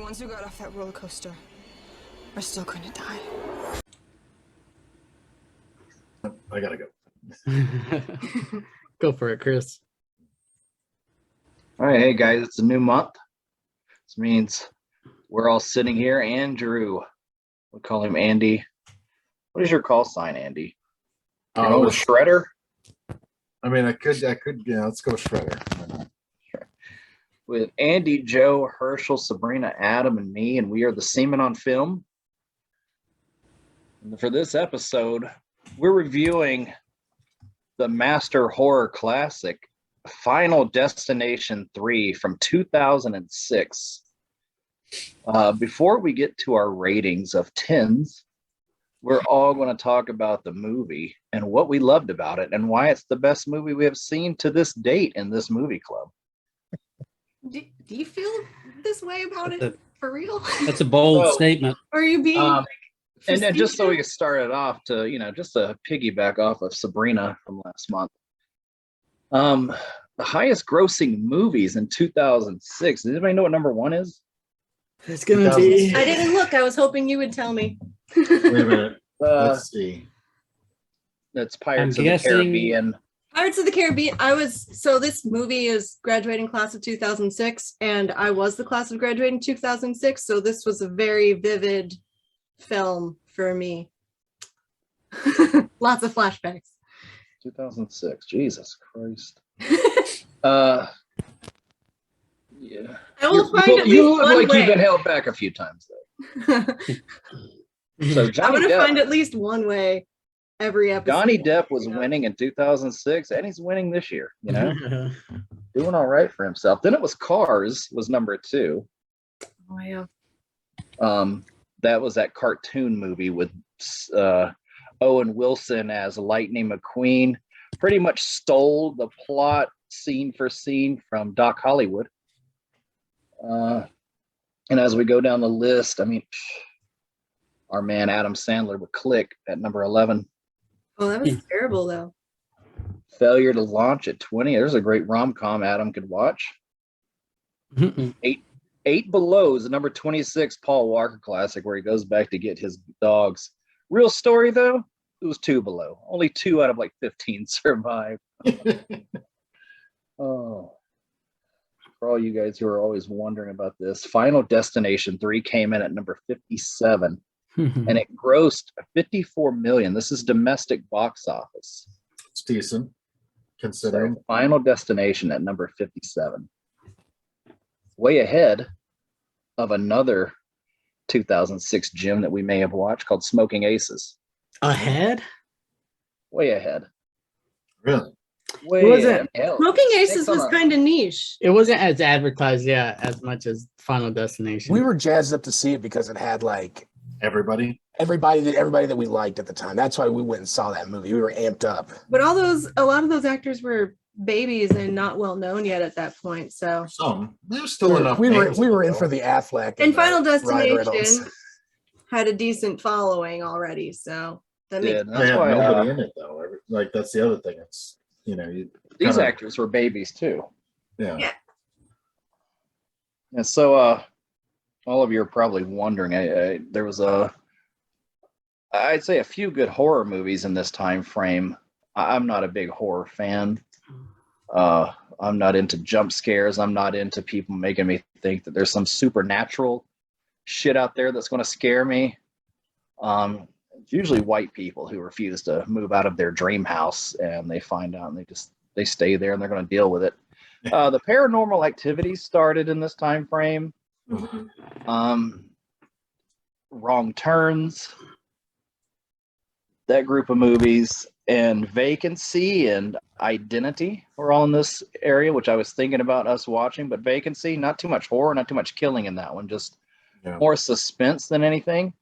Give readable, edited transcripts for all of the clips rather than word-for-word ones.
ones who got off that roller coaster are still gonna die. I gotta go. Go for it, Chris. All right, hey guys, it's a new month. This means we're all sitting here. Andrew, we call him Andy. What is your call sign, Andy? Oh, Shredder? I mean, I could, yeah, let's go Shredder. Sure. With Andy, Joe, Herschel, Sabrina, Adam, and me, and we are the Seamen on Film. And for this episode, we're reviewing the master horror classic, Final Destination 3 from 2006. Before we get to our ratings of 10s, we're all going to talk about the movie and what we loved about it and why it's the best movie we have seen to this date in this movie club. Do you feel this way about it for real? That's a bold statement. Or are you being and then just so we get started off to, just to piggyback off of Sabrina from last month. The highest grossing movies in 2006. Does anybody know what number one is? It's going to be... I didn't look. I was hoping you would tell me. Wait a minute. Let's see. That's Pirates of the Caribbean. Pirates of the Caribbean. So this movie is graduating class of 2006, and I was the class of graduating 2006, so this was a very vivid film for me. Lots of flashbacks. 2006. Jesus Christ. Yeah. I will find at least you look one like way. you've been held back a few times, though. So I'm Johnny going to Depp, find at least one way every episode. Johnny Depp was winning in 2006, and he's winning this year. Doing all right for himself. Then it was Cars was number 2. Oh yeah. That was that cartoon movie with Owen Wilson as Lightning McQueen. Pretty much stole the plot scene for scene from Doc Hollywood. And as we go down the list, I mean, our man Adam Sandler would Click at number 11. Oh, that was terrible though. Failure to Launch at 20. There's a great rom-com Adam could watch. Eight Below is the number 26 Paul Walker classic where he goes back to get his dogs. Real story though, it was 2 Below. Only 2 out of like 15 survived. Oh. For all you guys who are always wondering about this, Final Destination 3 came in at number 57. And it grossed 54 million. This is domestic box office. It's decent, considering. So Final Destination at number 57. Way ahead of another 2006 gem that we may have watched called Smoking Aces. Ahead? Way ahead. Really? Way ahead. Smoking Aces was kind of niche. It wasn't as advertised, as much as Final Destination. We were jazzed up to see it because it had like everybody that we liked at the time. That's why we went and saw that movie. We were amped up. But a lot of those actors were babies and not well known yet at that point. So there's still enough. We were in for the Affleck and Final Destination had a decent following already. So that makes they have nobody in it though. Like that's the other thing. It's these actors were babies too. Yeah. And so all of you are probably wondering, there was I'd say a few good horror movies in this time frame. I'm not a big horror fan. I'm not into jump scares. I'm not into people making me think that there's some supernatural shit out there that's going to scare me. It's usually white people who refuse to move out of their dream house, and they find out and they stay there and they're going to deal with it. The Paranormal Activity started in this time frame. Wrong Turns, that group of movies, and Vacancy and Identity were all in this area, which I was thinking about us watching. But Vacancy, not too much horror, not too much killing in that one, just more suspense than anything.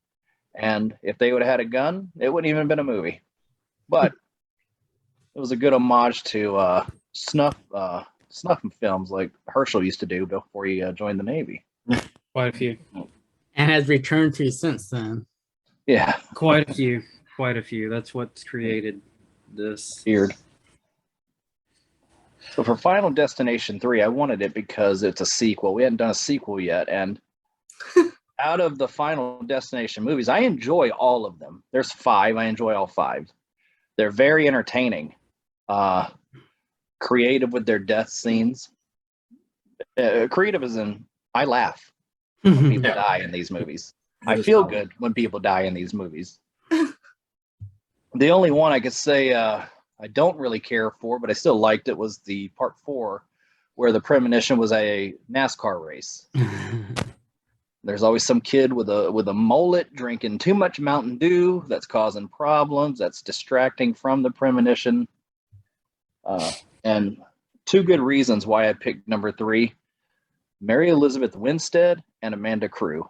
And if they would have had a gun, it wouldn't even have been a movie. But it was a good homage to snuff films like Herschel used to do before he joined the Navy. Quite a few. And has returned to since then. Yeah. Quite a few. That's what's created this. Weird. So for Final Destination 3, I wanted it because it's a sequel. We hadn't done a sequel yet, and out of the Final Destination movies, I enjoy all of them. There's 5. I enjoy all 5. They're very entertaining, creative with their death scenes. Creative as in, I laugh when people Yeah. die in these movies. It I is feel funny. good when people die in these movies. The only one I could say I don't really care for, but I still liked it, was the part 4, where the premonition was a NASCAR race. There's always some kid with a mullet drinking too much Mountain Dew that's causing problems, that's distracting from the premonition. And 2 good reasons why I picked number 3. Mary Elizabeth Winstead and Amanda Crew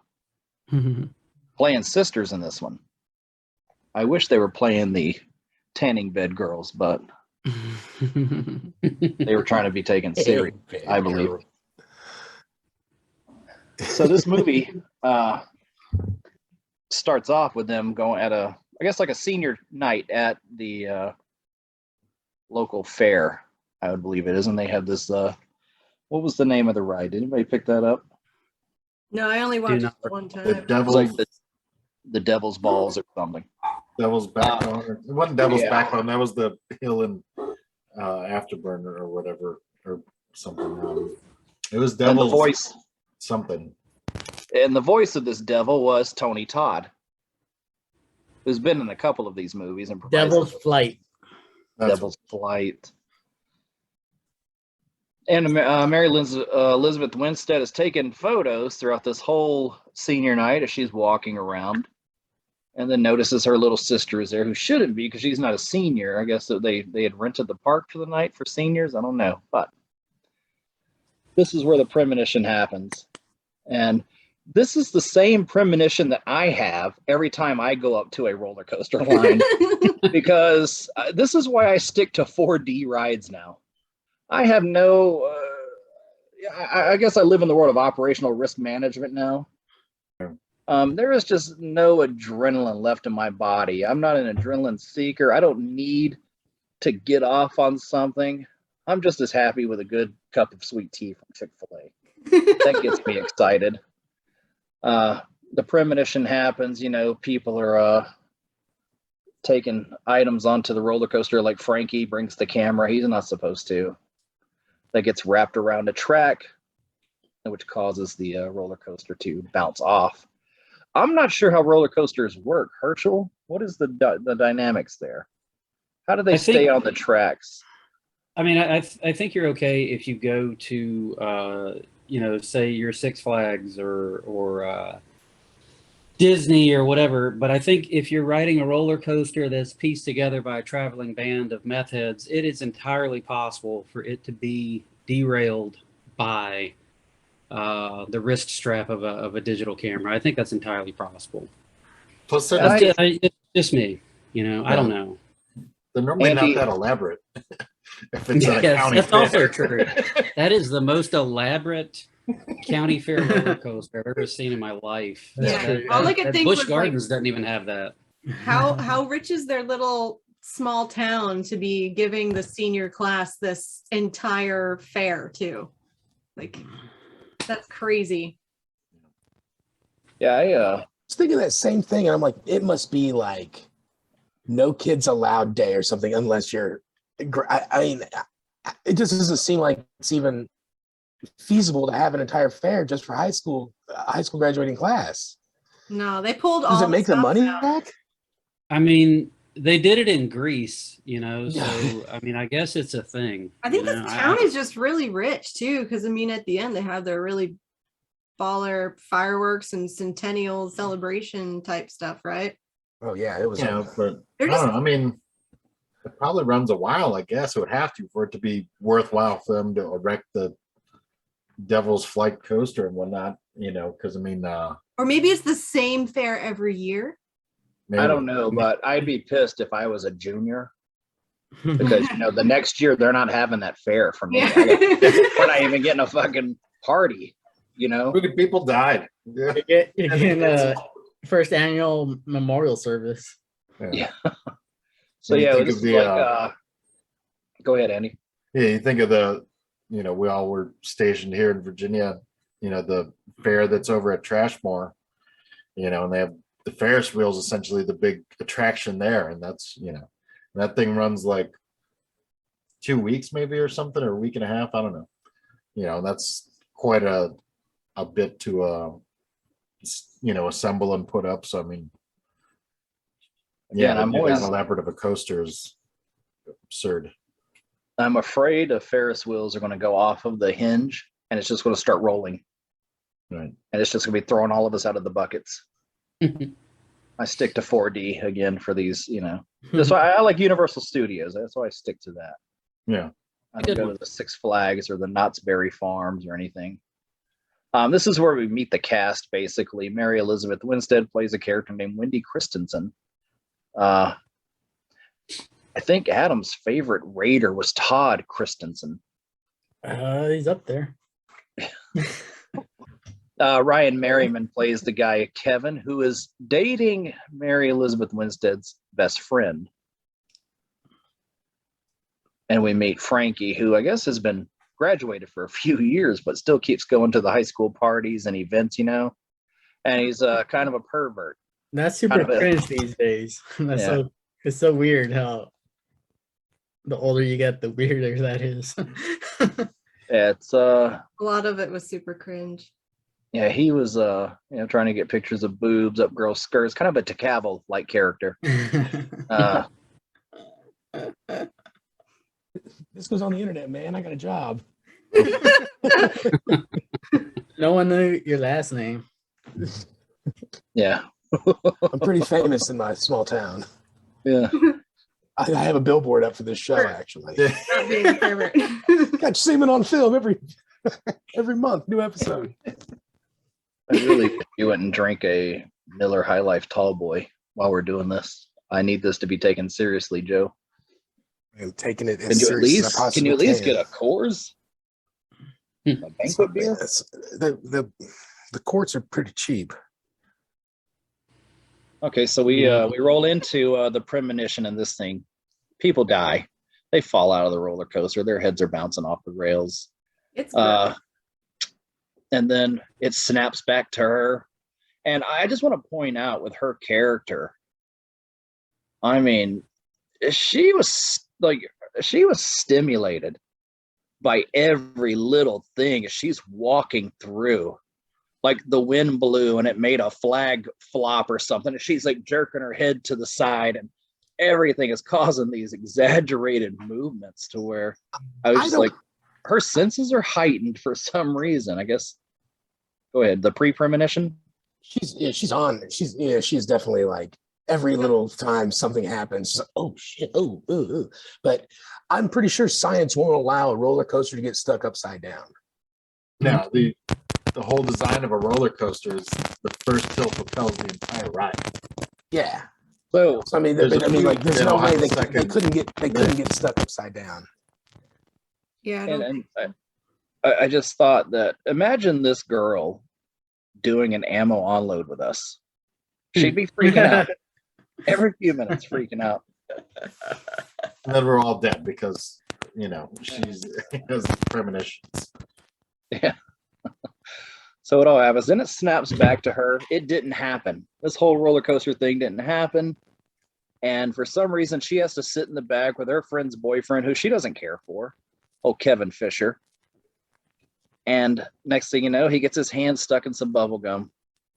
playing sisters in this one. I wish they were playing the tanning bed girls, but they were trying to be taken serious, I believe. So this movie starts off with them going at I guess like a senior night at the local fair, I would believe it is. And they have this, what was the name of the ride? Did anybody pick that up? No, I only watched it not- one time. The It was Devil's, like the Devil's Balls or something. Devil's Backbone. It wasn't Devil's Yeah. Backbone. That was the Hill and Afterburner or whatever, or something. It was And the Devil's voice, something. and the voice of this devil was Tony Todd, who's been in a couple of these movies and provides Devil's Flight. That's Devil's Flight. And Mary Elizabeth Winstead has taken photos throughout this whole senior night as she's walking around, and then notices her little sister is there, who shouldn't be because she's not a senior. I guess they had rented the park for the night for seniors. I don't know, but this is where the premonition happens, and this is the same premonition that I have every time I go up to a roller coaster line. Because this is why I stick to 4D rides now. I have no, I guess I live in the world of operational risk management now. There is just no adrenaline left in my body. I'm not an adrenaline seeker. I don't need to get off on something. I'm just as happy with a good cup of sweet tea from Chick-fil-A. That gets me excited. The premonition happens, people are taking items onto the roller coaster, like Frankie brings the camera. He's not supposed to. That gets wrapped around a track, which causes the roller coaster to bounce off. I'm not sure how roller coasters work. Herschel, what is the dynamics there? How do they stay on the tracks? I mean, I think you're okay if you go to, say you're Six Flags or Disney or whatever. But I think if you're riding a roller coaster that's pieced together by a traveling band of meth heads, it is entirely possible for it to be derailed by the wrist strap of a digital camera. I think that's entirely possible. Plus, It's just me, I don't know. they're normally Andy- not that elaborate. If it's at a Yes, county that's fair. also true. That is the most elaborate county fair roller coaster I've ever seen in my life. Yeah, all I could think Busch was, like, Gardens doesn't even have that. how rich is their little small town to be giving the senior class this entire fair too? Like, that's crazy. Yeah, I was thinking that same thing, and I'm like, it must be like no kids allowed day or something, unless you're. I mean, it just doesn't seem like it's even feasible to have an entire fair just for high school graduating class. No, they pulled all Does it make the stuff money out. back? I mean, they did it in Greece, so Yeah. I mean, I guess it's a thing. I think this town is just really rich too, because I mean, at the end they have their really baller fireworks and centennial celebration type stuff, right? Oh yeah, it was. But I They're don't just know. I mean, it probably runs a while. I guess it would have to for it to be worthwhile for them to erect the Devil's Flight coaster and whatnot. Because I mean, or maybe it's the same fair every year. I don't know, but I'd be pissed if I was a junior because the next year they're not having that fair for me. Yeah. We're not even getting a fucking party. Look at people died. Yeah. You're getting a first annual memorial service. Yeah. So You yeah, think this of is the, like. Go ahead, Andy. Yeah, you think of the, we all were stationed here in Virginia the fair that's over at Trashmore, and they have the Ferris wheel's essentially the big attraction there. And that's, that thing runs like 2 weeks maybe or something, or a week and a half. I don't know. That's quite a bit to, assemble and put up. So, I mean, Yeah, I'm always that elaborate of a coaster is absurd. I'm afraid the Ferris wheels are going to go off of the hinge and it's just going to start rolling. Right. And it's just going to be throwing all of us out of the buckets. I stick to 4D again for these, That's why I like Universal Studios. That's why I stick to that. Yeah. I don't go to the Six Flags or the Knott's Berry Farms or anything. This is where we meet the cast, basically. Mary Elizabeth Winstead plays a character named Wendy Christensen. I think Adam's favorite Raider was Todd Christensen. He's up there. Ryan Merriman plays the guy Kevin, who is dating Mary Elizabeth Winstead's best friend. And we meet Frankie, who I guess has been graduated for a few years, but still keeps going to the high school parties and events, And he's kind of a pervert. That's super cringe these days. It's so weird how the older you get, the weirder that is. It's A lot of it was super cringe. yeah, he was trying to get pictures of boobs up girls' skirts, kind of a Cavill like character. This goes on the internet, man. I got a job. No one knew your last name. Yeah. I'm pretty famous in my small town. Yeah. I have a billboard up for this show, actually. Not being a pervert. Got Seamen on film every month, new episode. I really wish you wouldn't drink a Miller High Life Tall Boy while we're doing this. I need this to be taken seriously, Joe. I'm taking it Can as you at serious as I least possibly get a Coors? A banquet beer? The courts are pretty cheap. Okay, so we roll into the premonition in this thing. People die. They fall out of the roller coaster. Their heads are bouncing off the rails. It's gross. And then it snaps back to her. And I just want to point out with her character, I mean, she was stimulated by every little thing as she's walking through. Like the wind blew and it made a flag flop or something. And she's like jerking her head to the side and everything is causing these exaggerated movements to where I was just like, her senses are heightened for some reason. I guess. Go ahead. The pre-premonition. She's on. She's definitely like every little time something happens. She's like, oh shit. Oh. But I'm pretty sure science won't allow a roller coaster to get stuck upside down. Now, the whole design of a roller coaster is the first tilt propels the entire ride. Yeah. So I mean, there's no way they couldn't get stuck upside down. Yeah. and I just thought that imagine this girl doing an ammo unload with us. She'd be freaking out every few minutes, freaking out. And then we're all dead because she's has premonitions. Yeah. So it all happens. Then it snaps back to her. It didn't happen. This whole roller coaster thing didn't happen. And for some reason, she has to sit in the back with her friend's boyfriend, who she doesn't care for. Oh, Kevin Fisher. And next thing you know, he gets his hand stuck in some bubble gum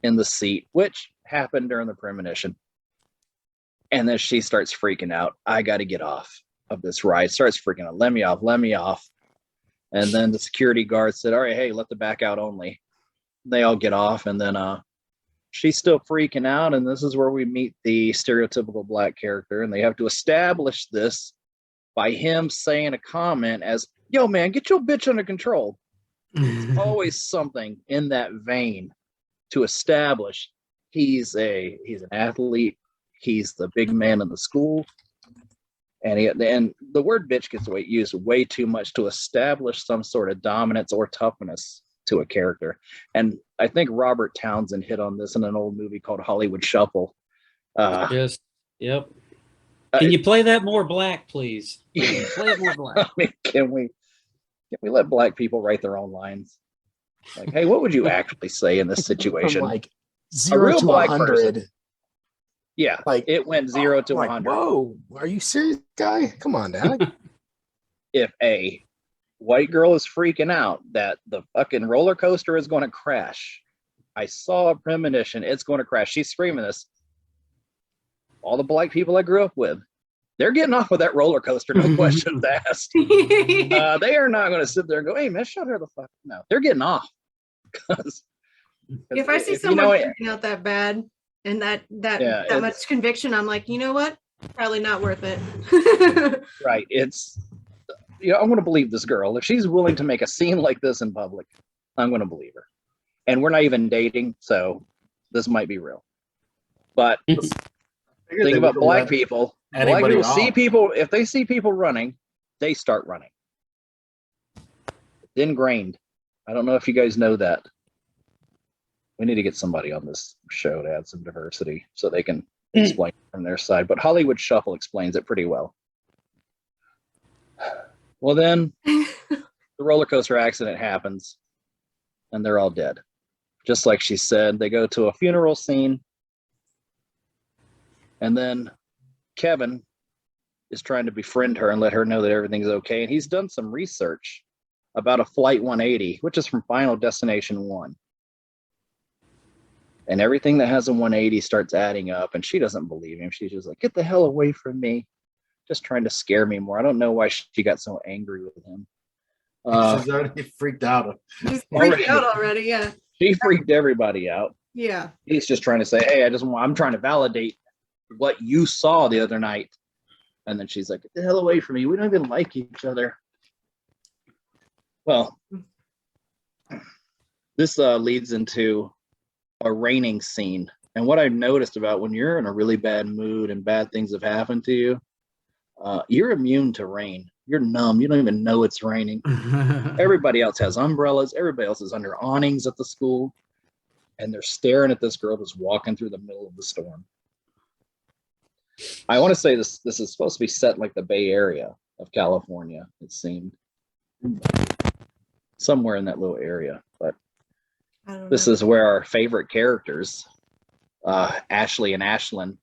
in the seat, which happened during the premonition. And then she starts freaking out. I got to get off of this ride. Starts freaking out. Let me off. And then the security guard said, all right, hey, let the back out only. They all get off. And then she's still freaking out. And this is where we meet the stereotypical black character. And they have to establish this by him saying a comment as, yo, man, get your bitch under control. It's always something in that vein to establish he's an athlete. He's the big man in the school. And the word bitch gets used way too much to establish some sort of dominance or toughness to a character. And I think Robert Townsend hit on this in an old movie called Hollywood Shuffle. Yes. Yep. Can you play that more black, please? Play it more black. I mean, can we let black people write their own lines? Like, hey, what would you actually say in this From situation? like 0 real to black 100. Yeah, Like it went 0 to I'm like, 100. whoa, are you serious, guy? Come on, Dad. If a white girl is freaking out that the fucking roller coaster is going to crash, I saw a premonition, it's going to crash. She's screaming this. All the black people I grew up with, they're getting off of that roller coaster, no questions asked. They are not going to sit there and go, hey, man, shut her the fuck. No, they're getting off. If I see you someone know it- freaking out that bad and that Yeah, that much it's- conviction, I'm like, you know what? Probably not worth it. right, it's, I'm going to believe this girl. If she's willing to make a scene like this in public, I'm going to believe her. And we're not even dating, so this might be real. But think about black people. Black people see people, if they see people running, they start running. It's ingrained. I don't know if you guys know that. We need to get somebody on this show to add some diversity so they can explain from their side. But Hollywood Shuffle explains it pretty well. Well, then the roller coaster accident happens and they're all dead. Just like she said, they go to a funeral scene. And then Kevin is trying to befriend her and let her know that everything's okay. And he's done some research about a Flight 180, which is from Final Destination 1. And everything that has a 180 starts adding up, and she doesn't believe him. She's just like, get the hell away from me. Just trying to scare me more. I don't know why she got so angry with him. She's already freaked out. She's freaked out already, yeah. She freaked everybody out. Yeah. He's just trying to say, hey, I'm trying to validate what you saw the other night. And then she's like, get the hell away from me. We don't even like each other. Well, this leads into a raining scene. And what I've noticed about when you're in a really bad mood and bad things have happened to you, you're immune to rain. You're numb. You don't even know it's raining. Everybody else has umbrellas. Everybody else is under awnings at the school. And they're staring at this girl just walking through the middle of the storm. I want to say this is supposed to be set like the Bay Area of California, it seemed. Somewhere in that little area. But this is where our favorite characters, Ashley and Ashlyn,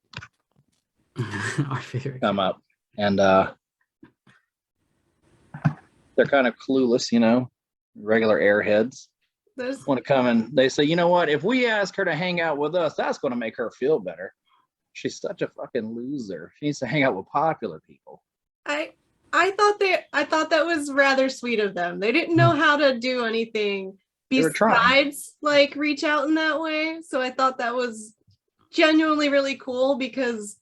Our favorite. come up. And they're kind of clueless, regular airheads. There's Want to come and they say, you know what? If we ask her to hang out with us, that's going to make her feel better. She's such a fucking loser. She needs to hang out with popular people. I thought that was rather sweet of them. They didn't know how to do anything They were trying. besides like reach out in that way. So I thought that was genuinely really cool because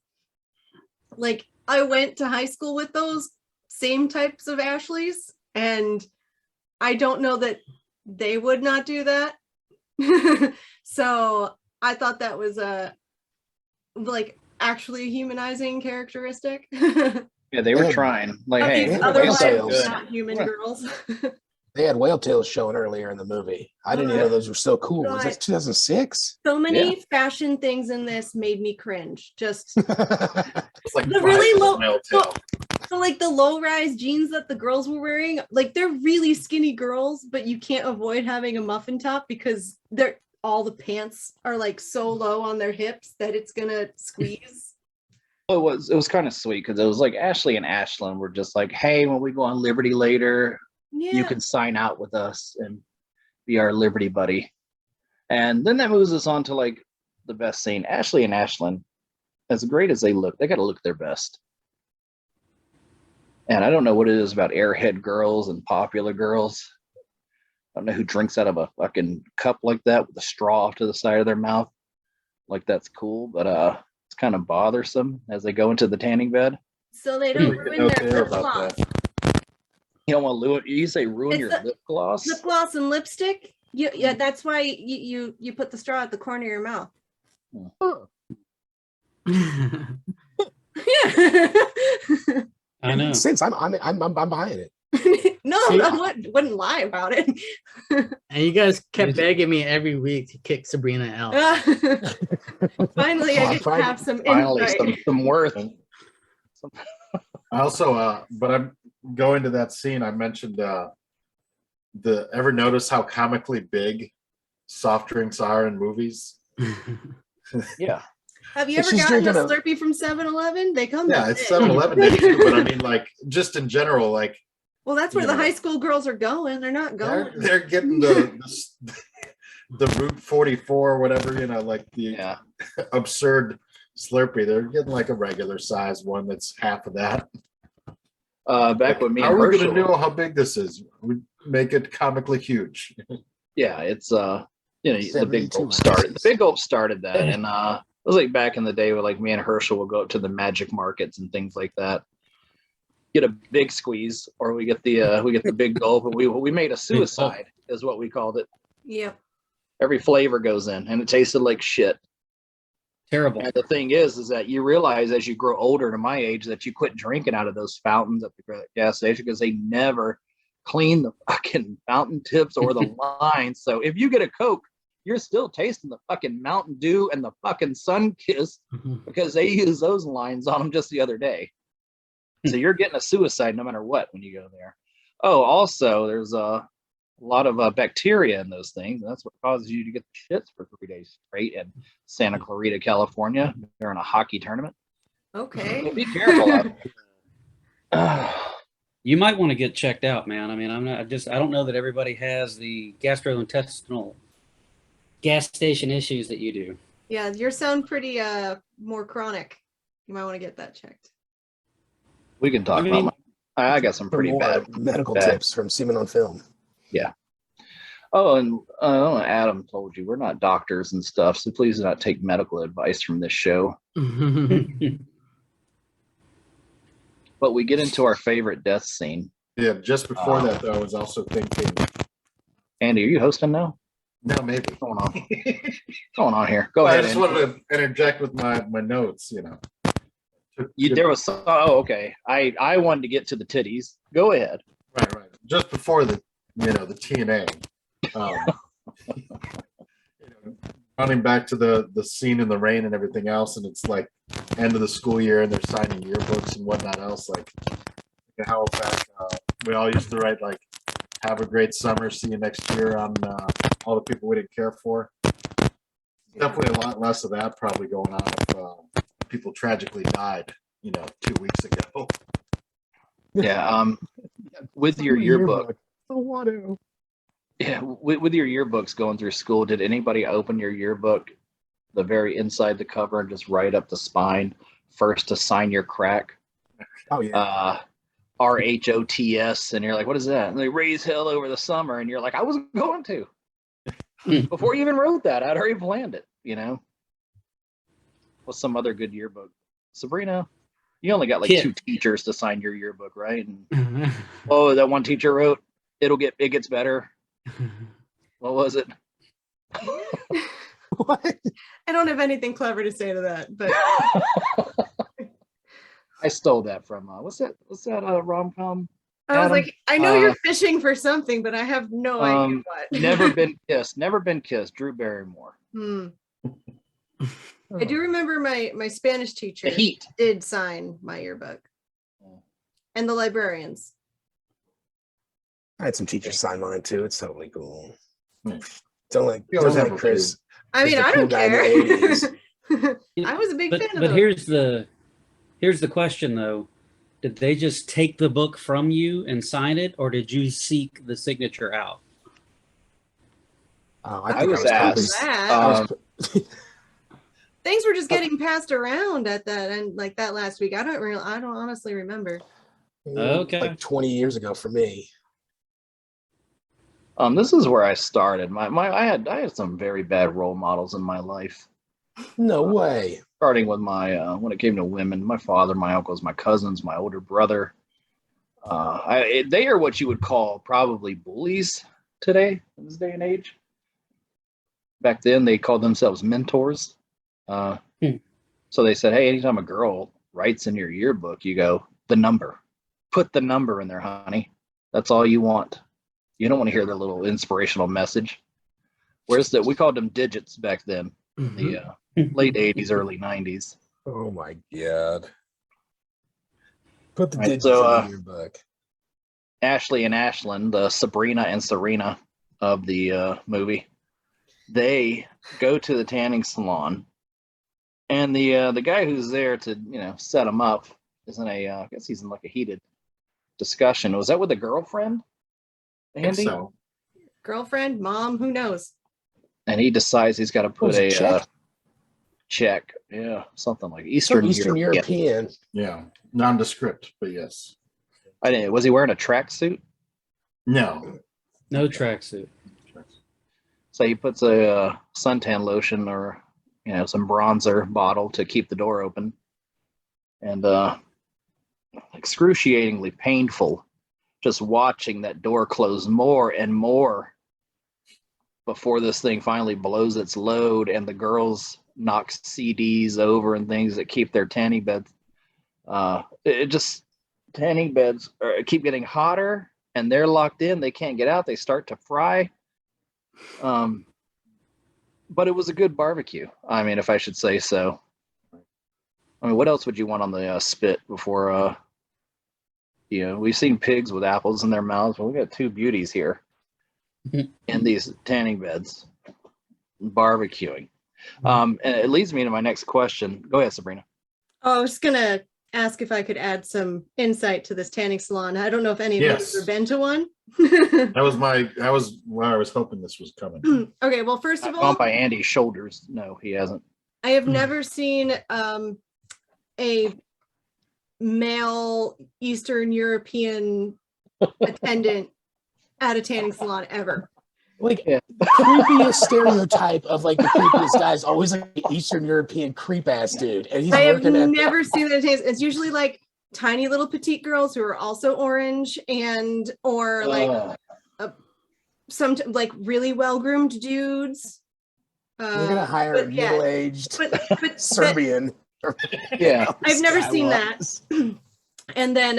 like I went to high school with those same types of Ashleys, and I don't know that they would not do that. So I thought that was a like actually humanizing characteristic. Yeah, they were trying. Like, hey, These yeah, otherwise sales. not human Yeah. girls. They had whale tails showing earlier in the movie. I didn't even know those were so cool. Was that God. 2006? So many fashion things in this made me cringe. Just It's like the really low, male tail. so like the low-rise jeans that the girls were wearing, like they're really skinny girls, but you can't avoid having a muffin top because they're all the pants are like so low on their hips that it's gonna squeeze. it was kind of sweet because it was like Ashley and Ashlyn were just like, hey, when we go on Liberty later, Yeah. you can sign out with us and be our Liberty buddy. And then that moves us on to like the best scene. Ashley and Ashlyn, as great as they look, they got to look their best. And I don't know what it is about airhead girls and popular girls. I don't know who drinks out of a fucking cup like that with a straw off to the side of their mouth. Like that's cool, but it's kind of bothersome as they go into the tanning bed. So they don't ruin their lip gloss. You don't want to ruin. You say ruin your lip gloss. Lip gloss and lipstick. Yeah, that's why you put the straw at the corner of your mouth. I know. Since I'm behind it. No, I wouldn't lie about it. And you guys kept begging me every week to kick Sabrina out. Finally, I get to have some Finally, insight. some worth. I also, but I'm going to that scene. I mentioned ever notice how comically big soft drinks are in movies? Yeah. Have you But ever she's gotten a drinking a- Slurpee from 7-Eleven? They come Yeah, this it's big. 7-Eleven there too, but I mean, like, just in general, like Well, that's where you the know, high school girls are going. They're not going. they're getting the Route 44 or whatever, you know, like the Yeah. absurd Slurpee. They're getting like a regular size one that's half of that. Back Like, when me how and are we Herschel. gonna know how big this is? We make it comically huge. Yeah, it's you know, the big 72 gulp started. The ounces. big gulp started that, and it was like back in the day where like me and Herschel would go up to the magic markets and things like that. Get a big squeeze, or we get the big gulp, and we made a suicide is what we called it. Yep. Every flavor goes in, and it tasted like shit. Terrible. And the thing is that you realize as you grow older to my age that you quit drinking out of those fountains at the gas station because they never clean the fucking fountain tips or the lines. So if you get a Coke, you're still tasting the fucking Mountain Dew and the fucking Sun Kiss because they use those lines on them just the other day. So you're getting a suicide no matter what when you go there. Oh, also, there's a lot of bacteria in those things. And that's what causes you to get the shits for 3 days straight in Santa Clarita, California during a hockey tournament. Okay. So be careful out there. You might want to get checked out, man. I mean, I don't know that everybody has the gastrointestinal gas station issues that you do. Yeah, yours sound pretty more chronic. You might want to get that checked. We can talk I mean, about I got some For pretty more bad medical bad- tips from Seamen on Film. Oh, and Adam told you we're not doctors and stuff, so please do not take medical advice from this show. But we get into our favorite death scene. Yeah, just before that though, I was also thinking, Andy, are you hosting now? no, maybe. What's going on? What's going on here? Go I ahead. just Andy. wanted to interject with my notes, you know. There was some, oh, okay. I wanted to get to the titties. Go ahead. Right. Just before the TNA. You know, running back to the scene in the rain and everything else, and it's like end of the school year, and they're signing yearbooks and whatnot else. Like how back we all used to write like "Have a great summer, see you next year" on all the people we didn't care for. Definitely a lot less of that probably going on if people tragically died, 2 weeks ago. Yeah. With your yearbook. What do? Yeah, with your yearbooks going through school, did anybody open your yearbook, the very inside the cover, and just write up the spine first to sign your crack? Oh yeah. RHOTS, and you're like, what is that? And they raise hell over the summer, and you're like, I wasn't going to. Before you even wrote that, I'd already planned it, What's some other good yearbook? Sabrina, you only got like Kit. 2 teachers to sign your yearbook, right? And that one teacher wrote, it gets better. What was it? What? I don't have anything clever to say to that, but I stole that from what's that rom-com? I was Adam? like, I know you're fishing for something, but I have no idea what. Never been kissed. Drew Barrymore. I do remember my Spanish teacher The Heat. did sign my yearbook. And the librarians. I had some teachers sign mine too. It's totally cool. Hmm. Don't like, You always don't have like a Chris. I mean, Just a I cool don't guy in the care. 80s. I was a big fan of But those. here's the question though. Did they just take the book from you and sign it, or did you seek the signature out? Oh, I was asked. That. Things were just getting passed around at that and like that last week. I don't honestly remember. Okay. Like 20 years ago for me. This is where I started. I had some very bad role models in my life. No way. Starting with my when it came to women, my father, my uncles, my cousins, my older brother. They are what you would call probably bullies today in this day and age. Back then, they called themselves mentors. So they said, hey, anytime a girl writes in your yearbook, you go, the number. Put the number in there, honey. That's all you want. You don't want to hear their little inspirational message. Whereas we called them digits back then, in the late 80s, early 90s. Oh my God. Put the Right, digits so, in the yearbook. Ashley and Ashlyn, the Sabrina and Serena of the movie, they go to the tanning salon, and the guy who's there to set them up is in I guess he's in like a heated discussion. Was that with a girlfriend, I think Andy? so. Girlfriend, mom, who knows? And he decides he's got to put Was it a check? check, yeah, something like Some Eastern Eastern European. Yeah, nondescript, but yes. I didn't. Was he wearing a tracksuit? No. No tracksuit. So he puts a suntan lotion or some bronzer bottle to keep the door open, and excruciatingly painful just watching that door close more and more before this thing finally blows its load and the girls knock CDs over and things that keep their tanning beds. Tanning beds keep getting hotter and they're locked in. They can't get out. They start to fry. But it was a good barbecue. I mean, if I should say so. I mean, what else would you want on the spit before? We've seen pigs with apples in their mouths. Well, we got two beauties here in these tanning beds, barbecuing. And it leads me to my next question. Go ahead, Sabrina. Oh, I was gonna ask if I could add some insight to this tanning salon. I don't know if any of you have Yes. ever been to one. That was where I was hoping this was coming. Okay, well, first of Gone all, by Andy's shoulders. No, he hasn't. I have never seen a male Eastern European attendant at a tanning salon ever. Like Yeah. the creepiest stereotype of like the creepiest guy is always like an Eastern European creep ass dude, and he's I have working at never seen that. It's usually like tiny little petite girls who are also orange or like some like really well groomed dudes. We're gonna hire a but yeah, middle-aged but Serbian. Yeah. I've never This guy seen that. was. And then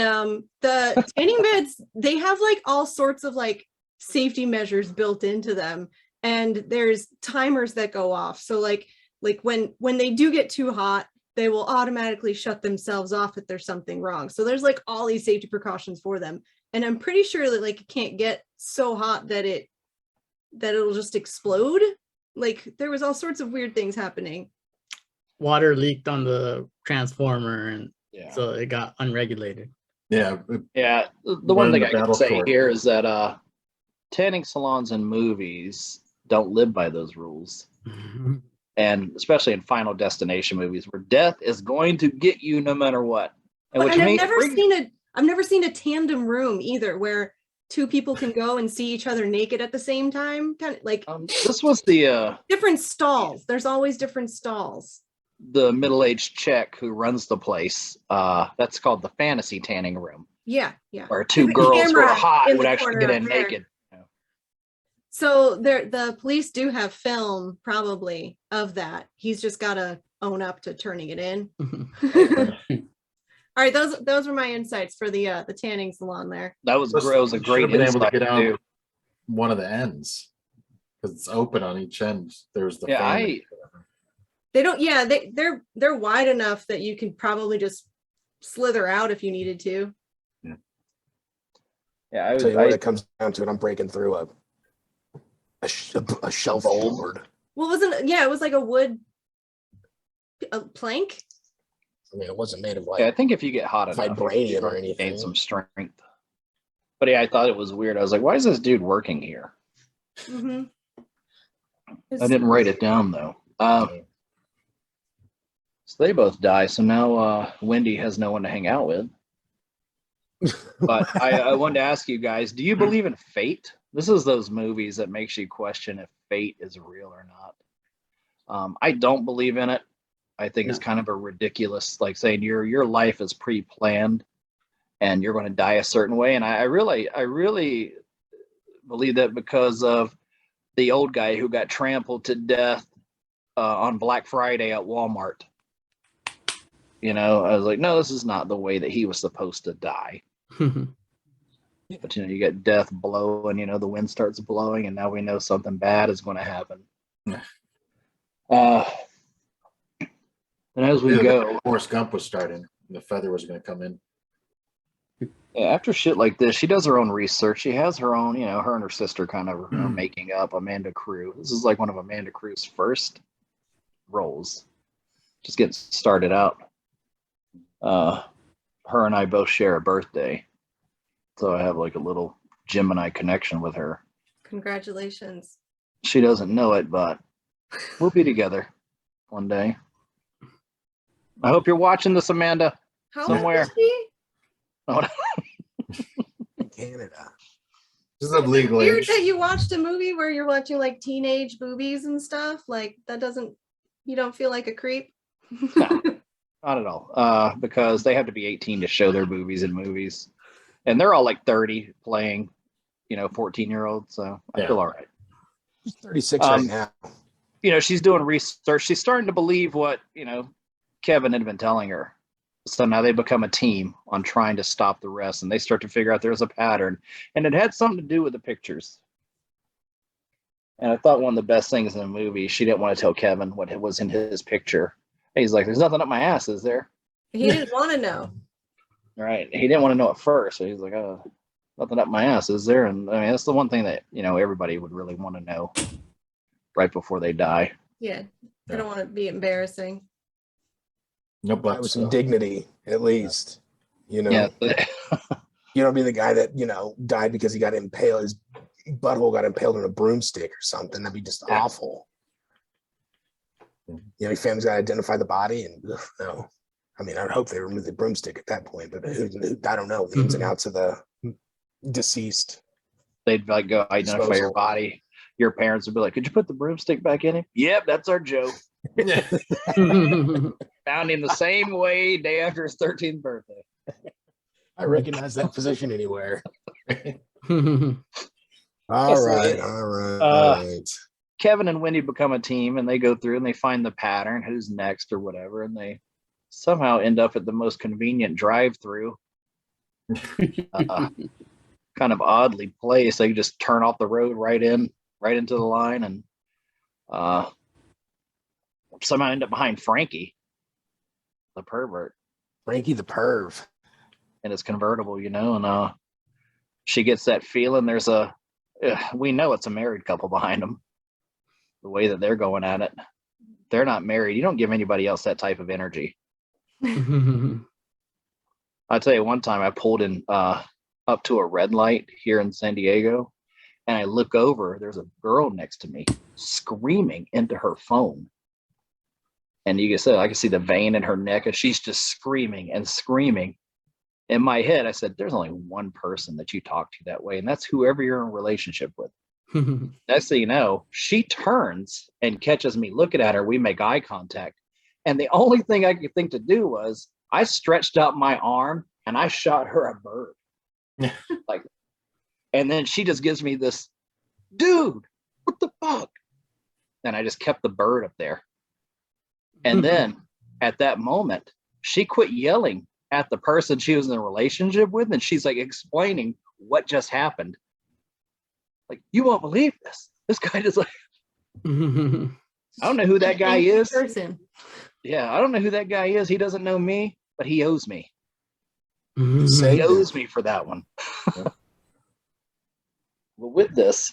the tanning beds, they have like all sorts of like safety measures built into them, and there's timers that go off. So like when they do get too hot, they will automatically shut themselves off if there's something wrong. So there's like all these safety precautions for them, and I'm pretty sure that like it can't get so hot that it'll just explode. Like there was all sorts of weird things happening. Water leaked on the transformer, and Yeah. so it got unregulated. Yeah. Yeah. The Went one in thing the I can battle say for it. here is that tanning salons and movies don't live by those rules. And especially in Final Destination movies where death is going to get you no matter what. And And I've means never seen a tandem room either where two people can go and see each other naked at the same time. Kind of like this was the different stalls. There's always different stalls. middle-aged Czech who runs the place. That's called the fantasy tanning room, Yeah. where two There's a girls who are camera hot in would the actually corner get up in there. naked. So the police do have film probably of that. He's just got to own up to turning it in. All right, those were my insights for the tanning salon there. That was Plus, great. It was a you should great have been able to insight get out too. one of the ends because it's open on each end. There's the Yeah, fan. They don't. Yeah, they're wide enough that you can probably just slither out if you needed to. Yeah, Tell you what, it comes down to it. I'm breaking through a shelf board. Well, it was like a plank. I mean, it wasn't made of I like think if you get hot enough, vibranium you or start to anything. gain some strength. But yeah, I thought it was weird. I was like, why is this dude working here? Mm-hmm. I didn't write it down though. So they both die. So now Wendy has no one to hang out with. But I wanted to ask you guys, do you believe in fate? This is those movies that makes you question if fate is real or not. I don't believe in it. I think it's kind of a ridiculous, like saying your life is pre-planned and you're going to die a certain way. And I really believe that because of the old guy who got trampled to death on Black Friday at Walmart. I was like, no, this is not the way that he was supposed to die. But you get death blowing, the wind starts blowing, and now we know something bad is going to happen. And as we go, Forrest Gump was starting, and the feather was going to come in. Yeah, after shit like this, she does her own research. She has her own, her and her sister kind of are making up Amanda Crew. This is like one of Amanda Crew's first roles. Just getting started out. Her and I both share a birthday. So I have like a little Gemini connection with her. Congratulations. She doesn't know it, but we'll be together one day. I hope you're watching this, Amanda. How Somewhere. old is she? Canada. This is of legal Weird age. that you watched a movie where you're watching like teenage boobies and stuff. Like that doesn't, you don't feel like a creep? No, not at all. Because they have to be 18 to show their boobies in movies. And they're all like 30 playing, 14-year-olds. So I feel all right. She's 36 right now. She's doing research. She's starting to believe what, Kevin had been telling her. So now they become a team on trying to stop the rest, and they start to figure out there's a pattern. And it had something to do with the pictures. And I thought one of the best things in the movie, she didn't want to tell Kevin what was in his picture. And he's like, there's nothing up my ass, is there? He didn't want to know. Right. He didn't want to know at first. So he's like, oh, nothing up my ass, is there? And I mean, that's the one thing that, everybody would really want to know right before they die. Yeah. I don't want to be embarrassing. No That but was some dignity, at least. Yeah. You don't be the guy that, died because he got impaled, his butthole got impaled on a broomstick or something. That'd be just awful. Your family's got to identify the body, and no. I mean, I would hope they remove the broomstick at that point, but I don't know the ins and outs of the deceased. They'd like go identify your body. Your parents would be like, could you put the broomstick back in him? Yep, that's our Joe. Found him the same way day after his 13th birthday. I recognize that position anywhere. Mhm. All Yes, right. Kevin and Wendy become a team, and they go through and they find the pattern, who's next or whatever, and they somehow end up at the most convenient drive-through. Kind of oddly placed. They just turn off the road right into the line, and somehow end up behind Frankie, the pervert. Frankie the perv. In his convertible, and she gets that feeling there's we know it's a married couple behind them. The way that they're going at it. They're not married. You don't give anybody else that type of energy. I'll tell you, one time I pulled in up to a red light here in San Diego, and I look over, there's a girl next to me screaming into her phone. And you can say, I can see the vein in her neck, and she's just screaming and screaming. In my head, I said, there's only one person that you talk to that way, and that's whoever you're in a relationship with. Next thing you know, she turns and catches me looking at her. We make eye contact. And the only thing I could think to do was I stretched out my arm and I shot her a bird. And then she just gives me this, dude, what the fuck? And I just kept the bird up there. And then at that moment, she quit yelling at the person she was in a relationship with, and she's like explaining what just happened. Like, you won't believe this. This guy just like, I don't know who that guy is. Person. Yeah, I don't know who that guy is. He doesn't know me, but he owes me. Say He owes me for that one. But with this,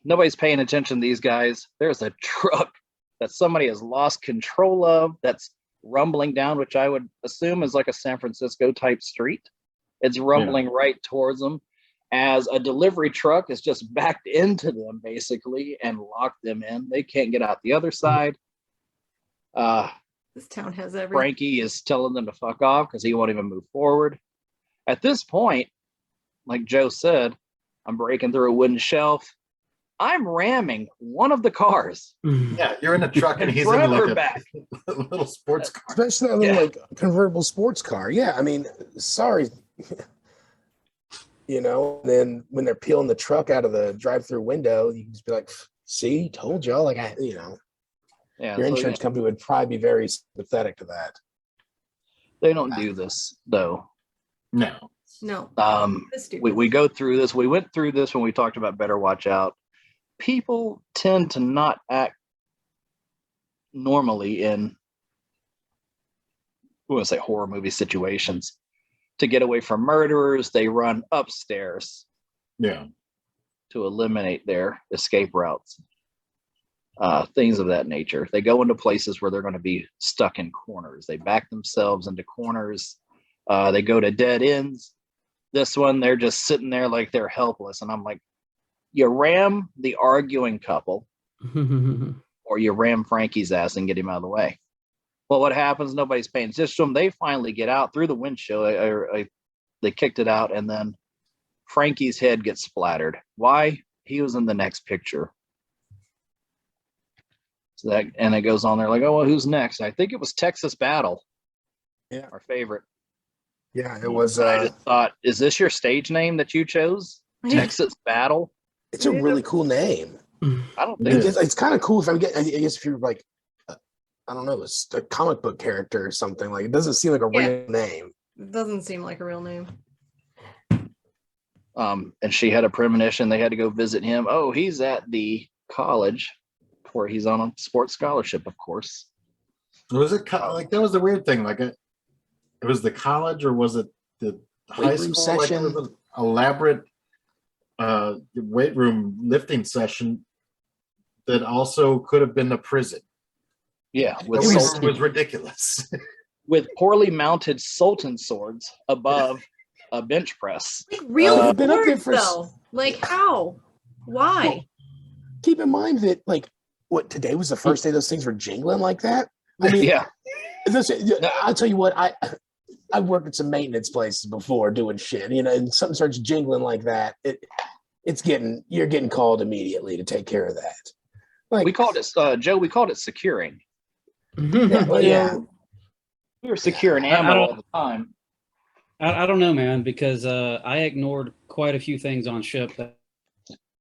nobody's paying attention to these guys. There's a truck that somebody has lost control of that's rumbling down, which I would assume is like a San Francisco type street. It's rumbling right towards them as a delivery truck is just backed into them basically and locked them in. They can't get out the other side. This town has everything. Frankie is telling them to fuck off because he won't even move forward. At this point, like Joe said, I'm breaking through a wooden shelf. I'm ramming one of the cars. Yeah, you're in a truck and he's in Front or like back. a little sports car. Especially that little like convertible sports car. Yeah, I mean, sorry. Then when they're peeling the truck out of the drive-through window, you can just be like, see, told y'all. Like, Yeah, your insurance company would probably be very sympathetic to that. They don't do this though. No. We go through this. We went through this when we talked about Better Watch Out. People tend to not act normally in, we want to say horror movie situations. to get away from murderers, they run upstairs Yeah. to eliminate their escape routes. Things of that nature. They go into places where they're going to be stuck in corners. They back themselves into corners. They go to dead ends. This one, they're just sitting there like they're helpless. And I'm like, you ram the arguing couple or you ram Frankie's ass and get him out of the way. Well, what happens? Nobody's paying attention to them. They finally get out through the windshield. They kicked it out, and then Frankie's head gets splattered. Why? He was in the next picture. So that, and it goes on there like, oh, well, who's next? I think it was Texas Battle. Yeah. Our favorite. Yeah, it was. I just thought, is this your stage name that you chose? Texas Battle? It's a really cool name. I don't think It's kind of cool if I'm getting. I guess if you're like, I don't know, a comic book character or something, like it doesn't seem like a real name. It doesn't seem like a real name. And she had a premonition. They had to go visit him. Oh, he's at the college where he's on a sports scholarship, of course. Was it like that was the weird thing? Like it was the college or was it the high room school? Like, session? it was an elaborate weight room lifting session that also could have been a prison. Yeah, It with was ridiculous. with poorly mounted Sultan swords above a bench press. Like real They've been up there swords, for though. Like how? Why? Keep in mind that, like, what today was the first day those things were jingling like that. I mean, Yeah, I'll tell you what, I've worked at some maintenance places before doing shit, and something starts jingling like that. You're getting called immediately to take care of that. Like we called it Joe. We called it securing. yeah, well, yeah. We were securing ammo all the time. I don't know, man, because I ignored quite a few things on ship that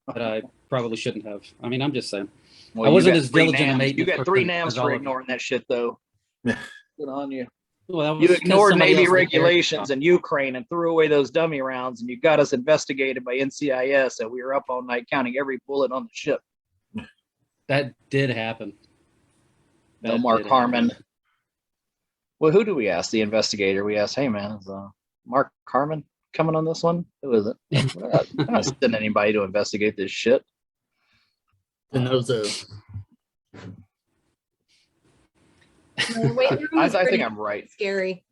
I probably shouldn't have. I mean, I'm just saying. Well, I wasn't you got as three diligent a nams. maintenance You got person three nams as all for of you. ignoring that shit, though. Yeah. Good on you. Well, that You was 'cause ignored somebody Navy else was there. regulations in Ukraine and threw away those dummy rounds, and you got us investigated by NCIS, and we were up all night counting every bullet on the ship. That did happen. No, That Mark did Harmon. happen. Well, who do we ask? The investigator. We asked, hey, man, is Mark Harmon coming on this one? Who is it? I'm not sending anybody to investigate this shit. And those The weight room I was think pretty I'm right. scary.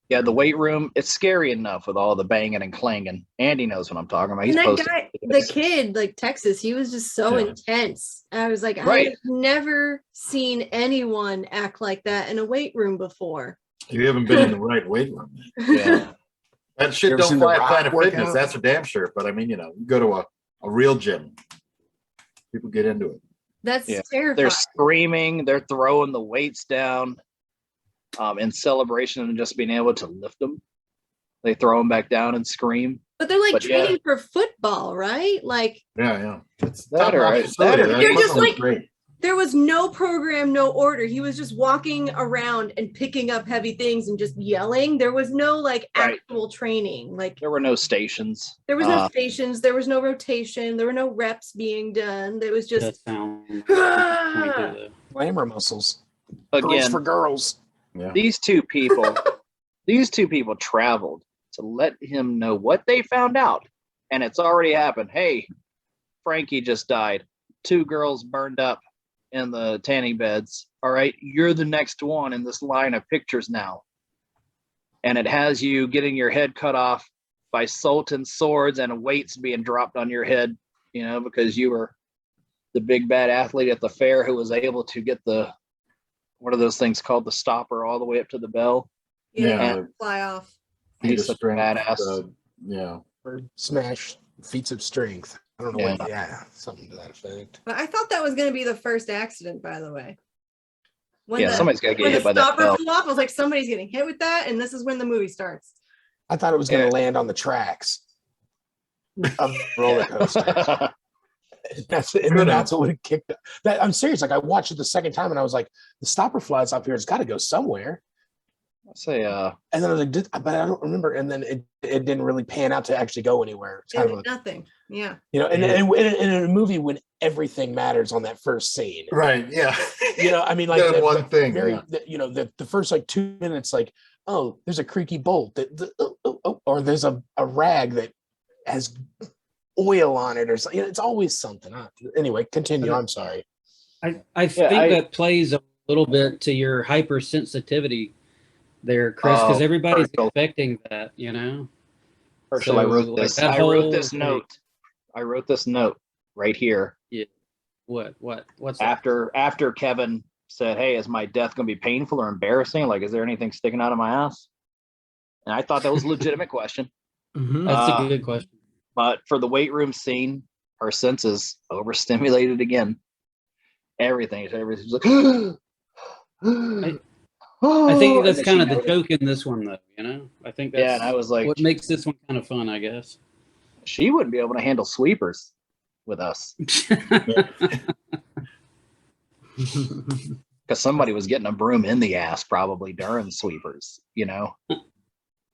Yeah, the weight room, it's scary enough with all the banging and clanging. Andy knows what I'm talking about. He's And that posted guy, the this. kid, like Texas, he was just so Yeah. intense. I was like, Right. I've never seen anyone act like that in a weight room before. You haven't been in the right weight room. Yeah. That shit You ever don't seen The fly at Rock Planet work Fitness, out? that's for damn sure. But I mean, you go to a real gym. People get into it. That's Yeah. terrifying. They're screaming, they're throwing the weights down in celebration and just being able to lift them. They throw them back down and scream. But they're like But yeah. training for football, right? Like Yeah. It's That or- top-notch facility. that or- That They're just equipment's like- great. there was no program, no order. He was just walking around and picking up heavy things and just yelling. There was no like Right. actual training. Like There were no stations. there was no stations, there was no rotation, there were no reps being done. There was That just sounds Ah! Glamour muscles. Girls Again, for girls. Yeah. these two people traveled to let him know what they found out, and it's already happened. Hey, Frankie just died. 2 girls burned up in the tanning beds. All right, you're the next one in this line of pictures now, and it has you getting your head cut off by Sultan swords and weights being dropped on your head, because you were the big bad athlete at the fair who was able to get the, what are those things called, the stopper all the way up to the bell. Yeah. fly off. He's The such a strength, badass. yeah. Or smash feats of strength. I don't know Yeah. what. Yeah, something to that effect. But I thought that was going to be the first accident, by the way. When Yeah, the, somebody's got to get when the hit by that stopper bell. flew off, I was like, somebody's getting hit with that, and this is when the movie starts. I thought it was going to Yeah. land on the tracks of the roller coaster. That's what would have kicked it. That I'm serious. Like I watched it the second time and I was like, the stopper flies up here. It's got to go somewhere. I say, And then I was like, but I don't remember. And then it didn't really pan out to actually go anywhere. It's It kind did of a, nothing. Yeah. and in a movie when everything matters on that first scene. Right. Yeah. I mean, like Yeah, one thing, very, yeah. the first like 2 minutes, like oh, there's a creaky bolt or there's a rag that has oil on it or something. It's always something. Anyway, continue. I'm sorry. I think that plays a little bit to your hypersensitivity there, Chris, because everybody's expecting that, you know. Herschel, So, I wrote like, this. that I wrote whole this thing. note. I wrote this note right here. Yeah. What's that? After Kevin said, "Hey, is my death going to be painful or embarrassing? Like, is there anything sticking out of my ass?" And I thought that was a legitimate question. That's a good question. But for the weight room scene, her senses overstimulated again. Everything's like, I think that's kind of the joke in this one, though. You know, I think that's and I was like, what makes this one kind of fun, I guess. She wouldn't be able to handle sweepers with us because somebody was getting a broom in the ass probably during sweepers. You know,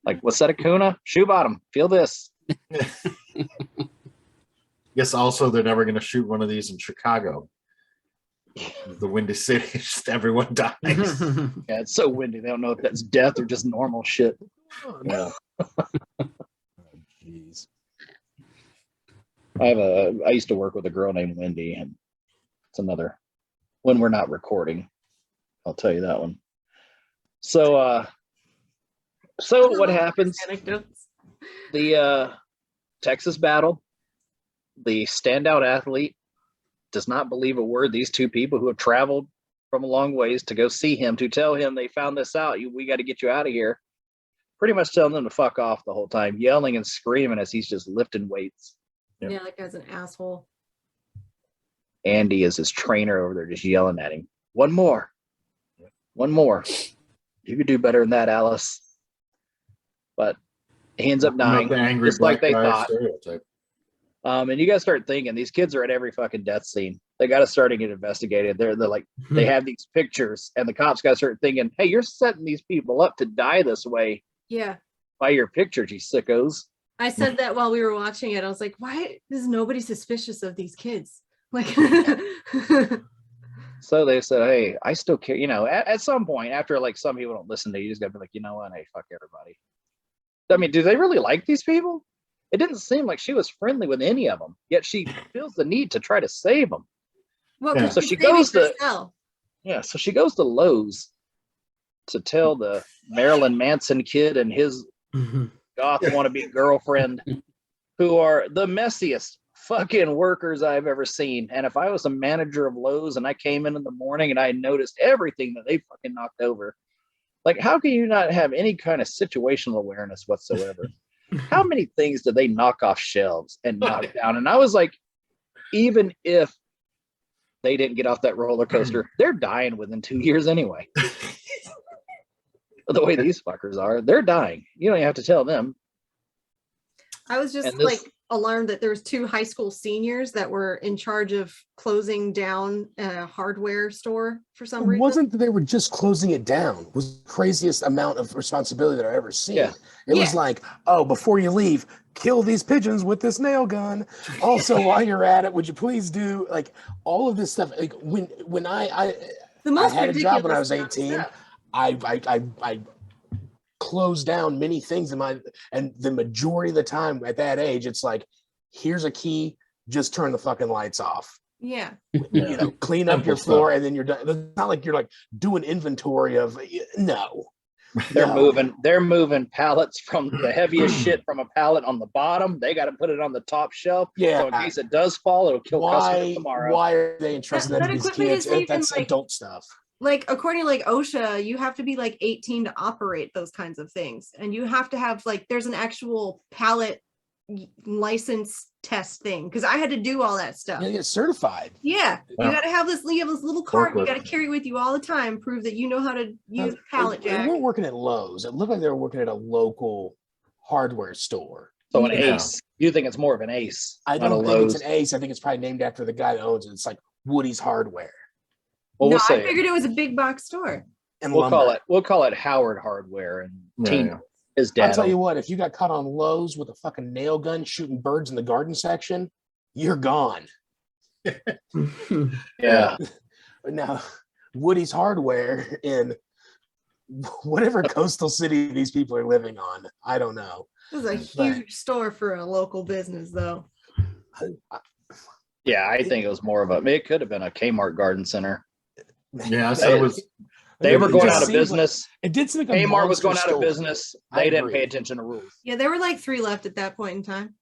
like, what's that, a Kuna? Shoe bottom. Feel this. Guess also they're never going to shoot one of these in Chicago. The Windy City, just everyone dies. Yeah, it's so windy. They don't know if that's death or just normal shit. Yeah. Jeez. I used to work with a girl named Wendy, and it's another when we're not recording. I'll tell you that one. So what happens? Anecdotes. The Texas battle, the standout athlete does not believe a word these two people who have traveled from a long ways to go see him, to tell him they found this out. We got to get you out of here. Pretty much telling them to fuck off the whole time, yelling and screaming as he's just lifting weights. Yeah, that guy's an asshole. Andy is his trainer over there, just yelling at him. One more. You could do better than that, Alice. But he ends up dying, The angry just like black they guy thought. stereotype. And you guys start thinking these kids are at every fucking death scene. They got to start to get investigated. They're like, they have these pictures, and the cops got to start thinking, hey, you're setting these people up to die this way Yeah. by your pictures, you sickos. I said that while we were watching it. I was like, why is nobody suspicious of these kids? Like, So they said, hey, I still care. You know, at some point, after like some people don't listen to you, you just got to be like, you know what? Hey, fuck everybody. I mean, do they really like these people? It didn't seem like she was friendly with any of them, yet she feels the need to try to save them. well, Yeah. so So she she goes goes to- to. Yeah, so she goes to Lowe's to tell the Marilyn Manson kid and his goth wannabe girlfriend, who are the messiest fucking workers I've ever seen. And if I was a manager of Lowe's and I came in the morning and I noticed everything that they fucking knocked over, like, how can you not have any kind of situational awareness whatsoever? How many things did they knock off shelves and knock down? And I was like, even if they didn't get off that roller coaster, they're dying within 2 years anyway. The way these fuckers are, they're dying. You don't even have to tell them. I was just And this- like alarmed that there was 2 high school seniors that were in charge of closing down a hardware store for some It reason. wasn't that they were just closing it down. It was the craziest amount of responsibility that I've ever seen. Yeah. It was Yeah. like, oh, before you leave, kill these pigeons with this nail gun. Also, while you're at it, would you please do like all of this stuff? Like when I The most had a job when I ridiculous was amount of 18. stuff. I closed down many things and the majority of the time at that age, it's like, here's a key, just turn the fucking lights off. Yeah. You know, clean up Simple your stuff. floor and then you're done. It's not like you're like doing inventory of no. They're moving pallets from the heaviest shit from a pallet on the bottom. They got to put it on the top shelf. Yeah. So in case it does fall, it'll kill customers tomorrow. Why are they entrusting that That to these equipment kids? isn't even, That's like- adult stuff. Like, according to like OSHA, you have to be like 18 to operate those kinds of things. And you have to have like, there's an actual pallet license test thing. Cause I had to do all that stuff. You get certified. Yeah. You Yeah. got to have this, you have this little card you Forklift. got to carry with you all the time, prove that you know how to use pallet They jack. weren't working at Lowe's. It looked like they were working at a local hardware store. So an Yeah. ace. You think it's more of an ace? I not a don't think Lowe's. it's an Ace. I think it's probably named after the guy that owns it. It's like Woody's Hardware Well, No, we'll say I figured it was a big box store. and we'll lumber. call it Howard Hardware, and Yeah, Teen yeah. his I'll dad. tell you what, if you got caught on Lowe's with a fucking nail gun shooting birds in the garden section, you're gone. Yeah. Now, Woody's Hardware in whatever coastal city these people are living on. I don't know. This is a huge store for a local business, though. Yeah, I think it was more of a. It could have been a Kmart garden center. Yeah, I said it was. They were It going just out of seems business. Like, it did seem like a Kmart was monster going out of store. business. I They didn't agree. pay attention to rules. Yeah, there were like 3 left at that point in time.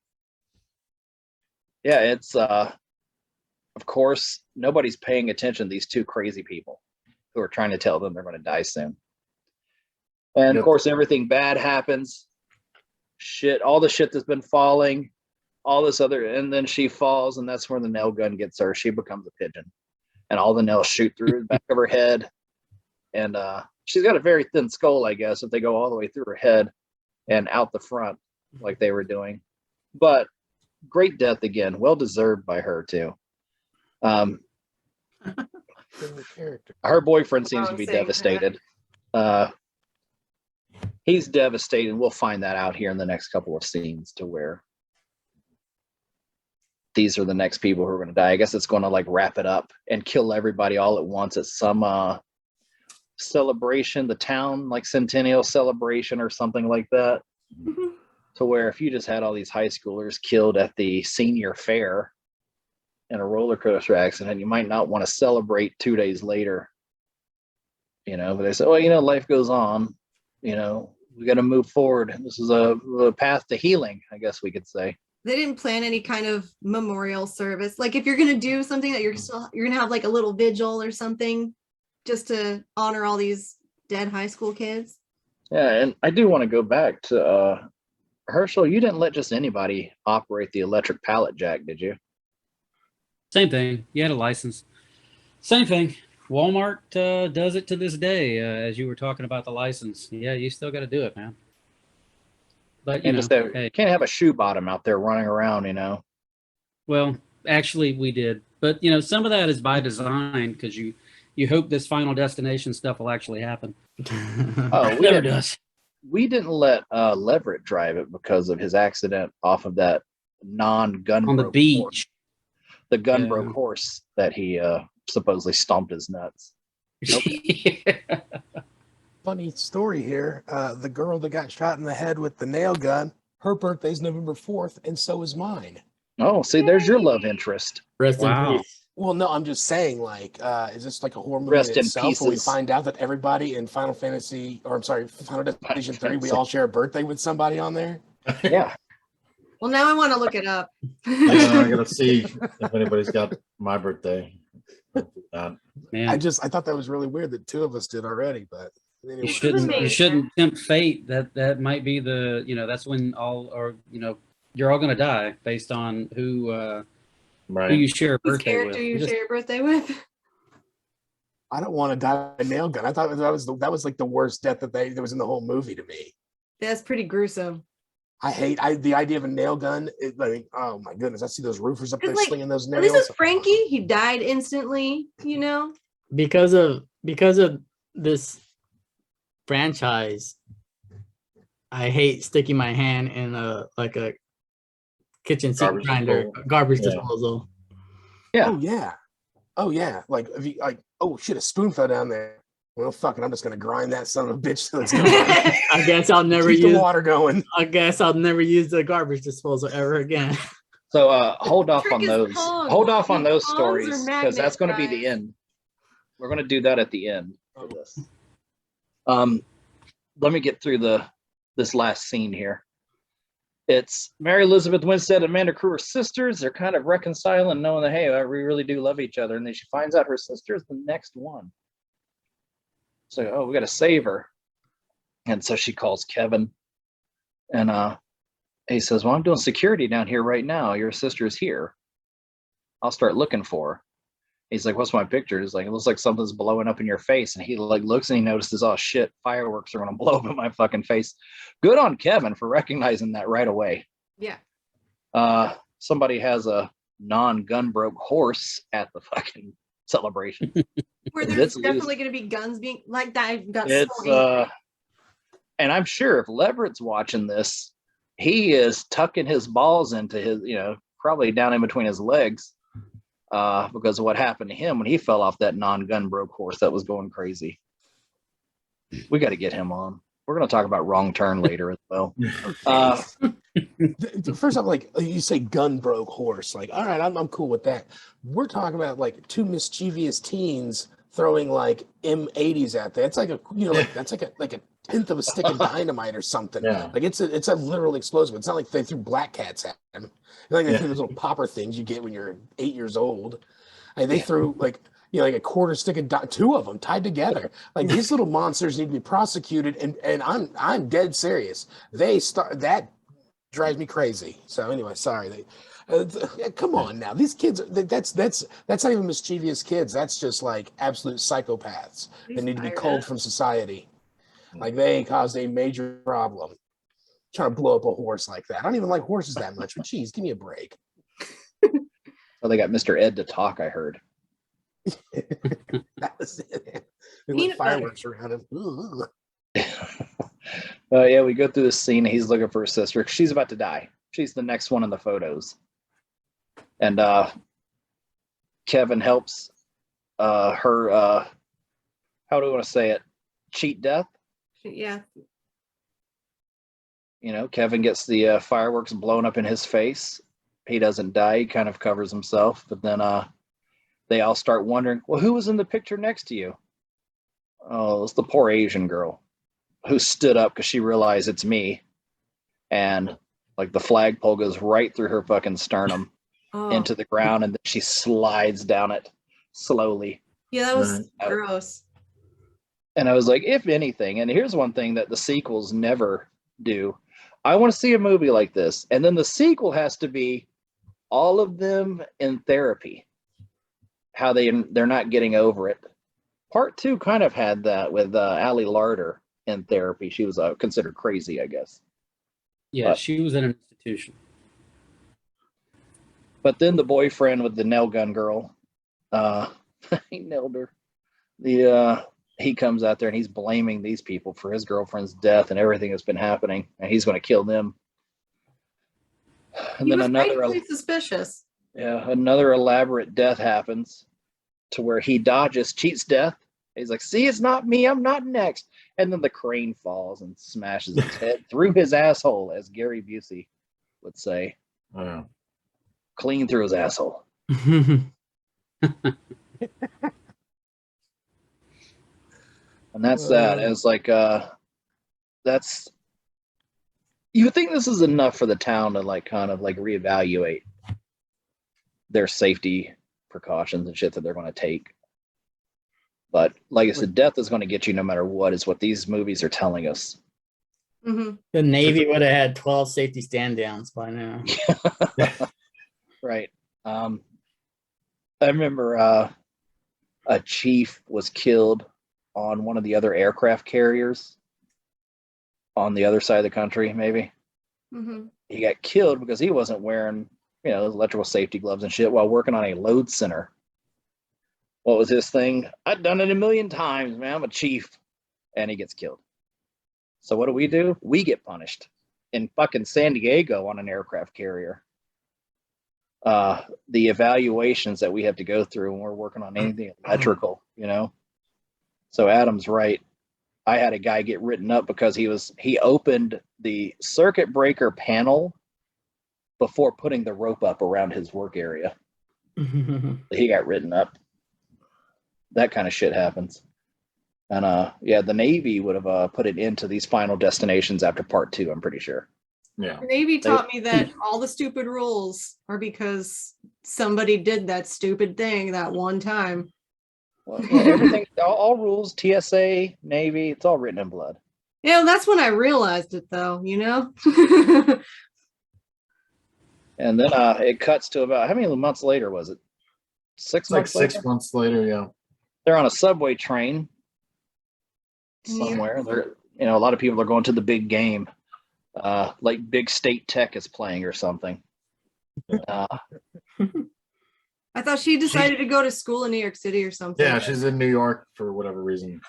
Yeah, it's of course nobody's paying attention to these 2 crazy people who are trying to tell them they're going to die soon. And Yep. of course, everything bad happens. Shit, all the shit that's been falling, all this other, and then she falls, and that's where the nail gun gets her. She becomes a pigeon, and all the nails shoot through the back of her head. And she's got a very thin skull, I guess, if they go all the way through her head and out the front, like they were doing. But great death again, well deserved by her too. Her boyfriend seems to be devastated. He's devastated. We'll find that out here in the next couple of scenes, to where these are the next people who are going to die. I guess it's going to like wrap it up and kill everybody all at once at some celebration, the town like centennial celebration or something like that. To where if you just had all these high schoolers killed at the senior fair in a roller coaster accident, you might not want to celebrate 2 days later. You know, but they say, well, you know, life goes on. You know, we got to move forward. This is a path to healing, I guess we could say. They didn't plan any kind of memorial service. Like if you're gonna do something that you're gonna have like a little vigil or something, just to honor all these dead high school kids. Yeah, and I do want to go back to Herschel. You didn't let just anybody operate the electric pallet jack, did you? Same thing. You had a license. Same thing. Walmart does it to this day. As you were talking about the license, yeah, you still got to do it, man. But you know, You can't have a shoe bottom out there running around, you know. well, actually, we did, but you know, some of that is by design because you hope this Final Destination stuff will actually happen. Oh, It never does. We didn't let Leverett drive it because of his accident off of that non-gun On the broke beach. horse. The gun Yeah. broke horse that he supposedly stomped his nuts. Funny story here. The girl that got shot in the head with the nail gun, her birthday's November 4th, and so is mine. Oh, see, there's your love interest. Rest Wow. in peace. Well, no, I'm just saying, like, is this like a horror movie Rest in in itself where we pieces. find out that everybody in Final Destination 3, we all share a birthday with somebody on there? Yeah. Well, now I want to look it up. I gotta see if anybody's got my birthday. Man, I thought that was really weird that 2 of us did already, but anyway. you shouldn't tempt fate. That might be the, you know, that's when you're all gonna die based on who Right. you share a Whose birthday character with. you Just- share a birthday with? I don't want to die by a nail gun. I thought that was like the worst death that was in the whole movie to me. That's pretty gruesome. I hate the idea of a nail gun. Like, oh my goodness, I see those roofers up there 'Cause, like, slinging those At nails. least with Frankie, he died instantly, you know? Because of this franchise, I hate sticking my hand in a kitchen sink Garbage grinder, disposal. garbage Yeah. disposal. Yeah. Oh yeah. Like if you oh shit, a spoon fell down there. Well, fuck it, I'm just gonna grind that son of a bitch till it's gone. I guess I'll never Keep the use. water going. I guess I'll never use the garbage disposal ever again. So hold off trick on is those. tongs. Hold off on Use those tongs or stories because that's going to be the magnet end. We're going to do that at the end of this. Let me get through this last scene here. It's Mary Elizabeth Winstead and Amanda Crew are sisters. They're kind of reconciling, knowing that, hey, we really do love each other. And then she finds out her sister is the next one. So, oh, we got to save her. And so she calls Kevin. And he says, well, I'm doing security down here right now. Your sister's here. I'll start looking for her. He's like, what's my picture? He's like, it looks like something's blowing up in your face. And he like looks and he notices, oh shit, fireworks are going to blow up in my fucking face. Good on Kevin for recognizing that right away. Yeah. Somebody has a non-gun broke horse at the fucking celebration. Where It's there's loose. definitely going to be guns being like that. I got so It's angry. and I'm sure if Leverett's watching this, he is tucking his balls into his, probably down in between his legs, because of what happened to him when he fell off that non-gun broke horse that was going crazy. We got to get him on. We're going to talk about Wrong Turn later as well. First off, like you say, gun broke horse. Like, all right, I'm cool with that. We're talking about like two mischievous teens throwing like M80s at that. It's like that's like a tenth of a stick of dynamite or something. Yeah. Like it's a literal explosive. It's not like they threw black cats at him. It's like they threw those little popper things you get when you're 8 years old. And they threw like like a quarter stick of two of them tied together. Like these little monsters need to be prosecuted, and I'm dead serious. That drives me crazy. So anyway, sorry. Come on now, these kids. That's not even mischievous kids. That's just like absolute psychopaths that need to be culled from society. Like they caused a major problem trying to blow up a horse like that. I don't even like horses that much, but geez, give me a break. Oh, they got Mr. Ed to talk, I heard. That was it. They lit fireworks around him. Yeah, we go through this scene. He's looking for his sister. She's about to die. She's the next one in the photos. And Kevin helps her, how do I want to say it? Cheat death. Yeah. Kevin gets the fireworks blown up in his face. He doesn't die. He kind of covers himself. But then they all start wondering, well, who was in the picture next to you? Oh, it's the poor Asian girl who stood up because she realized it's me. And like the flagpole goes right through her fucking sternum into the ground, and then she slides down it slowly. Yeah, that was gross. And I was like, if anything, and here's one thing that the sequels never do. I want to see a movie like this. And then the sequel has to be all of them in therapy. How they're not getting over it. Part 2 kind of had that with Ali Larder in therapy. She was considered crazy, I guess. Yeah, she was in an institution. But then the boyfriend with the nail gun girl, he nailed her. He comes out there and he's blaming these people for his girlfriend's death and everything that's been happening, and he's going to kill them. And he then was another suspicious. Yeah, another elaborate death happens to where he dodges, cheats death. He's like, see, it's not me. I'm not next. And then the crane falls and smashes his head through his asshole, as Gary Busey would say. Wow. Clean through his asshole. And that's that. It's like, that's, you would think this is enough for the town to like kind of like reevaluate their safety precautions and shit that they're going to take. But like I said, death is going to get you no matter what, is what these movies are telling us. Mm-hmm. The Navy would have had 12 safety stand downs by now. Right. I remember a chief was killed on one of the other aircraft carriers on the other side of the country, maybe. Mm-hmm. He got killed because he wasn't wearing, electrical safety gloves and shit while working on a load center. What was his thing? I've done it a million times, man. I'm a chief. And he gets killed. So what do? We get punished in fucking San Diego on an aircraft carrier. The evaluations that we have to go through when we're working on anything electrical, So Adam's right. I had a guy get written up because he opened the circuit breaker panel before putting the rope up around his work area. He got written up. That kind of shit happens. And the Navy would have put it into these final destinations after part 2, I'm pretty sure. Yeah. The Navy taught me that all the stupid rules are because somebody did that stupid thing that one time. Well, everything, all rules, TSA, Navy, it's all written in blood. Yeah, that's when I realized it, though. And then it cuts to about, how many months later was it? 6 It's like months later? 6 months later, yeah. They're on a subway train somewhere. They're, a lot of people are going to the big game, like Big State Tech is playing or something. I thought she decided to go to school in New York City or something. Yeah, she's in New York for whatever reason.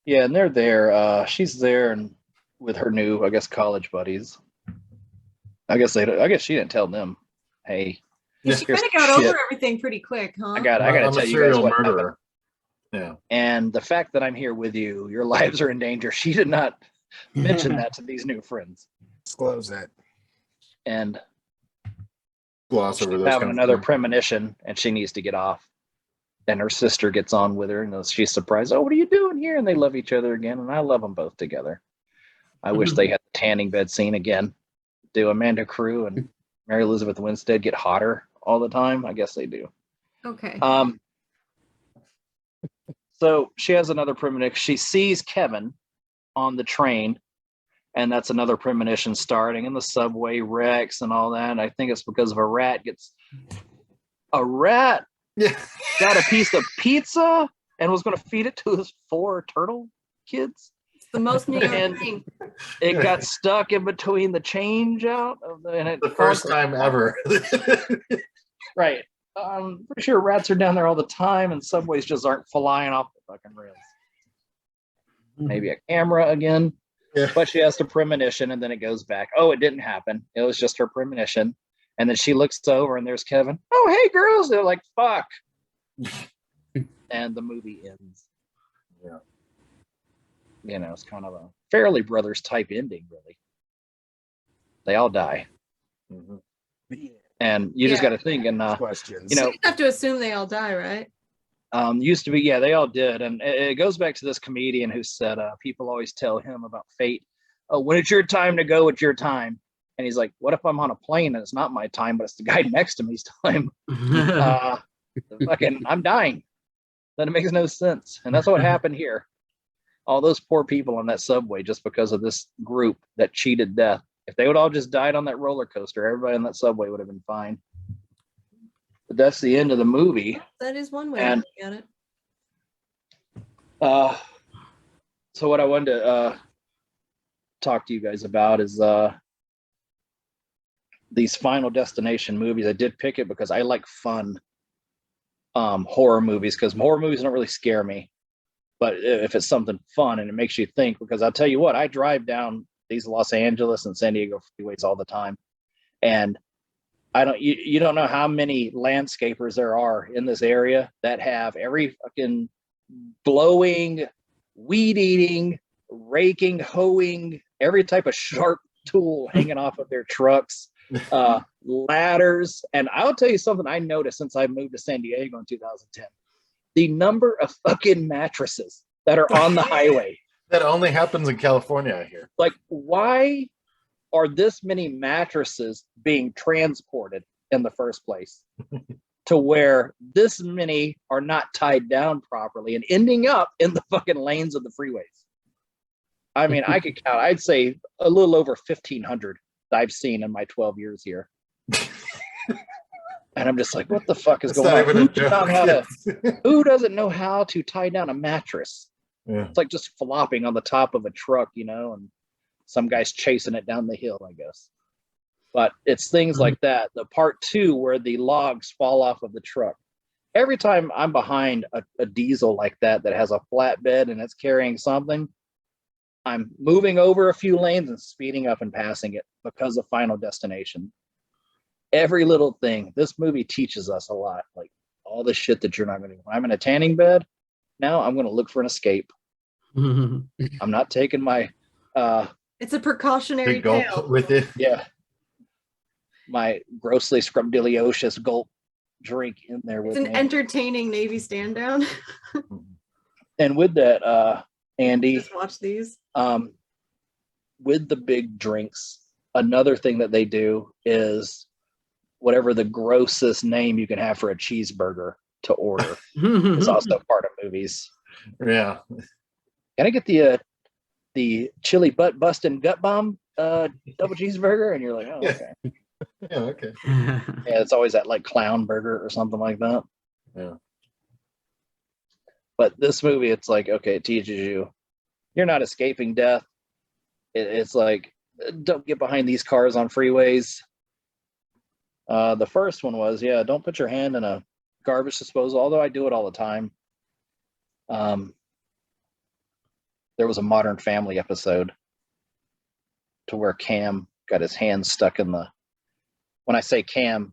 Yeah, and they're there. She's there and with her new, I guess, college buddies. I guess she didn't tell them, hey. She kind of got over everything pretty quick, huh? I gotta I'm tell a you guys serial what murderer. happened. Yeah. And the fact that I'm here with you, your lives are in danger. She did not mention that to these new friends. Disclose that. And Gloss she's over those having kinds of another things. premonition, and she needs to get off. And her sister gets on with her, and she's surprised. Oh, what are you doing here? And they love each other again, and I love them both together. I wish they had the tanning bed scene again. Do Amanda Crew and Mary Elizabeth Winstead get hotter all the time? I guess they do. Okay. So she has another premonition. She sees Kevin on the train, and that's another premonition starting, and the subway wrecks and all that. And I think it's because of a rat Yeah. got a piece of pizza and was going to feed it to his 4 turtle kids. It's the most New York And thing. it got stuck in between the change out of The first time ever. Right. I'm pretty sure rats are down there all the time, and subways just aren't flying off the fucking rails. Maybe a camera again. Yeah. But she has the premonition, and then it goes back. Oh, it didn't happen. It was just her premonition. And then she looks over, and there's Kevin. Oh, hey, girls. They're like, fuck. And the movie ends. Yeah. You know, it's kind of a Fairly Brothers type ending, really. They all die. Mhm. And you just Yeah. got to think, and Questions. you know, You have to assume they all die, right? used to be, yeah, they all did. And it goes back to this comedian who said people always tell him about fate. Oh, when it's your time to go, it's your time. And he's like, what if I'm on a plane and it's not my time, but it's the guy next to me's time? I'm dying. Then it makes no sense. And that's what happened here. All those poor people on that subway just because of this group that cheated death. If they would all just died on that roller coaster, everybody on that subway would have been fine. But that's the end of the movie. That is one way And- to look at it. So what I wanted to talk to you guys about is these Final Destination movies. I did pick it because I like fun horror movies, because horror movies don't really scare me. But if it's something fun and it makes you think, because I'll tell you what, I drive down these Los Angeles and San Diego freeways all the time, and you don't know how many landscapers there are in this area that have every fucking blowing, weed eating, raking, hoeing, every type of sharp tool hanging off of their trucks, ladders. And I'll tell you something I noticed since I moved to San Diego in 2010. The number of fucking mattresses that are on the highway. That only happens in California, I hear. Like, why are this many mattresses being transported in the first place to where this many are not tied down properly and ending up in the fucking lanes of the freeways? I mean, I could count, I'd say a little over 1,500 that I've seen in my 12 years here. And I'm just like, what the fuck is It's going not on? even a joke. Who doesn't know how to tie down a mattress? Yeah. It's like just flopping on the top of a truck, you know, and some guy's chasing it down the hill, I guess. But it's things like that. The part 2 where the logs fall off of the truck. Every time I'm behind a diesel like that has a flatbed and it's carrying something, I'm moving over a few lanes and speeding up and passing it because of Final Destination. Every little thing. This movie teaches us a lot. Like all the shit that you're not going to do. When I'm in a tanning bed, now I'm going to look for an escape. I'm not taking my It's a precautionary Big gulp tale. with it. yeah, my grossly scrubdiddlyocious gulp drink in there with It's an me. entertaining Navy stand down. And with that, Andy, Just watch these. with the big drinks, another thing that they do is whatever the grossest name you can have for a cheeseburger to order is also part of movies. Yeah. Can I get the chili butt busting gut bomb double cheeseburger? And you're like, oh, okay. Yeah, okay. Yeah, it's always that like clown burger or something like that. Yeah. But this movie, it's like, okay, it teaches you you're not escaping death. It's like, don't get behind these cars on freeways. The first one was, yeah, don't put your hand in a garbage disposal, although I do it all the time. There was a Modern Family episode to where Cam got his hand stuck in the, when I say Cam,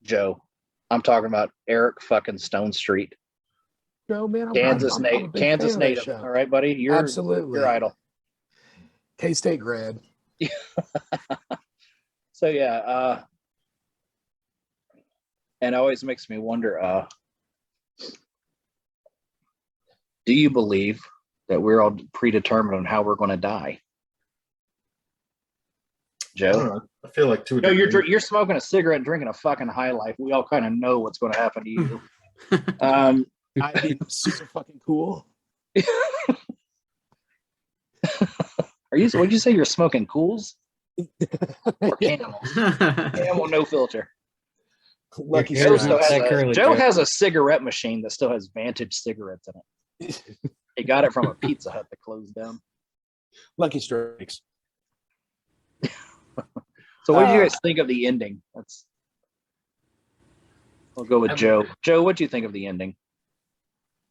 Joe, I'm talking about Eric fucking Stone Street. show, man. I'm Kansas a native. big Kansas fan of that native. show. All right, buddy. You're Absolutely. your idol. K-State grad. So yeah, and it always makes me wonder, do you believe that we're all predetermined on how we're going to die? I don't Joe? know. I feel like No, you're smoking a cigarette and drinking a fucking high life. We all kind of know what's going to happen to you. I being super fucking cool. What'd you say? You're smoking cools or Yeah. camels? Camel, no filter. Lucky Your hair's Joe, not that curly, Joe. has a cigarette machine that still has Vantage cigarettes in it. He got it from a Pizza Hut that closed down. Lucky Strikes. So what did you guys think of the ending? I'll go with Joe. Joe, what do you think of the ending?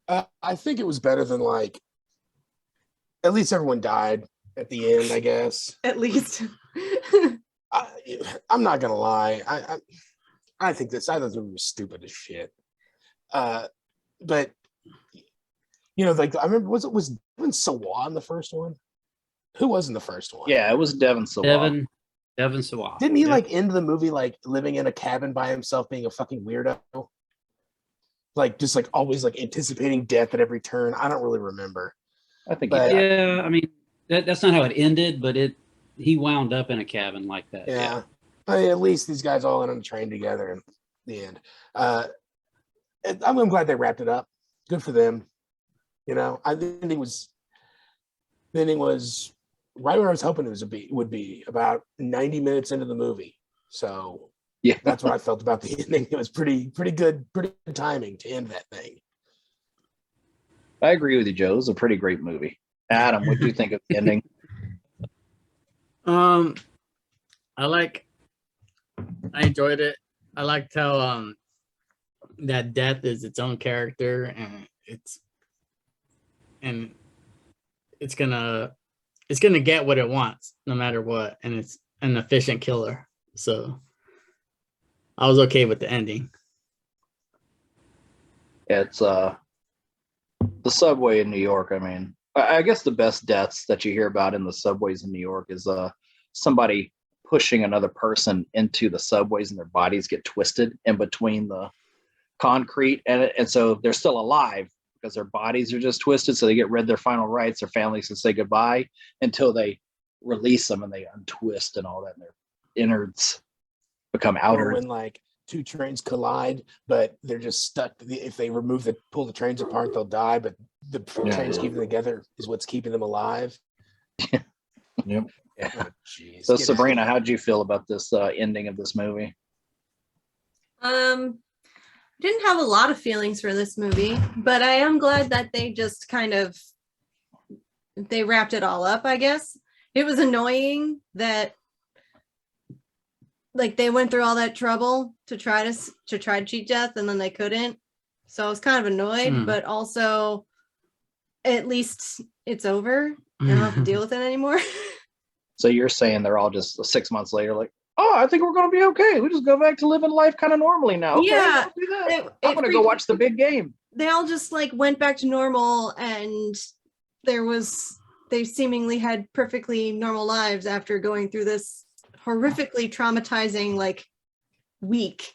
I think it was better than like. At least everyone died at the end, I guess. At least. I'm not gonna lie. I think I thought it was stupid as shit. But you know, like I remember, was Devin Sawa in the first one? Who was in the first one? Yeah, it was Devin Sawa. Devin Sawa. Didn't he Yeah. like end the movie like living in a cabin by himself, being a fucking weirdo? Like just like always like anticipating death at every turn. I don't really remember. I think But- he did. Yeah, I mean that's not how it ended, but he wound up in a cabin like that. Yeah. I mean, at least these guys all went on the train together in the end. I'm glad they wrapped it up. Good for them. You know, the ending was right where I was hoping it would be about 90 minutes into the movie. So Yeah. that's what I felt about the ending. It was pretty good timing to end that thing. I agree with you, Joe. It was a pretty great movie. Adam, what do you think of the ending? I enjoyed it. I liked how that death is its own character, and it's gonna get what it wants no matter what, and it's an efficient killer. So I was okay with the ending. It's the subway in New York. I mean, I guess the best deaths that you hear about in the subways in New York is somebody pushing another person into the subways and their bodies get twisted in between the concrete, and so they're still alive because their bodies are just twisted, so they get read their final rights. Their families can say goodbye until they release them and they untwist and all that, and their innards become Or outer. when like two trains collide, but they're just stuck. If they pull the trains apart, they'll die. But the trains keeping them together is what's keeping them alive. Yep. Oh, jeez. So Get Sabrina, out. how'd you feel about this ending of this movie? Didn't have a lot of feelings for this movie, but I am glad that they just kind of they wrapped it all up, I guess. It was annoying that like they went through all that trouble to try to cheat death and then they couldn't. So I was kind of annoyed, but also at least it's over. I don't have to deal with it anymore. So you're saying they're all just 6 months later, like, oh, I think we're going to be okay. We just go back to living life kind of normally now. Okay, Yeah, let's do that. it I'm going to go watch the big game. They all just like went back to normal, and they seemingly had perfectly normal lives after going through this horrifically traumatizing like week.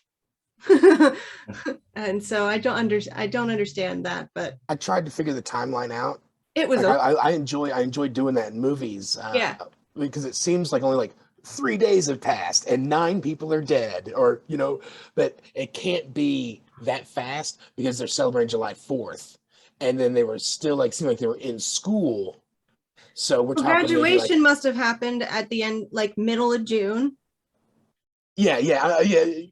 And so I don't understand that, but I tried to figure the timeline out. it was Like, I enjoy doing that in movies. Yeah. Because it seems like only like 3 days have passed and 9 people are dead, or you know, but it can't be that fast because they're celebrating July 4th, and then they were still like seemed like they were in school. So we're talking maybe, graduation like, must have happened at the end, like middle of June. yeah, June.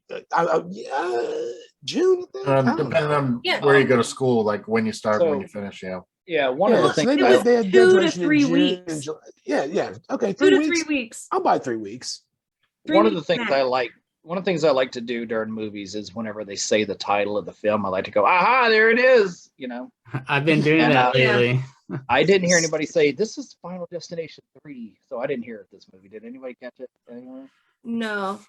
I don't Depending know. on Yeah. where you go to school, like when you start, So- when you finish, yeah. Yeah, one of the so things they was had 2 to graduation in 3 June weeks. and July. Yeah. Okay, 2 to 3 3 weeks. weeks. I'll buy 3 weeks. one of the weeks things max. one of the things I like to do during movies is whenever they say the title of the film, I like to go, aha, there it is. You know, I've been doing And, that yeah. lately. I didn't hear anybody say this is Final Destination 3, so I didn't hear it this movie. Did anybody catch it? Anyone? No,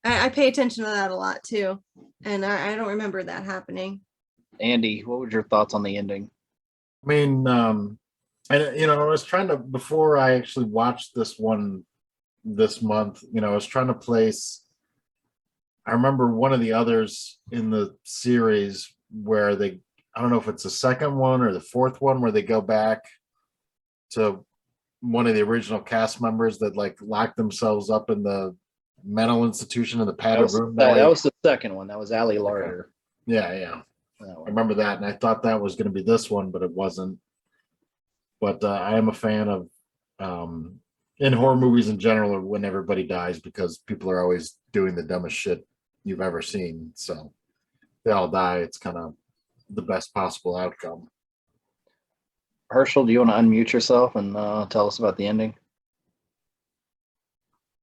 I pay attention to that a lot too, and I don't remember that happening. Andy, what was your thoughts on the ending? I mean, and I was trying to, before I actually watched this one this month, I was trying to place. I remember one of the others in the series where I don't know if it's the second one or the fourth one, where they go back to one of the original cast members that like locked themselves up in the mental institution in the padded room. That was the second one. That was Ali Larder. Yeah. That I one. remember that, and I thought that was going to be this one, but it wasn't. But I am a fan of in horror movies in general, or when everybody dies, because people are always doing the dumbest shit you've ever seen. So they all die. It's kind of the best possible outcome. Herschel, do you want to unmute yourself and tell us about the ending?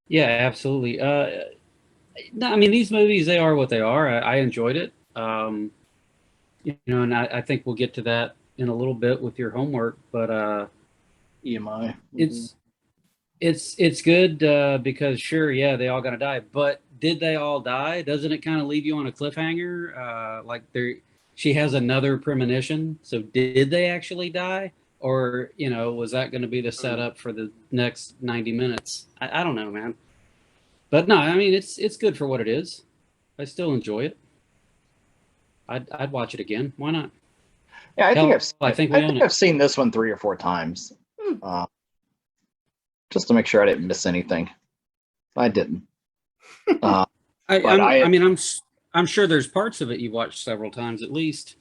Yeah, absolutely. No, I mean, these movies, they are what they are. I enjoyed it. And I think we'll get to that in a little bit with your homework, but EMI. it's good because sure, yeah, they all gotta die, but did they all die? Doesn't it kind of leave you on a cliffhanger? Like she has another premonition. So did they actually die? Or, was that going to be the setup for the next 90 minutes? I don't know, man. But no, I mean, it's good for what it is. I still enjoy it. I'd watch it again. Why not? Yeah, I think we own it. I've seen this one 3 or 4 times, just to make sure I didn't miss anything. I didn't. I'm sure there's parts of it you watched several times at least.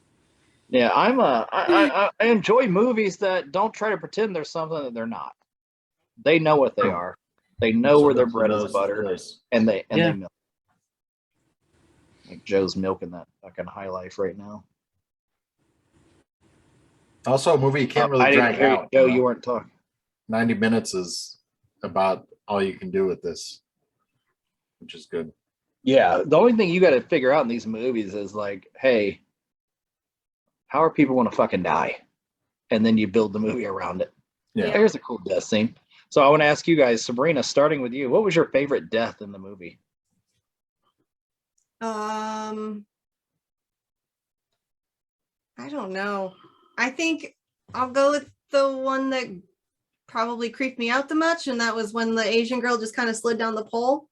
Yeah, I enjoy movies that don't try to pretend they're something that they're not. They know what they are. They know where their bread is buttered, and they milk. Like Joe's milking that fucking high life right now. Also, a movie you can't really drag out. Joe, you weren't talking. 90 minutes is about all you can do with this, which is good. Yeah, the only thing you got to figure out in these movies is like, hey, how are people going to fucking die? And then you build the movie around it. Yeah. Here's a cool death scene. So I want to ask you guys, Sabrina, starting with you, what was your favorite death in the movie? I don't know. I think I'll go with the one that probably creeped me out the much, and that was when the Asian girl just kind of slid down the pole.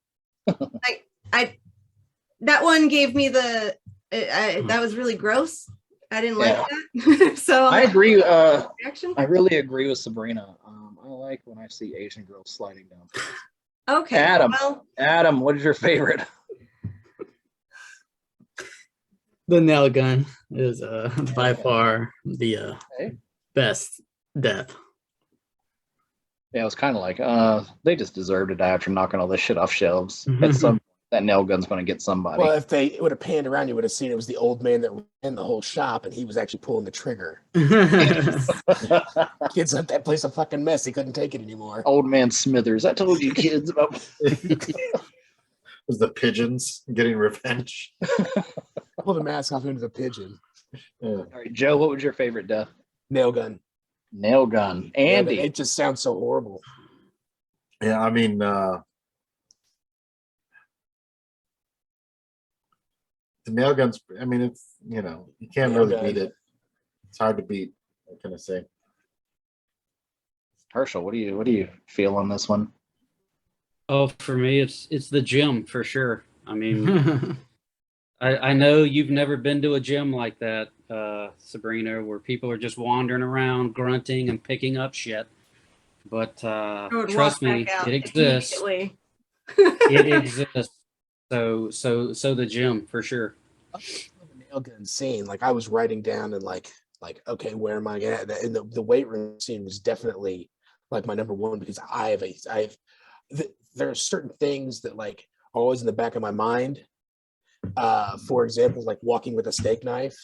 That one gave me that was really gross. I didn't like that. So I agree. reaction. I really agree with Sabrina. I like when I see Asian girls sliding down. Okay. Adam, what is your favorite? The nail gun is by far the best death. Yeah, it was kind of like they just deserve to die after knocking all this shit off shelves. Mhm. At some point, that nail gun's going to get somebody. Well, if they would have panned around, you would have seen it was the old man that ran the whole shop, and he was actually pulling the trigger. Kids left that place a fucking mess. He couldn't take it anymore. Old man Smithers. I told you kids about. Was the pigeons getting revenge? Pull the mask off into the pigeon. Yeah. All right, Joe, what was your favorite death? Nail gun. Nail gun. Andy. Yeah, it just sounds so horrible. Yeah, I mean, the nail guns, I mean, it's, you can't Nail really gun. beat it. It's hard to beat, what can I say? Herschel, what do you feel on this one? Oh, for me, it's the gym for sure. I mean, I know you've never been to a gym like that, Sabrina, where people are just wandering around, grunting and picking up shit. But trust me, it exists. It exists. So the gym for sure. The nail gun scene, like I was writing down and like okay, where am I at? And the weight room scene was definitely like my number one, because there are certain things that like are always in the back of my mind. For example, like walking with a steak knife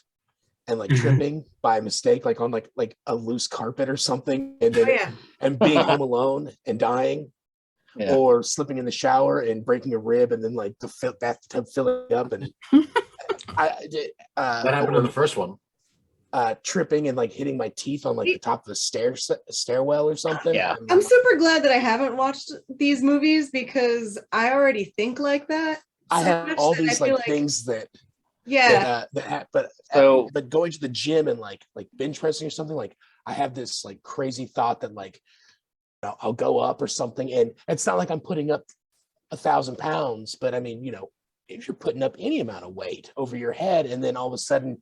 and like tripping by mistake, like on like a loose carpet or something, and then and being home alone and dying, or slipping in the shower and breaking a rib, and then like the bathtub filling up, and that happened in the first one. Tripping and like hitting my teeth on like the top of the stairwell or something. Yeah. I'm super glad that I haven't watched these movies, because I already think like that. I have all these like things that Yeah. But going to the gym and like bench pressing or something, like I have this like crazy thought that like I'll go up or something, and it's not like I'm putting up 1,000 pounds, but I mean, if you're putting up any amount of weight over your head, and then all of a sudden,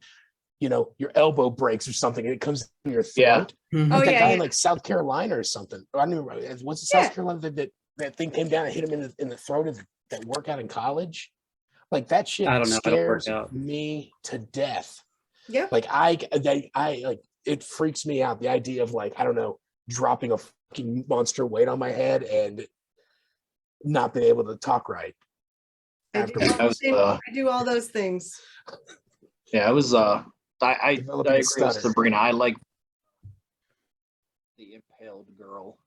your elbow breaks or something, and it comes in your throat. Mhm. Oh Like that yeah, guy yeah. in like South Carolina or something. I don't remember. Was it Yeah. South Carolina that thing came down and hit him in the throat of that workout in college? Like that shit I don't know. I don't work scares out. me to death. Yeah. Like I like it freaks me out. The idea of like, I don't know, dropping a fucking monster weight on my head and not being able to talk right. I do all those things. Yeah, I was I Developing a agree with stutter. Sabrina. I like the impaled girl.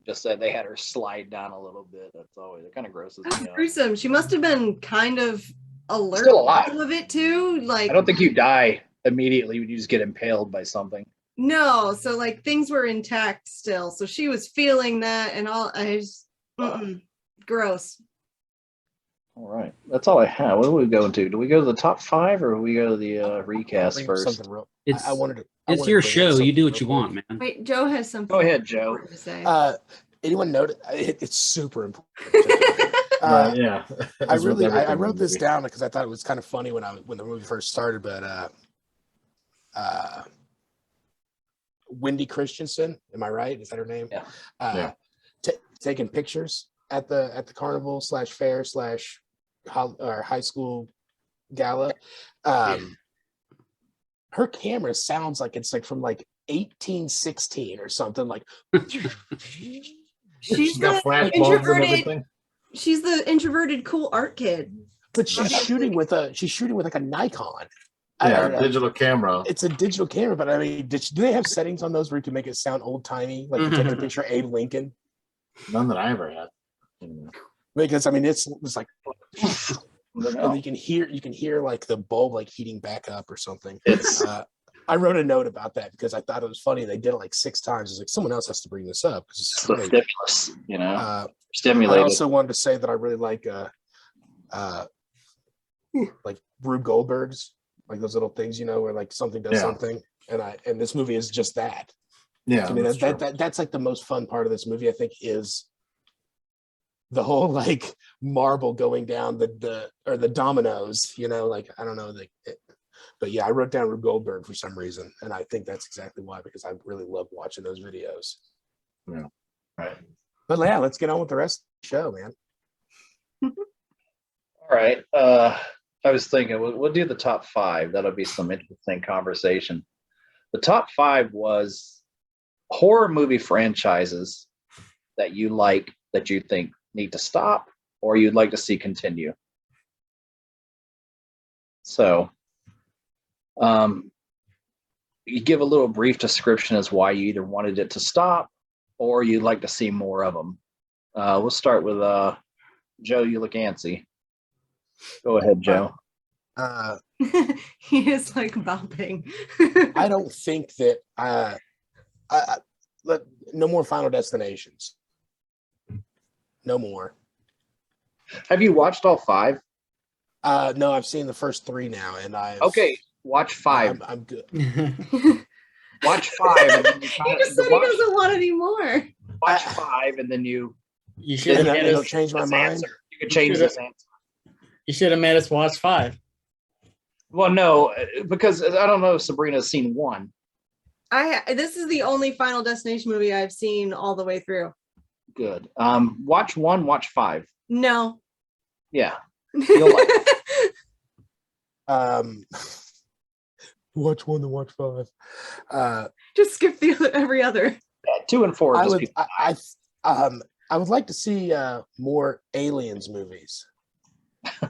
Just that they had her slide down a little bit. That's always, it kind of grosses That's me out. gruesome. She must have been kind of alert Still alive. to some of it too. Like I don't think you die immediately when you just get impaled by something. no, so like things were intact still. So she was feeling that and all. Gross. All right, that's all I have. What do we go into? Do we go to the top 5 or do we go to the recast Bring up first? something real. It's I wanted to. it's your bring up show. You something do what real you quick. want, man. Wait, Joe has something. Go ahead, Joe. important to say. Anyone notice? It's super important. Yeah. I As with everything I in wrote the this movie. down because I thought it was kind of funny when the movie first started. But Wendy Christensen, am I right? Is that her name? Yeah. Yeah. Taking pictures at the carnival / fair / high school gala. Her camera sounds like it's like from like 1816 or something. Like She's She's got the flash bulbs and introverted. everything. She's the introverted cool art kid. but she's Obviously. shooting with like a Nikon. Yeah, digital camera. It's a digital camera, but I mean, do they have settings on those where you can make it sound old timey, like you're taking a picture of Abe Lincoln? None that I ever had. Because I mean, it's like, I don't know. and you can hear like the bulb like heating back up or something. It's I wrote a note about that because I thought it was funny. They did it like 6 times. It's like someone else has to bring this up because it's the great. stimulus, I stimulated. also wanted to say that I really like Rube Goldberg's, like those little things, where like something does something, and this movie is just that. Yeah, I mean, that's true. that's like the most fun part of this movie, I think, is the whole like marble going down the dominoes, like I don't know, but yeah, I wrote down Rube Goldberg for some reason, and I think that's exactly why, because I really love watching those videos. Yeah. Right. But yeah, let's get on with the rest of the show, man. All right. I was thinking we'll do the top 5. That'll be some interesting conversation. The top 5 was horror movie franchises that you like, that you think need to stop, or you'd like to see continue. So, you give a little brief description as why you either wanted it to stop or you'd like to see more of them. We'll start with Joe. You look antsy. Go ahead, Joe. He is like bopping. I don't think that no more Final Destinations. No more. Have you watched all 5? No, I've seen the first 3 now, and Okay, watch 5. I'm good. Watch 5. And then He just said he doesn't want any more. Watch 5, and then you should have And made it'll us. change my this mind. answer. You could change this answer. You should have made us watch 5. Well, no, because I don't know if Sabrina's seen 1. This is the only Final Destination movie I've seen all the way through. Good. Watch 1, watch 5. No. Yeah. You'll like Watch 1 to watch 5. Just skip every other. 2 and 4. I would like to see more Aliens movies.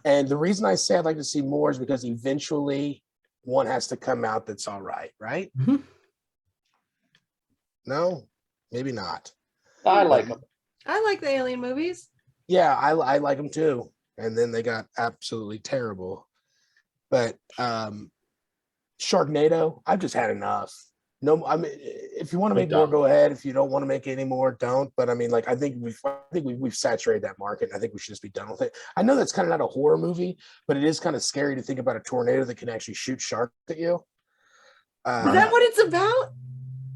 And the reason I say I'd like to see more is because eventually one has to come out that's all right, right? Mhm. No, maybe not. I like them. I like the Alien movies. Yeah, I like them too. And then they got absolutely terrible. But Sharknado, I've just had enough. No, I mean, if you want to We're make more, done. go ahead. If you don't want to make any more, don't. But I mean, like, I think we've saturated that market. I think we should just be done with it. I know that's kind of not a horror movie, but it is kind of scary to think about a tornado that can actually shoot sharks at you. Is that what it's about?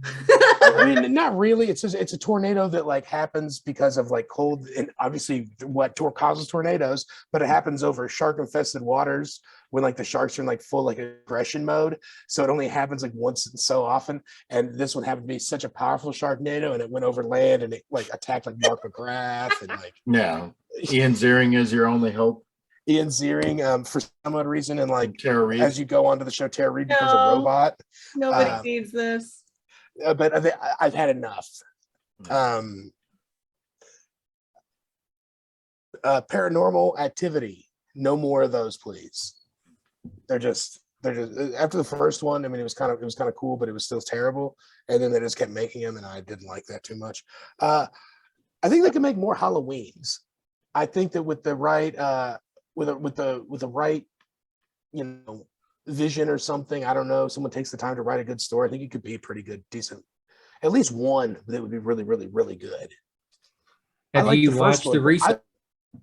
I mean, not really. It's just, it's a tornado that like happens because of like cold, and obviously what causes tornadoes, but it happens over shark infested waters when like the sharks are in like full like aggression mode. So it only happens like once so often. And this one happened to be such a powerful sharknado, and it went over land and it like attacked like Mark McGrath and like Yeah. Ian Ziering is your only hope. Ian Ziering for some odd reason, and like Tara Reid. as you go onto the show, Tara Reid becomes a No. robot. Nobody needs this. But I've had enough. Paranormal Activity, no more of those, please. They're just after the first one. I mean, it was kind of cool, but it was still terrible. And then they just kept making them, and I didn't like that too much. I think they can make more Halloweens. I think that with the right with the right, you know, vision or something, I don't know, someone takes the time to write a good story, I think it could be pretty good, decent. At least one that would be really, really, really good. Have you watched the recent?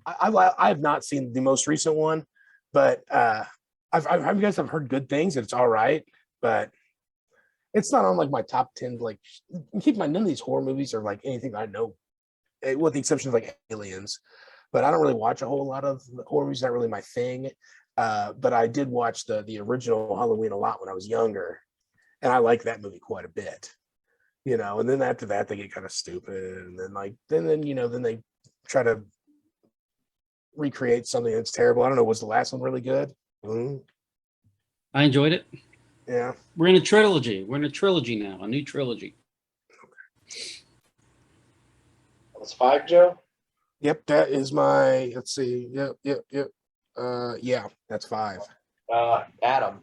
I have not seen the most recent one, but you guys have heard good things, and it's all right, but it's not on like my top 10. Like, keep in mind, none of these horror movies are like anything I know, with the exception of like Aliens. But I don't really watch a whole lot of horror movies. Not really my thing. But I did watch the original Halloween a lot when I was younger, and I like that movie quite a bit. You know, and then after that they get kind of stupid, and then then they try to recreate something that's terrible. I don't know. Was the last one really good? I enjoyed it. Yeah. We're in a trilogy. We're in a trilogy now, a new trilogy. That's 5, Joe. Yep, that is my. Let's see. Yep. Yeah, that's 5. Adam,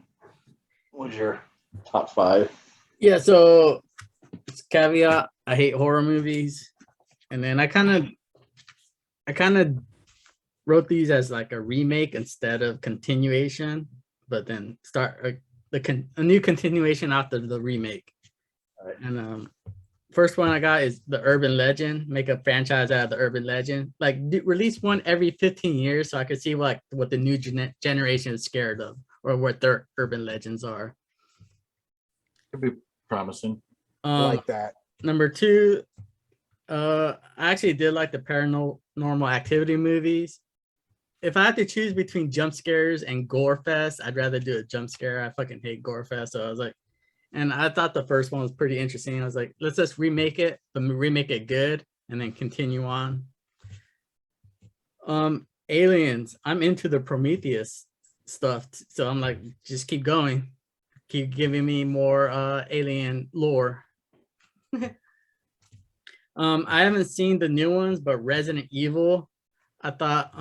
what's your top 5? Yeah, so caveat, I hate horror movies. And then I kind of wrote these as like a remake instead of continuation, but then start a new continuation after the remake. Right. And first one I got is the Urban Legend. Make a franchise out of the Urban Legend. Like release one every 15 years so I could see what the new generation is scared of, or what their urban legends are. Could be promising. I like that. Number 2, I actually did like the Paranormal Activity movies. If I had to choose between jump scares and gore fest, I'd rather do a jump scare. I fucking hate gore fest. So I was like, and I thought the first one was pretty interesting. I was like, let's just remake it, but remake it good, and then continue on. Aliens. I'm into the Prometheus stuff, so I'm like, just keep going. Keep giving me more alien lore. I haven't seen the new ones, but Resident Evil, I thought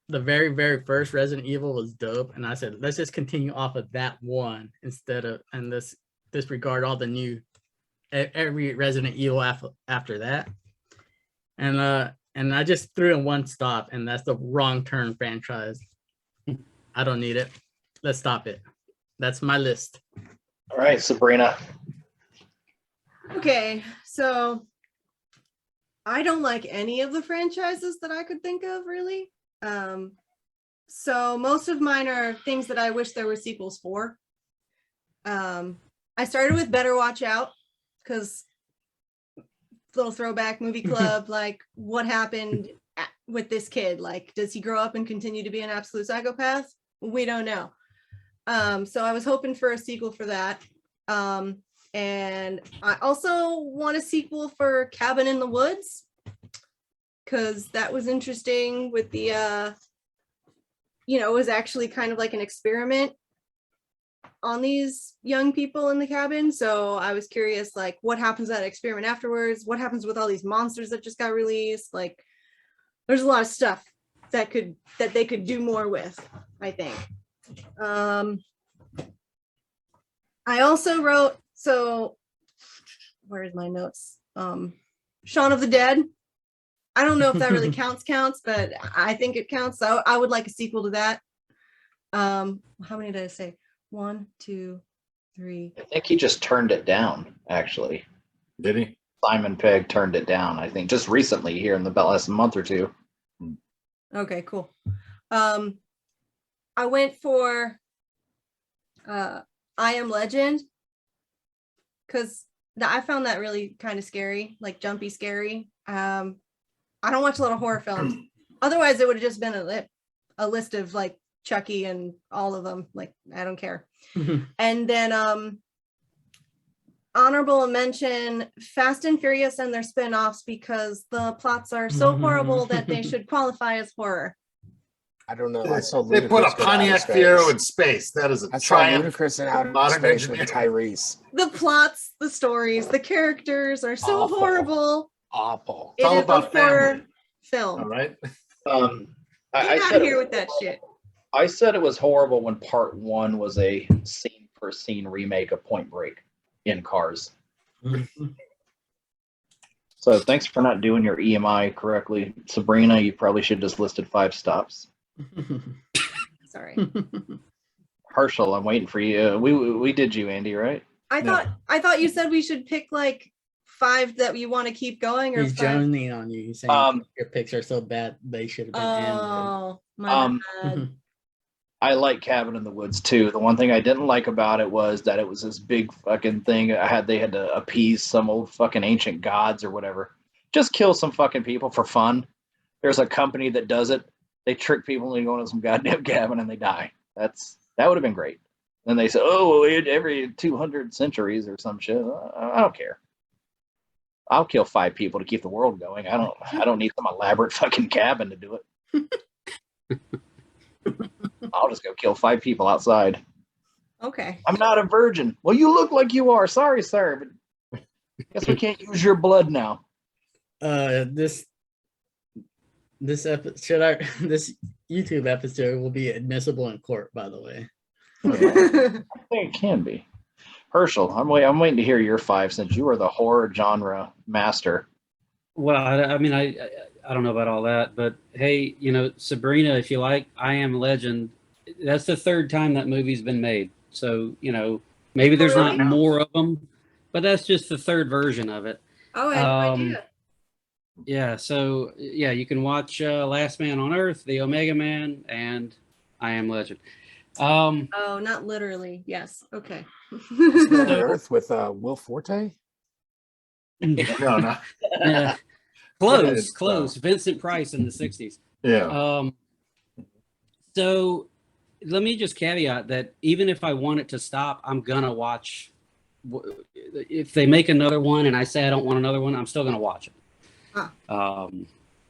the very, very first Resident Evil was dope. And I said, let's just continue off of that one instead of, and disregard all the new, every Resident Evil after that. And I just threw in one stop, and that's the Wrong Turn franchise. I don't need it. Let's stop it. That's my list. All right, Sabrina. Okay, so I don't like any of the franchises that I could think of, really. So most of mine are things that I wish there were sequels for. I started with Better Watch Out, because little throwback movie club, like what happened with this kid? Like, does he grow up and continue to be an absolute psychopath? We don't know. So I was hoping for a sequel for that. And I also want a sequel for Cabin in the Woods, because that was interesting with the, it was actually kind of like an experiment on these young people in the cabin. So I was curious, like, what happens to that experiment afterwards? What happens with all these monsters that just got released? Like, there's a lot of stuff that they could do more with, I think. I also wrote, so where's my notes? Shaun of the Dead. I don't know if that really counts, but I think it counts. So I would like a sequel to that. How many did I say? 1, 2, 3. I think he just turned it down, actually. Did he? Simon Pegg turned it down, I think, just recently here in the last month or two. Okay, cool. I went for I Am Legend because I found that really kind of scary, like jumpy scary. I don't watch a lot of horror films. Otherwise, it would have just been a list of like Chucky and all of them. Like, I don't care. And then honorable mention Fast and Furious and their spin-offs because the plots are so horrible that they should qualify as horror. I don't know. I saw They put a Ludacris go to outer Pontiac space. Fiero in space. That is a I saw triumph. Ludacris in outer modern space with engineering. Tyrese. The plots, the stories, the characters are so Awful. horrible. Awful. It's all It is a about horror family. film. All right. I Get out said of here with that shit. I said it was horrible when part 1 was a scene for scene remake of Point Break in Cars. So thanks for not doing your EMI correctly, Sabrina. You probably should have just listed 5 stops. Sorry. Herschel, I'm waiting for you. We did you, Andy, right? I thought you said we should pick like 5 that you want to keep going, or He's 5. jonesing on you. He's saying your picks are so bad they should have been Oh, my bad. ended. I like Cabin in the Woods too. The one thing I didn't like about it was that it was this big fucking thing. They had to appease some old fucking ancient gods or whatever. Just kill some fucking people for fun. There's a company that does it. They trick people into going to some goddamn cabin and they die. That would have been great. Then they say, oh, well, every 200 centuries or some shit. I don't care. I'll kill 5 people to keep the world going. I don't need some elaborate fucking cabin to do it. I'll just go kill 5 people outside. Okay. I'm not a virgin. Well, you look like you are. Sorry, sir, but guess we can't use your blood now. This YouTube episode will be admissible in court, by the way. I think it can be. Herschel, I'm waiting to hear your 5 since you are the horror genre master. Well, I mean, I don't know about all that, but hey, Sabrina, if you like I Am Legend, that's the 3rd time that movie's been made. So, maybe there's really? not more of them, but that's just the 3rd version of it. Oh, I had no idea. Yeah, so yeah, you can watch Last Man on Earth, The Omega Man, and I Am Legend. Oh, not literally. Yes. Okay. On Earth with Will Forte. No, no. Yeah. Close. Vincent Price in the 60s. Yeah. So let me just caveat that even if I want it to stop, I'm gonna watch. If they make another one and I say I don't want another one, I'm still gonna watch it. Huh.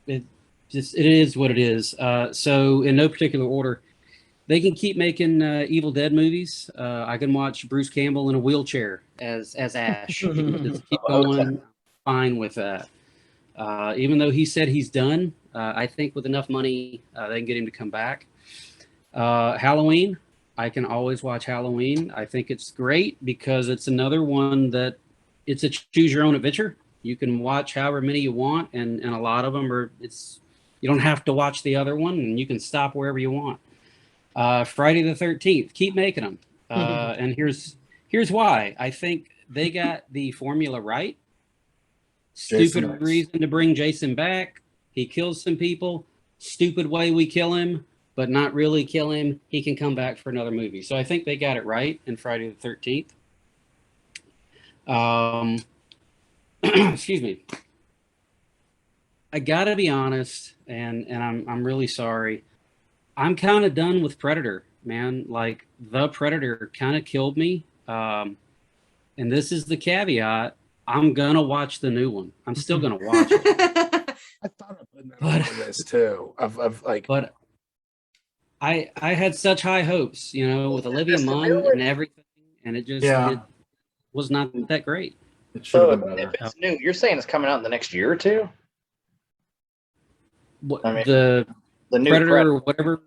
It is what it is. So in no particular order, they can keep making Evil Dead movies. I can watch Bruce Campbell in a wheelchair as Ash. Just keep going. Fine with that. Even though he said he's done, I think with enough money, they can get him to come back. Halloween, I can always watch Halloween. I think it's great because it's another one that it's a choose your own adventure. You can watch however many you want, and a lot of them you don't have to watch the other one, and you can stop wherever you want. Friday the 13th, keep making them. And here's why. I think they got the formula right. Stupid reason to bring Jason back. He kills some people. Stupid way we kill him, but not really kill him. He can come back for another movie. So I think they got it right in Friday the 13th. Excuse me. I gotta be honest, and I'm really sorry. I'm kind of done with Predator, man. Like, the Predator kind of killed me. And this is the caveat. I'm going to watch the new one. I'm still going to watch it. I thought of putting that on the list too. But I had such high hopes, with Olivia Munn and everything. And it just it was not that great. It should have So been if better. it's new, you're saying it's coming out in the next year or two? I mean, The new Predator, whatever,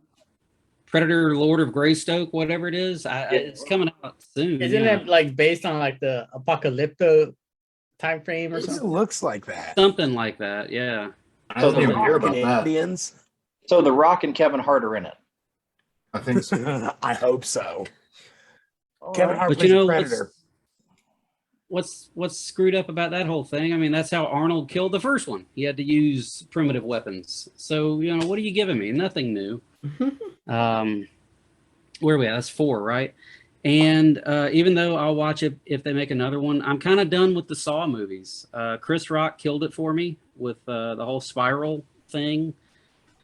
Predator, Lord of Greystoke, whatever it is, it's coming out soon. Isn't it like based on like the apocalypto time frame or It something? looks like that. something like that? Yeah. I didn't even hear about that. Indians. So The Rock and Kevin Hart are in it. I think so. I hope so. Kevin Hart But plays you a know predator. what's screwed up about that whole thing? I mean, that's how Arnold killed the first one. He had to use primitive weapons. So what are you giving me? Nothing new. Where are we at? That's 4, right? And even though I'll watch it if they make another one, I'm kind of done with the Saw movies. Chris Rock killed it for me with the whole spiral thing.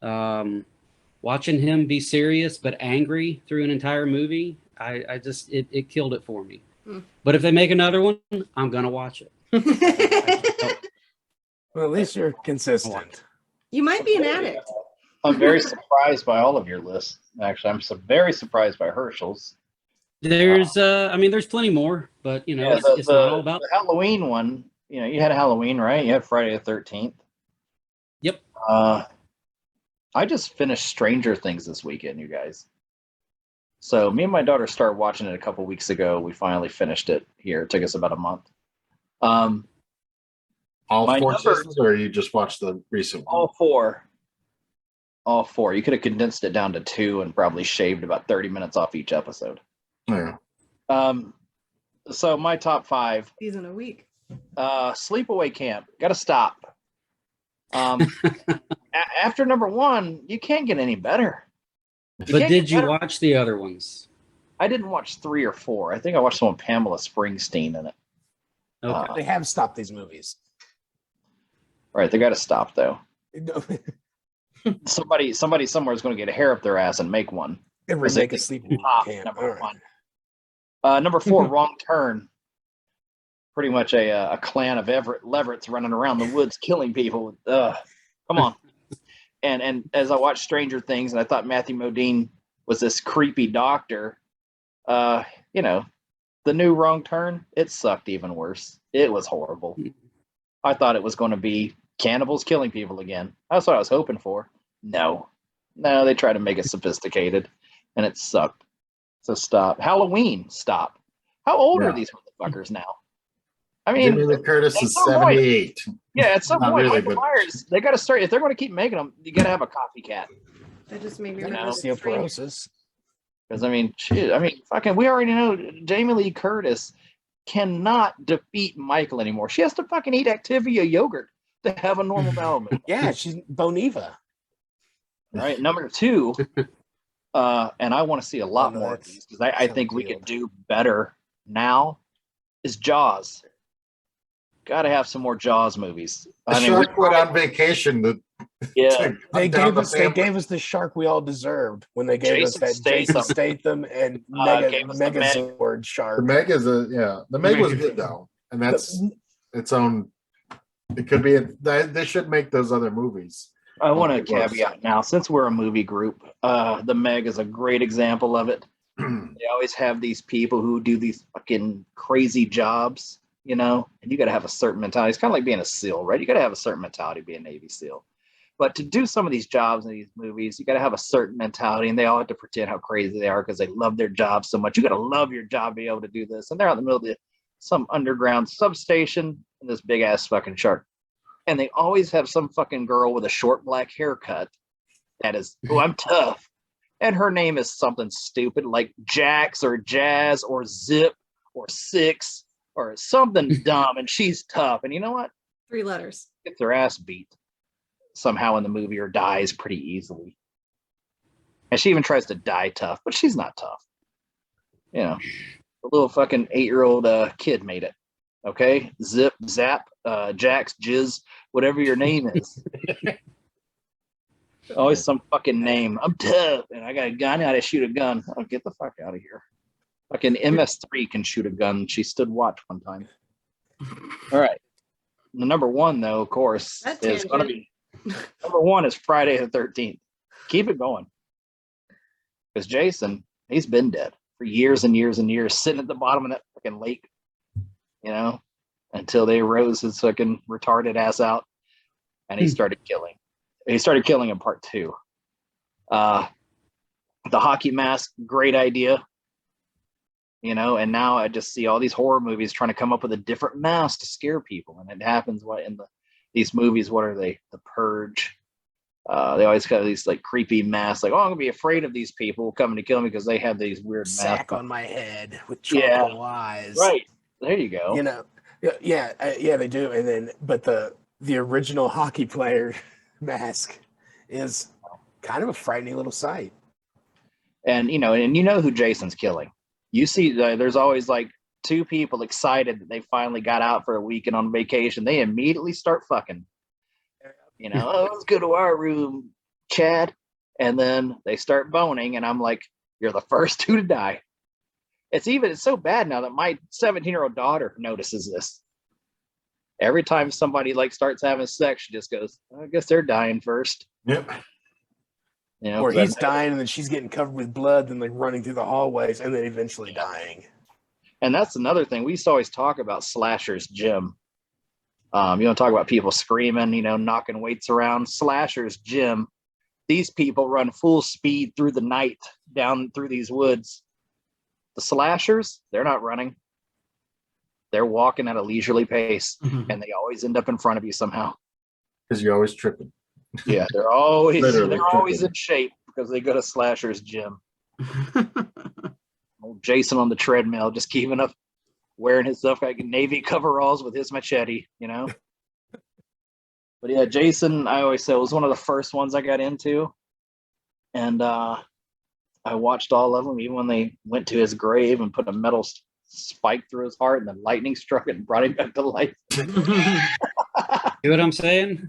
Watching him be serious but angry through an entire movie, I just it killed it for me. But if they make another one, I'm gonna watch it. Well, at least you're consistent. You might be an addict. I'm very surprised by all of your lists. Actually, I'm very surprised by Herschel's. There's there's plenty more, but it's not all about the Halloween one. You had a Halloween, right? You had Friday the 13th. Yep. I just finished Stranger Things this weekend, you guys. So me and my daughter started watching it a couple weeks ago. We finally finished it here. It took us about a month. All my 4 number- seasons, or you just watched the recent one? All 4. All 4. You could have condensed it down to 2 and probably shaved about 30 minutes off each episode. Yeah. So my top 5. Season a week. Sleepaway Camp. Got to stop. After number 1, you can't get any better. But did you watch the other ones? I didn't watch 3 or 4. I think I watched some with Pamela Springsteen in it. Okay. They have stopped these movies. Right, they got to stop though. Somebody somewhere is going to get a hair up their ass and make one. They remake a sleeping camp. Number 1. Number 4, Wrong Turn. Pretty much a clan of Leverets running around the woods killing people. Come on. And as I watched Stranger Things, and I thought Matthew Modine was this creepy doctor, the new Wrong Turn, it sucked even worse. It was horrible. I thought it was going to be cannibals killing people again. That's what I was hoping for. No, they tried to make it sophisticated, and it sucked. So stop. Halloween, stop. How old are these motherfuckers now? I mean, Jamie Lee Curtis is 78. Yeah, at some Not point, really, Michael but- Myers, they got to start. If they're going to keep making them, you got to have a copycat. That just made me You remember know, Osteoporosis. Because fucking, we already know Jamie Lee Curtis cannot defeat Michael anymore. She has to fucking eat Activia yogurt to have a normal bowel movement. Yeah, she's Boniva. All right, number 2, and I want to see a lot more of these because I think we could do better now. Is Jaws. Got to have some more Jaws movies. The shark went on vacation. Yeah, They gave us the shark we all deserved when they gave Jason us that Jason Statham and Megazord shark. The Meg is the Meg was good though, and that's its own. It could be. They should make those other movies. I want to caveat now, since we're a movie group, the Meg is a great example of it. They always have these people who do these fucking crazy jobs, and you got to have a certain mentality. It's kind of like being a SEAL, right? You got to have a certain mentality to be a Navy SEAL. But to do some of these jobs in these movies, you got to have a certain mentality, and they all have to pretend how crazy they are because they love their job so much. You got to love your job to be able to do this. And they're out in the middle of some underground substation, and this big ass fucking shark. And they always have some fucking girl with a short black haircut that is, I'm tough. And her name is something stupid like Jax or Jazz or Zip or Six or something dumb. And she's tough. And you know what? 3 letters. Gets her ass beat somehow in the movie or dies pretty easily. And she even tries to die tough, but she's not tough. The little fucking 8-year-old kid made it. Okay? Zip, Zap, Jax, Jizz, whatever your name is. Always some fucking name. I'm tough, and I got a gun. I got to shoot a gun. Oh, get the fuck out of here. Fucking MS3 can shoot a gun. She stood watch one time. All right. The number 1, though, of course, That is going to be number 1 is Friday the 13th. Keep it going. Because Jason, he's been dead for years and years and years, sitting at the bottom of that fucking lake, until they rose his fucking retarded ass out and he started killing. He started killing in part 2. The hockey mask, great idea. And now I just see all these horror movies trying to come up with a different mask to scare people. And it happens in these movies, what are they? The Purge, They always have these like creepy masks, like, oh, I'm gonna be afraid of these people coming to kill me because they have these weird Sack masks. on my head with Yeah. charcoal eyes. Right. There you go. You know, yeah, they do. And then, but the original hockey player mask is kind of a frightening little sight. And you know who Jason's killing. You see, there's always like two people excited that they finally got out for a weekend on vacation. They immediately start fucking. Oh, let's go to our room, Chad. And then they start boning, and I'm like, you're the first two to die. It's so bad now that my 17-year-old daughter notices this. Every time somebody like starts having sex, she just goes, I guess they're dying first. Yep. Or he's dying, and then she's getting covered with blood, then like running through the hallways, and then eventually dying. And that's another thing. We used to always talk about Slasher's Gym. You want to talk about people screaming, knocking weights around. Slasher's Gym. These people run full speed through the night down through these woods. The slashers, they're not running. They're walking at a leisurely pace, and they always end up in front of you somehow. Because you're always tripping. Yeah, they're always Literally in shape because they go to Slasher's Gym. Old Jason on the treadmill, just keeping up, wearing his stuff like Navy coveralls with his machete, But yeah, Jason, I always say, was one of the first ones I got into. And I watched all of them, even when they went to his grave and put a metal spike through his heart and the lightning struck it and brought him back to life. See what I'm saying?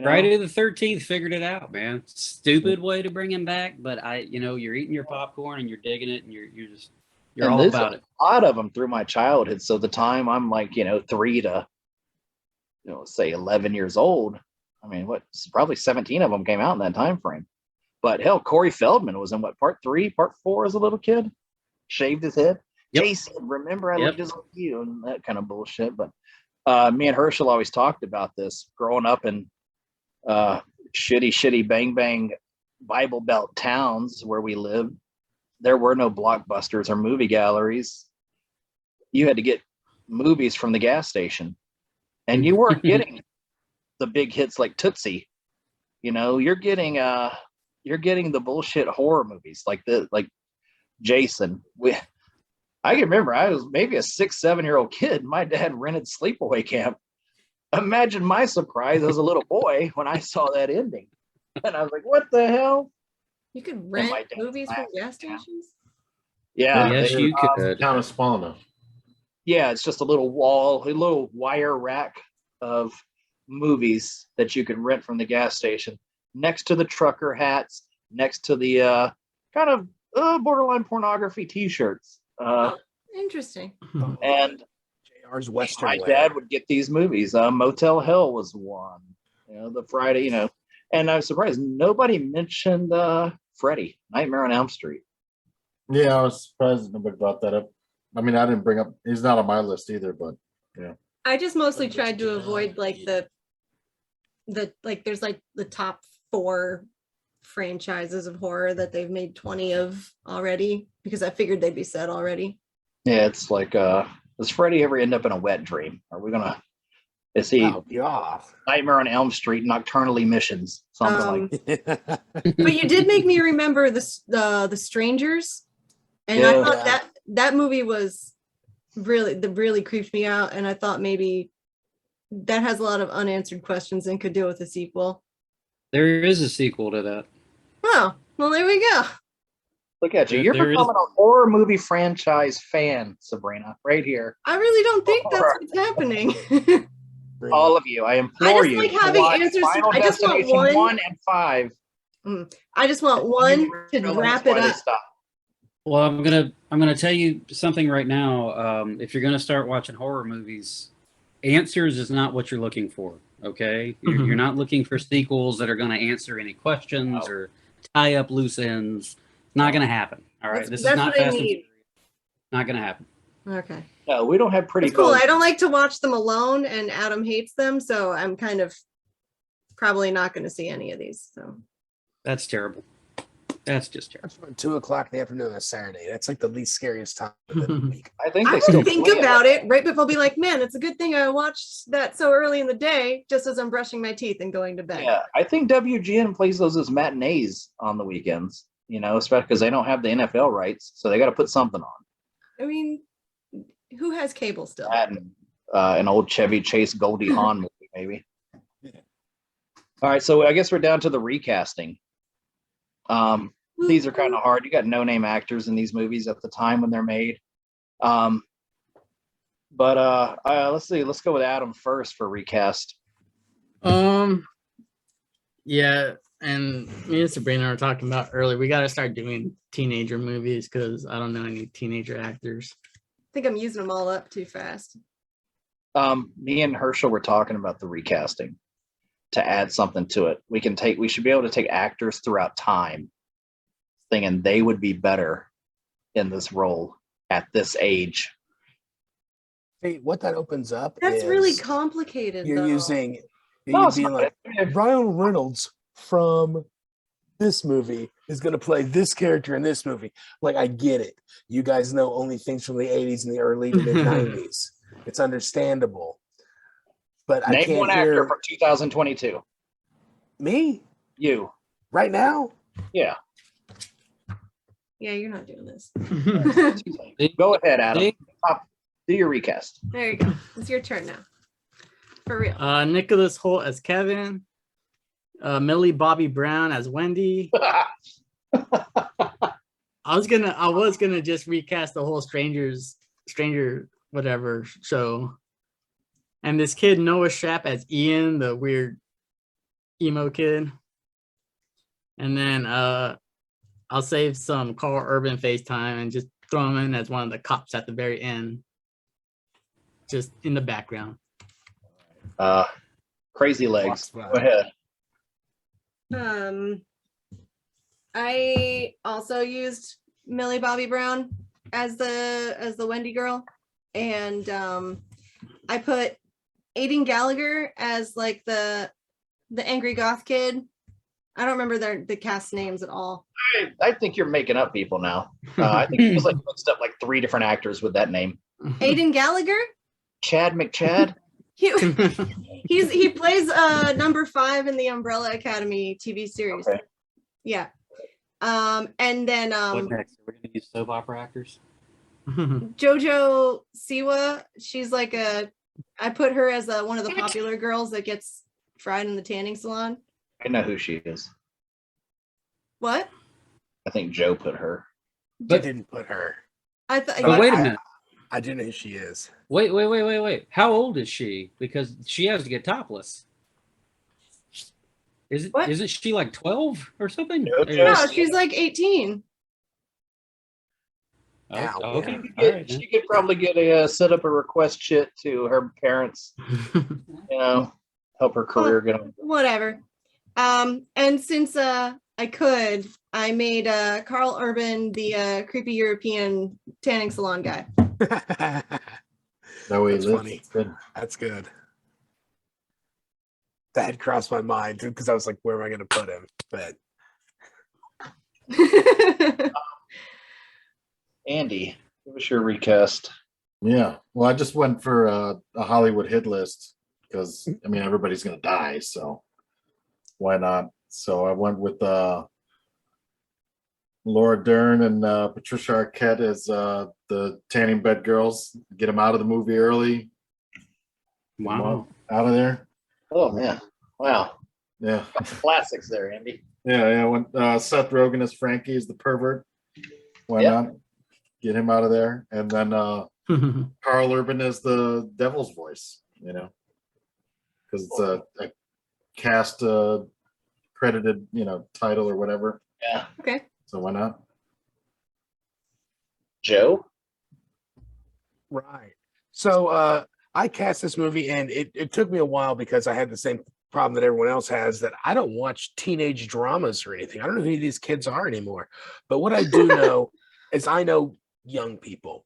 Friday the 13th figured it out, man. Stupid way to bring him back, but you're eating your popcorn and you're digging it, and you're all about it. A lot of them through my childhood. So the time I'm like, 3 to, say 11 years old. I mean, probably 17 of them came out in that time frame. But hell, Corey Feldman was in part 3, part 4 as a little kid. Shaved his head. Yep. Jason, remember I looked just like you, and that kind of bullshit. But me and Herschel always talked about this growing up in shitty bang bang Bible Belt towns where we lived. There were no Blockbusters or movie galleries. You had to get movies from the gas station, and you weren't getting the big hits like Tootsie. You're getting the bullshit horror movies like Jason. I can remember I was maybe a 6-7-year-old kid. My dad rented Sleepaway Camp. Imagine my surprise as a little boy when I saw that ending. And I was like, what the hell? You could rent movies from gas stations? Yeah. Yes, you could. Town is small enough. Yeah, it's just a little wire rack of movies that you can rent from the gas station next to the trucker hats, next to the kind of borderline pornography t-shirts. Interesting. And JR's Western. My dad would get these movies. Motel Hell was one. The Friday, and I was surprised nobody mentioned Freddy, Nightmare on Elm Street. Yeah, I was surprised nobody brought that up. I mean, I didn't bring up. He's not on my list either, but yeah. I just mostly tried to avoid like there's like the top 4 franchises of horror that they've made 20 of already, because I figured they'd be set already. Yeah, it's like does Freddy ever end up in a wet dream? Are we gonna is he Nightmare on Elm Street, Nocturnal Emissions, something like that. But you did make me remember the Strangers, and I thought that movie was really creeped me out, and I thought maybe that has a lot of unanswered questions and could do with a sequel. There is a sequel to that. Oh, well, there we go. Look at you. You're becoming a horror movie franchise fan, Sabrina, right here. I really don't think that's what's happening. All of you, I implore you. Like having answers. I just want 1 and 5. I just want one to wrap it up. Well, I'm gonna tell you something right now. If you're gonna start watching horror movies, answers is not what you're looking for. Okay, you're not looking for sequels that are going to answer any questions or tie up loose ends. It's not going to happen. All right, this is not Fast and Furious. Not going to happen. Okay. No, we don't have pretty. It's cool. I don't like to watch them alone, and Adam hates them, so I'm kind of probably not going to see any of these. So that's terrible. That's just terrible. That's around 2:00 in the afternoon on a Saturday. That's like the least scariest time of the week. I think I they still would think play about it right before I'll be like, man, it's a good thing I watched that so early in the day, just as I'm brushing my teeth and going to bed. Yeah, I think WGN plays those as matinees on the weekends. You know, especially because they don't have the NFL rights, so they got to put something on. I mean, who has cable still? That and an old Chevy Chase Goldie Hawn movie, maybe. All right, so I guess we're down to the recasting. These are kind of hard. You got no-name actors in these movies at the time when they're made. Let's see. Let's go with Adam first for recast. Yeah, and me and Sabrina were talking about earlier. We got to start doing teenager movies because I don't know any teenager actors. I think I'm using them all up too fast. Me and Herschel were talking about the recasting to add something to it. We should be able to take actors throughout time, thinking they would be better in this role at this age. Hey, what that opens up That's is really complicated. you're though. using No, you're it's being not. like Ryan Reynolds from this movie is going to play this character in this movie. Like, I get it. You guys know only things from the 80s and the early to mid 90s. It's understandable. But I Name can't one hear actor for 2022. me You. right now. Yeah. Yeah, you're not doing this. Go ahead, Adam. See? Do your recast. There you go. It's your turn now. For real. Nicholas Hoult as Kevin. Millie Bobby Brown as Wendy. I was gonna just recast the whole stranger whatever show. And this kid Noah Schnapp as Ian, the weird emo kid. And then I'll save some Carl Urban FaceTime and just throw him in as one of the cops at the very end. Just in the background. Crazy Legs. Go ahead. I also used Millie Bobby Brown as the Wendy girl, and I put Aiden Gallagher as like the angry goth kid. I don't remember the cast names at all. I think you're making up people now. I think you just like mixed up like 3 different actors with that name. Aiden Gallagher. Chad McChad. He plays number 5 in the Umbrella Academy TV series. Okay. Yeah. And then What next? We're gonna use soap opera actors. Jojo Siwa, she's like I put her as one of the popular girls that gets fried in the tanning salon. I know who she is. What? I think Joe put her. I didn't put her. I thought. Oh, wait a minute. I do know who she is. Wait. How old is she? Because she has to get topless. What? Isn't she like 12 or something? No, she's like 18. Ow. Okay. She All right, she could probably get a set up a request shit to her parents. Help her career get on. Whatever. And since I made Carl Urban the creepy European tanning salon guy. No way. That's funny. Good. That's good. That had crossed my mind because I was like, where am I going to put him? But Andy, give us your recast. Yeah. Well, I just went for a Hollywood hit list because I mean everybody's gonna die, so why not? So I went with Laura Dern and Patricia Arquette as the tanning bed girls. Get them out of the movie early. Wow. Out of there. Oh man. Wow. Yeah. Classics there, Andy. Yeah. When Seth Rogen as Frankie is the pervert. Why Yep. not? Get him out of there. And then Carl Urban as the devil's voice, because it's a cast credited, title or whatever. Yeah. Okay. So why not? Joe? right. So I cast this movie, and it took me a while because I had the same problem that everyone else has, that I don't watch teenage dramas or anything. I don't know who these kids are anymore. But what I do know is I know young people.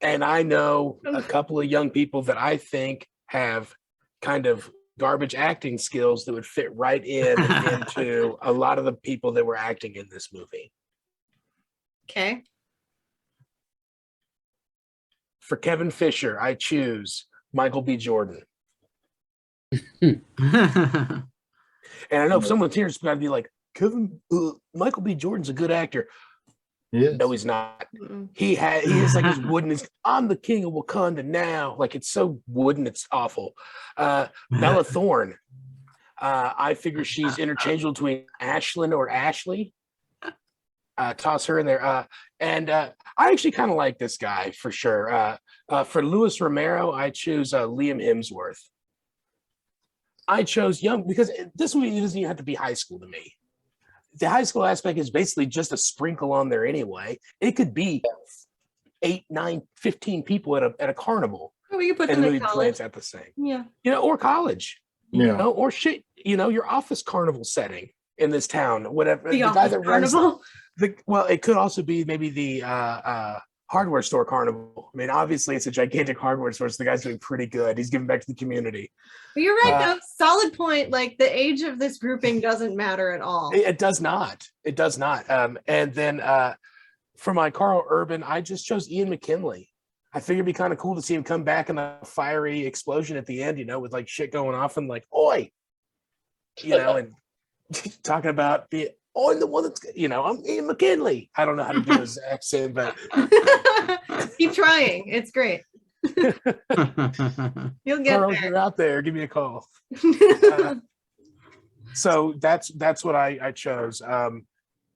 And I know a couple of young people that I think have kind of garbage acting skills that would fit right into a lot of the people that were acting in this movie. Okay. For Kevin Fisher, I choose Michael B. Jordan. And I know if someone's here, it's got to be like, Michael B. Jordan's a good actor. Yes. No, he's not. Mm-mm. He has like his wooden. I'm the king of Wakanda now. Like it's so wooden, it's awful. Bella Thorne. I figure she's interchangeable between Ashlyn or Ashley. Toss her in there. And I actually kind of like this guy for sure. For Louis Romero, I choose Liam Hemsworth. I chose young because this movie doesn't even have to be high school to me. The high school aspect is basically just a sprinkle on there anyway. It could be 8, 9, 15 people at a carnival. Oh, we can put And them the in movie college. plans out the same. Yeah. Or college. You Yeah. know, or shit, your office carnival setting in this town, whatever. The guy office that runs carnival. well, it could also be maybe the hardware store carnival. I mean, obviously it's a gigantic hardware store, so the guy's doing pretty good. He's giving back to the community. But you're right, though. Solid point. Like the age of this grouping doesn't matter at all. It does not. It does not. And then for my Carl Urban, I just chose Ian McKinley. I figured it'd be kind of cool to see him come back in a fiery explosion at the end, with like shit going off and like, oi, and talking about I'm the one that's, I'm Ian McKinley. I don't know how to do his accent, but Keep trying. It's great. You'll get Carl, if there. you're out there, give me a call. So that's what I chose.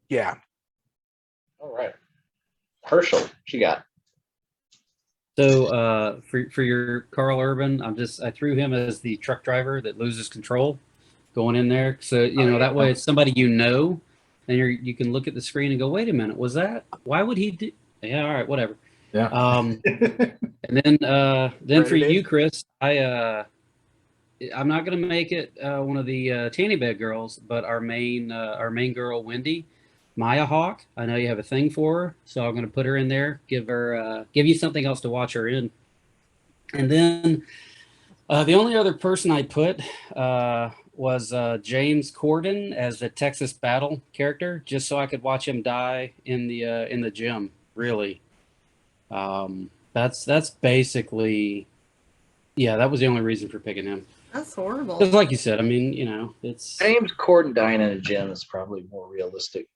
Yeah. All right. Herschel, what you got? So for your Carl Urban, I threw him as the truck driver that loses control going in there. So that way it's somebody and you can look at the screen and go, wait a minute, was that? Why would he do? Yeah, all right, whatever. Yeah. And then for you, Chris, I'm not gonna make it one of the tanny bed girls, but our main girl, Wendy. Maya Hawk, I know you have a thing for her, so I'm going to put her in there. Give you something else to watch her in. And then the only other person I put was James Corden as the Texas Battle character, just so I could watch him die in the gym. Really, that's basically, that was the only reason for picking him. That's horrible. Because, like you said, I mean, it's James Corden dying in a gym is probably more realistic.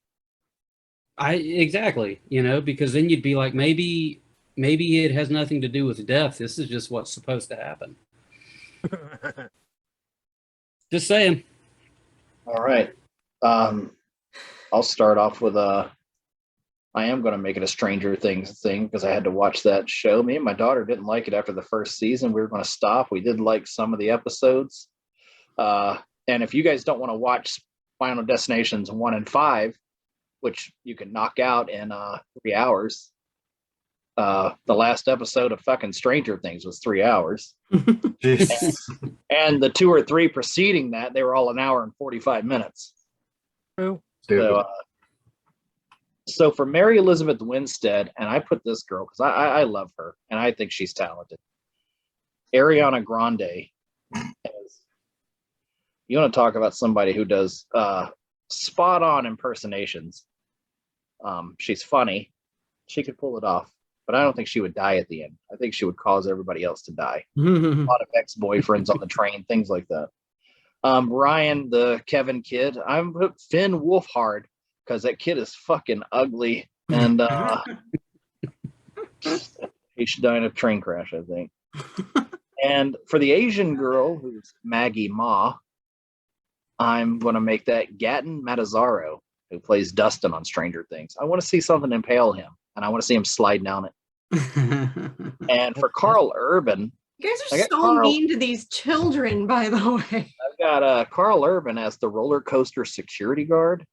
Exactly, because then you'd be like, maybe it has nothing to do with death. This is just what's supposed to happen. Just saying. All right. I'll start off with I am going to make it a Stranger Things thing because I had to watch that show. Me and my daughter didn't like it after the first season. We were going to stop. We did like some of the episodes. And if you guys don't want to watch Final Destinations 1 and 5, which you can knock out in 3 hours. The last episode of fucking Stranger Things was 3 hours. and the 2 or 3 preceding that, they were all an hour and 45 minutes. Well, So for Mary Elizabeth Winstead, and I put this girl because I love her and I think she's talented. Ariana Grande. You want to talk about somebody who does spot on impersonations. She's funny. She could pull it off, but I don't think she would die at the end. I think she would cause everybody else to die. A lot of ex-boyfriends on the train, things like that. Ryan, the Kevin kid, I'm put Finn Wolfhard because that kid is fucking ugly and he should die in a train crash, I think. And for the Asian girl, who's Maggie Ma, I'm going to make that Gatton Matazzaro, who plays Dustin on Stranger Things. I want to see something impale him, and I want to see him slide down it. And for Carl Urban, You guys I are got so Carl. mean to these children, by the way. I've got Carl Urban as the roller coaster security guard.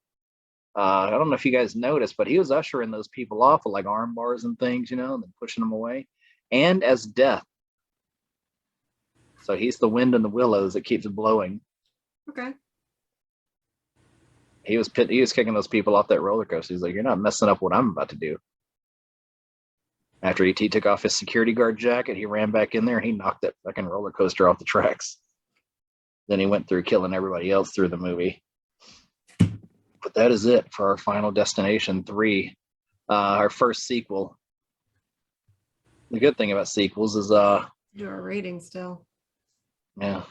I don't know if you guys noticed, but he was ushering those people off with like arm bars and things, and then pushing them away. And as Death. So he's the wind in the willows that keeps blowing. Okay. He was kicking those people off that roller coaster. He's like, "You're not messing up what I'm about to do." After E.T. took off his security guard jacket, he ran back in there and he knocked that fucking roller coaster off the tracks. Then he went through killing everybody else through the movie. But that is it for our Final Destination 3, our first sequel. The good thing about sequels is, Do our rating still. yeah.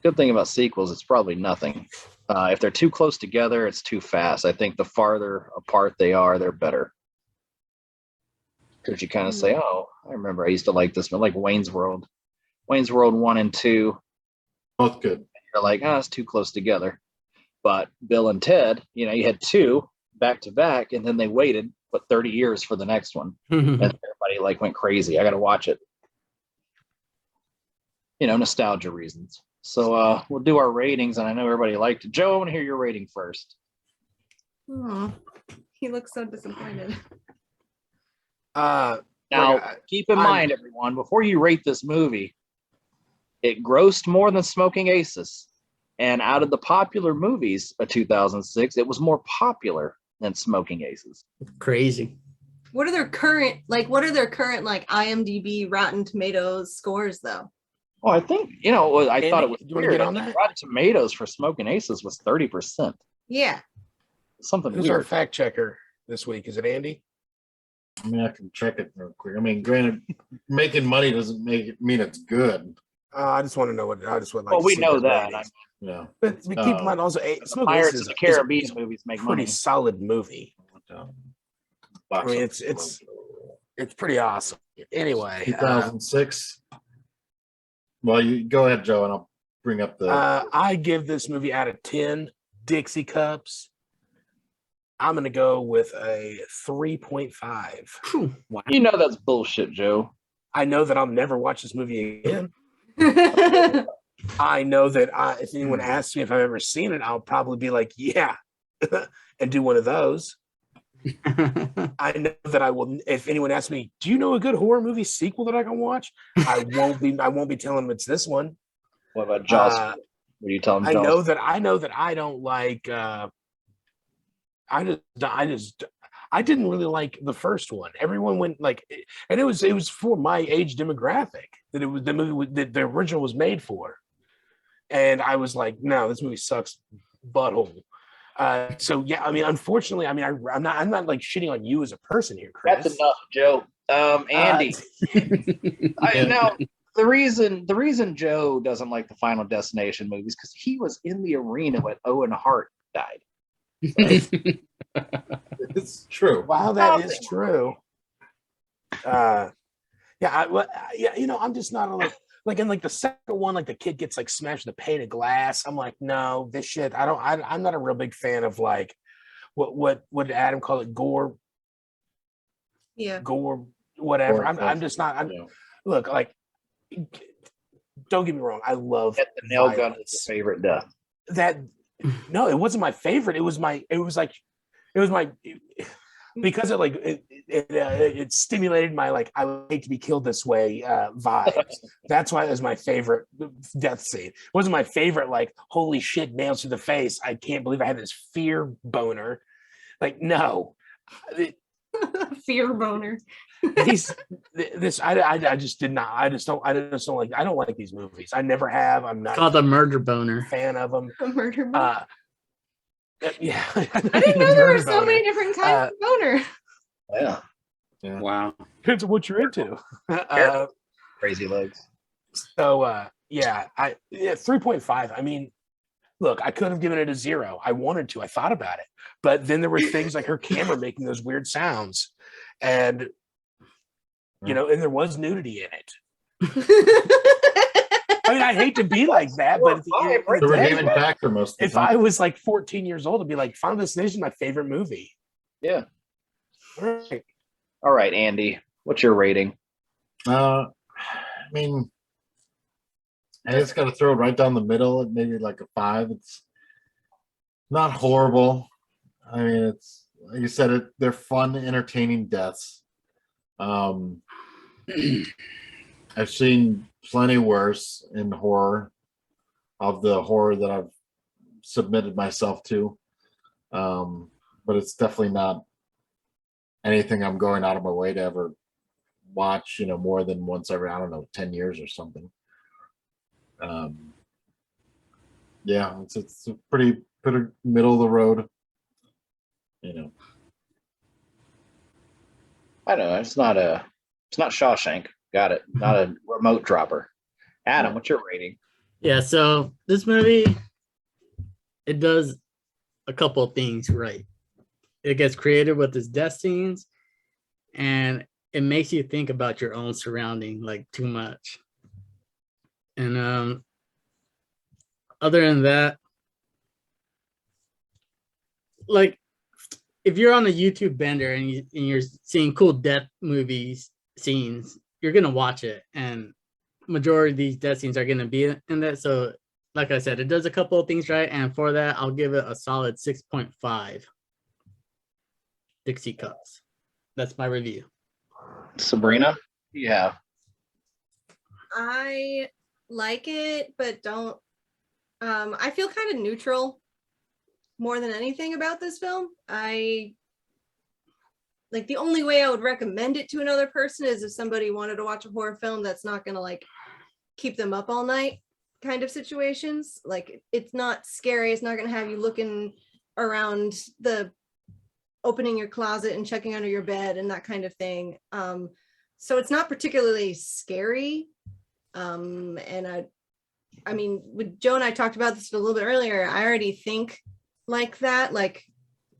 Good thing about sequels, it's probably nothing. If they're too close together, it's too fast. I think the farther apart they are, they're better. Because you kind of say, oh, I remember I used to like this, but like Wayne's World. Wayne's World 1 and 2, Both good. you're like, oh, it's too close together. But Bill and Ted, you had 2 back to back, and then they waited, 30 years for the next one. And everybody like went crazy. I got to watch it. Nostalgia reasons. So we'll do our ratings, and I know everybody liked it. Joe, I want to hear your rating first. Oh, he looks so disappointed. Now, Like, keep in mind, everyone, before you rate this movie, it grossed more than Smoking Aces. And out of the popular movies of 2006, it was more popular than Smoking Aces. Crazy. What are their current IMDb Rotten Tomatoes scores though? Well, I think, I thought it was do you wanna weird. get I on think that? Rotten Tomatoes for Smoking Aces was 30%. Yeah. Something Who's our weird. fact checker this week? Is it Andy? I mean, I can check it real quick. I mean, granted, making money doesn't mean it's good. I just want to know what I just would like. Well, to we see know their that. ratings. Yeah. But we keep in mind also, Smoking Pirates Aces of the is Caribbean a movies make pretty money. solid movie. Box mean, office. It's pretty awesome. Anyway, 2006. Well, you go ahead, Joe, and I'll bring up the. I give this movie out of 10 Dixie cups. I'm going to go with a 3.5. Wow. That's bullshit, Joe. I know that I'll never watch this movie again. I know that if anyone asks me if I've ever seen it, I'll probably be like, yeah, and do one of those. I know that I will. If anyone asks me, do you know a good horror movie sequel that I can watch? I won't be telling them it's this one. What about Jaws? What do you tell them, Jaws? I know that I don't like. I didn't really like the first one. Everyone went like, and it was for my age demographic that it was the movie that the original was made for, and I was like, no, this movie sucks, butthole. So yeah, I mean, unfortunately, I mean, I'm not like shitting on you as a person here, Chris. That's enough, Joe. Andy. Now the reason Joe doesn't like the Final Destination movies because he was in the arena when Owen Hart died. It's true. Wow, that is true. I'm just not like in like the second one, like the kid gets like smashed with a pane of glass. I'm like, no, this shit. I'm not a real big fan of like what did Adam call it? Gore, whatever. I'm just not. Look, like, don't get me wrong. I love Get the nail gun violence. is your favorite death. No, it wasn't my favorite. It was my because it stimulated my like I would hate to be killed this way vibes. That's why it was my favorite death scene. It wasn't my favorite like holy shit nails to the face. I can't believe I had this fear boner. Like no, Fear boner. I just did not. I just don't like. I don't like these movies. I never have. I'm not Called the murder boner. a fan of them. A murder boner. Yeah, I didn't know there were so many different kinds of boner. Yeah. Wow. Depends on what you're into. Crazy legs. So 3.5. I mean, look, I could have given it a 0. I wanted to. I thought about it, but then there were things like her camera making those weird sounds, and and there was nudity in it. I mean, I hate to be like that, but The redeeming factor most of the if time. I was like 14 years old, I'd be like, Final Destination is my favorite movie. Yeah. All right. All right, Andy. What's your rating? I mean, I just got to throw it right down the middle, maybe like a 5. It's not horrible. I mean, it's like you said, they're fun, entertaining deaths. I've seen plenty worse in horror, of the horror that I've submitted myself to, but it's definitely not anything I'm going out of my way to ever watch, more than once every, I don't know, 10 years or something. Yeah, it's a pretty middle of the road. You know, I don't know. It's not Shawshank. Got it. Not a remote dropper. Adam, what's your rating? Yeah, so this movie, it does a couple of things right. It gets creative with its death scenes, and it makes you think about your own surrounding like too much. And other than that, like if you're on a YouTube bender and you're seeing cool death movies scenes, you're gonna watch it, and majority of these death scenes are gonna be in that. So, like I said, it does a couple of things right, and for that, I'll give it a solid 6.5 Dixie cups. That's my review. Sabrina? Yeah. I like it, but don't. I feel kind of neutral more than anything about this film. I like the only way I would recommend it to another person is if somebody wanted to watch a horror film that's not gonna like keep them up all night kind of situations. Like it's not scary. It's not gonna have you looking around the opening your closet and checking under your bed and that kind of thing. So it's not particularly scary. And I mean, with Joe and I talked about this a little bit earlier. I already think like that, like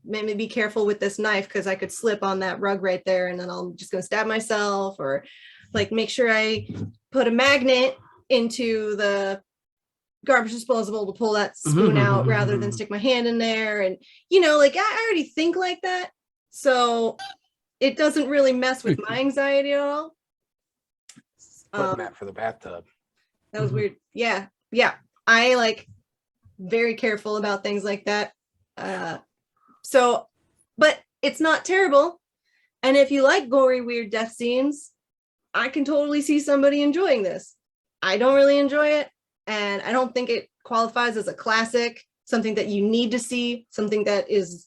maybe be careful with this knife because I could slip on that rug right there and then I'm just gonna stab myself, or like make sure I put a magnet into the garbage disposal to pull that spoon out rather than stick my hand in there. And you know, like I already think like that, so it doesn't really mess with my anxiety at all. Foot mat for the bathtub. That was weird. Yeah. I like very careful about things like that. So, but it's not terrible. And if you like gory, weird death scenes, I can totally see somebody enjoying this. I don't really enjoy it, and I don't think it qualifies as a classic, something that you need to see, something that is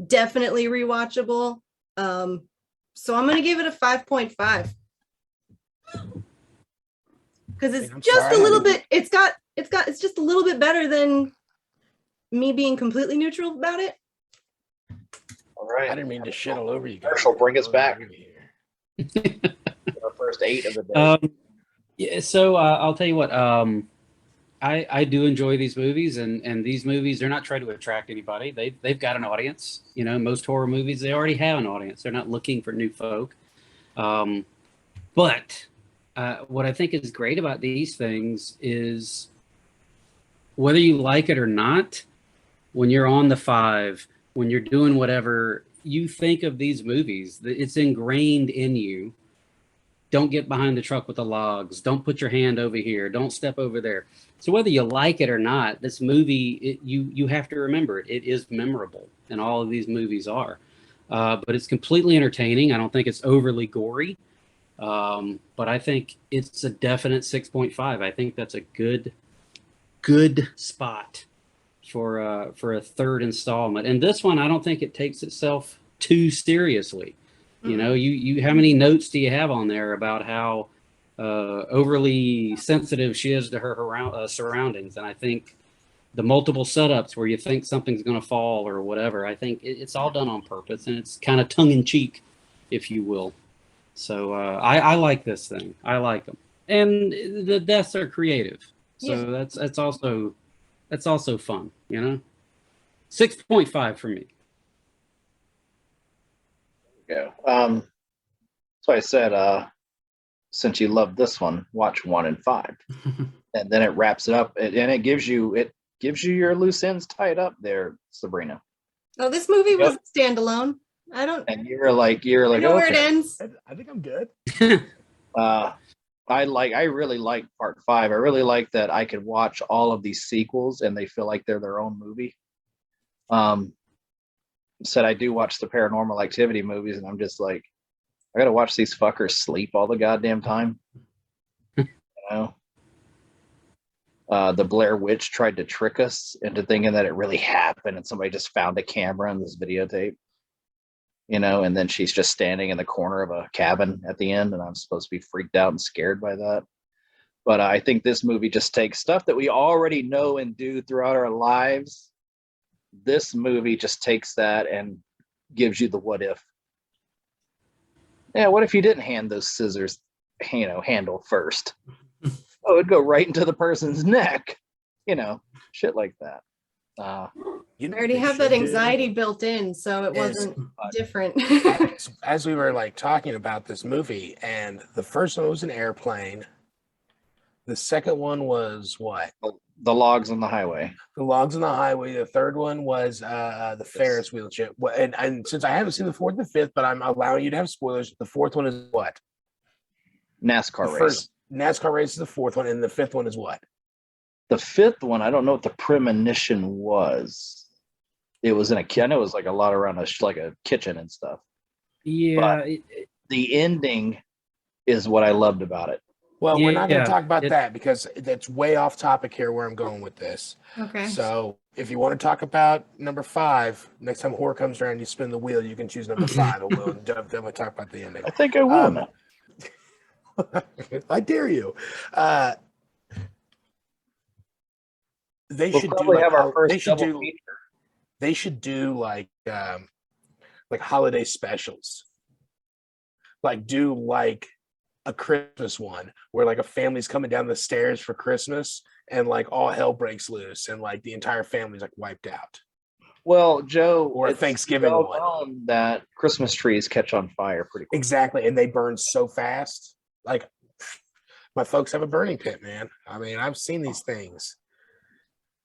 definitely rewatchable. So I'm going to give it a 5.5. Because it's just a little bit, it's just a little bit better than me being completely neutral about it. All right. I didn't mean to shit all over you guys. Marshall, bring us back. Our first 8 of the day. Yeah, so I'll tell you what. I do enjoy these movies, and these movies, they're not trying to attract anybody. They've got an audience. You know, most horror movies, they already have an audience. They're not looking for new folk. But what I think is great about these things is whether you like it or not, when you're on the 5, when you're doing whatever, you think of these movies. It's ingrained in you. Don't get behind the truck with the logs. Don't put your hand over here. Don't step over there. So whether you like it or not, this movie, you have to remember it. It is memorable, and all of these movies are. But it's completely entertaining. I don't think it's overly gory. But I think it's a definite 6.5. I think that's a good spot for a third installment. And this one, I don't think it takes itself too seriously. You know, you how many notes do you have on there about how overly sensitive she is to her surroundings? And I think the multiple setups where you think something's going to fall or whatever, I think it's all done on purpose, and it's kind of tongue in cheek, if you will. So I like this thing. I like them, and the deaths are creative. So yeah. that's also fun. You know, 6.5 for me. Go. So I said, since you love this one, watch 1 and 5, and then it wraps it up, and it gives you your loose ends tied up there, Sabrina. Oh, this movie was standalone. I don't. And you're like, I know where it ends. I think I'm good. I really like part 5. I really like that I could watch all of these sequels and they feel like they're their own movie. Said I do watch the Paranormal Activity movies, and I'm just like, I gotta watch these fuckers sleep all the goddamn time. You know, the Blair Witch tried to trick us into thinking that it really happened, and somebody just found a camera in this videotape. You know, and then she's just standing in the corner of a cabin at the end, and I'm supposed to be freaked out and scared by that. But I think this movie just takes stuff that we already know and do throughout our lives. This movie just takes that and gives you the what if. Yeah, what if you didn't hand those scissors, handle first? Oh, it'd go right into the person's neck. Shit like that. I already have that anxiety built in, so it wasn't different. As we were like talking about this movie, and the first one was an airplane. The second one was what? The logs on the highway. The logs on the highway. The third one was the Ferris wheel ship. And since I haven't seen the fourth and fifth, but I'm allowing you to have spoilers, the fourth one is what? NASCAR race. NASCAR race is the fourth one, and the fifth one is what? The fifth one, I don't know what the premonition was. It was in I know it was like a lot around like a kitchen and stuff. Yeah. The ending is what I loved about it. Well, we're not going to talk about it- that because that's way off topic here where I'm going with this. Okay. So if you want to talk about number 5, next time horror comes around, you spin the wheel, you can choose number 5. And we'll definitely talk about the ending. I think I will now. I dare you. They We'll should probably do have our first they should double do feature. they should do like holiday specials. Like do like a Christmas one where like a family's coming down the stairs for Christmas and like all hell breaks loose and like the entire family's like wiped out. Well, Joe, Or a it's Thanksgiving well one. known that Christmas trees catch on fire pretty quick. Exactly. And they burn so fast. Like my folks have a burning pit, man. I mean, I've seen these things.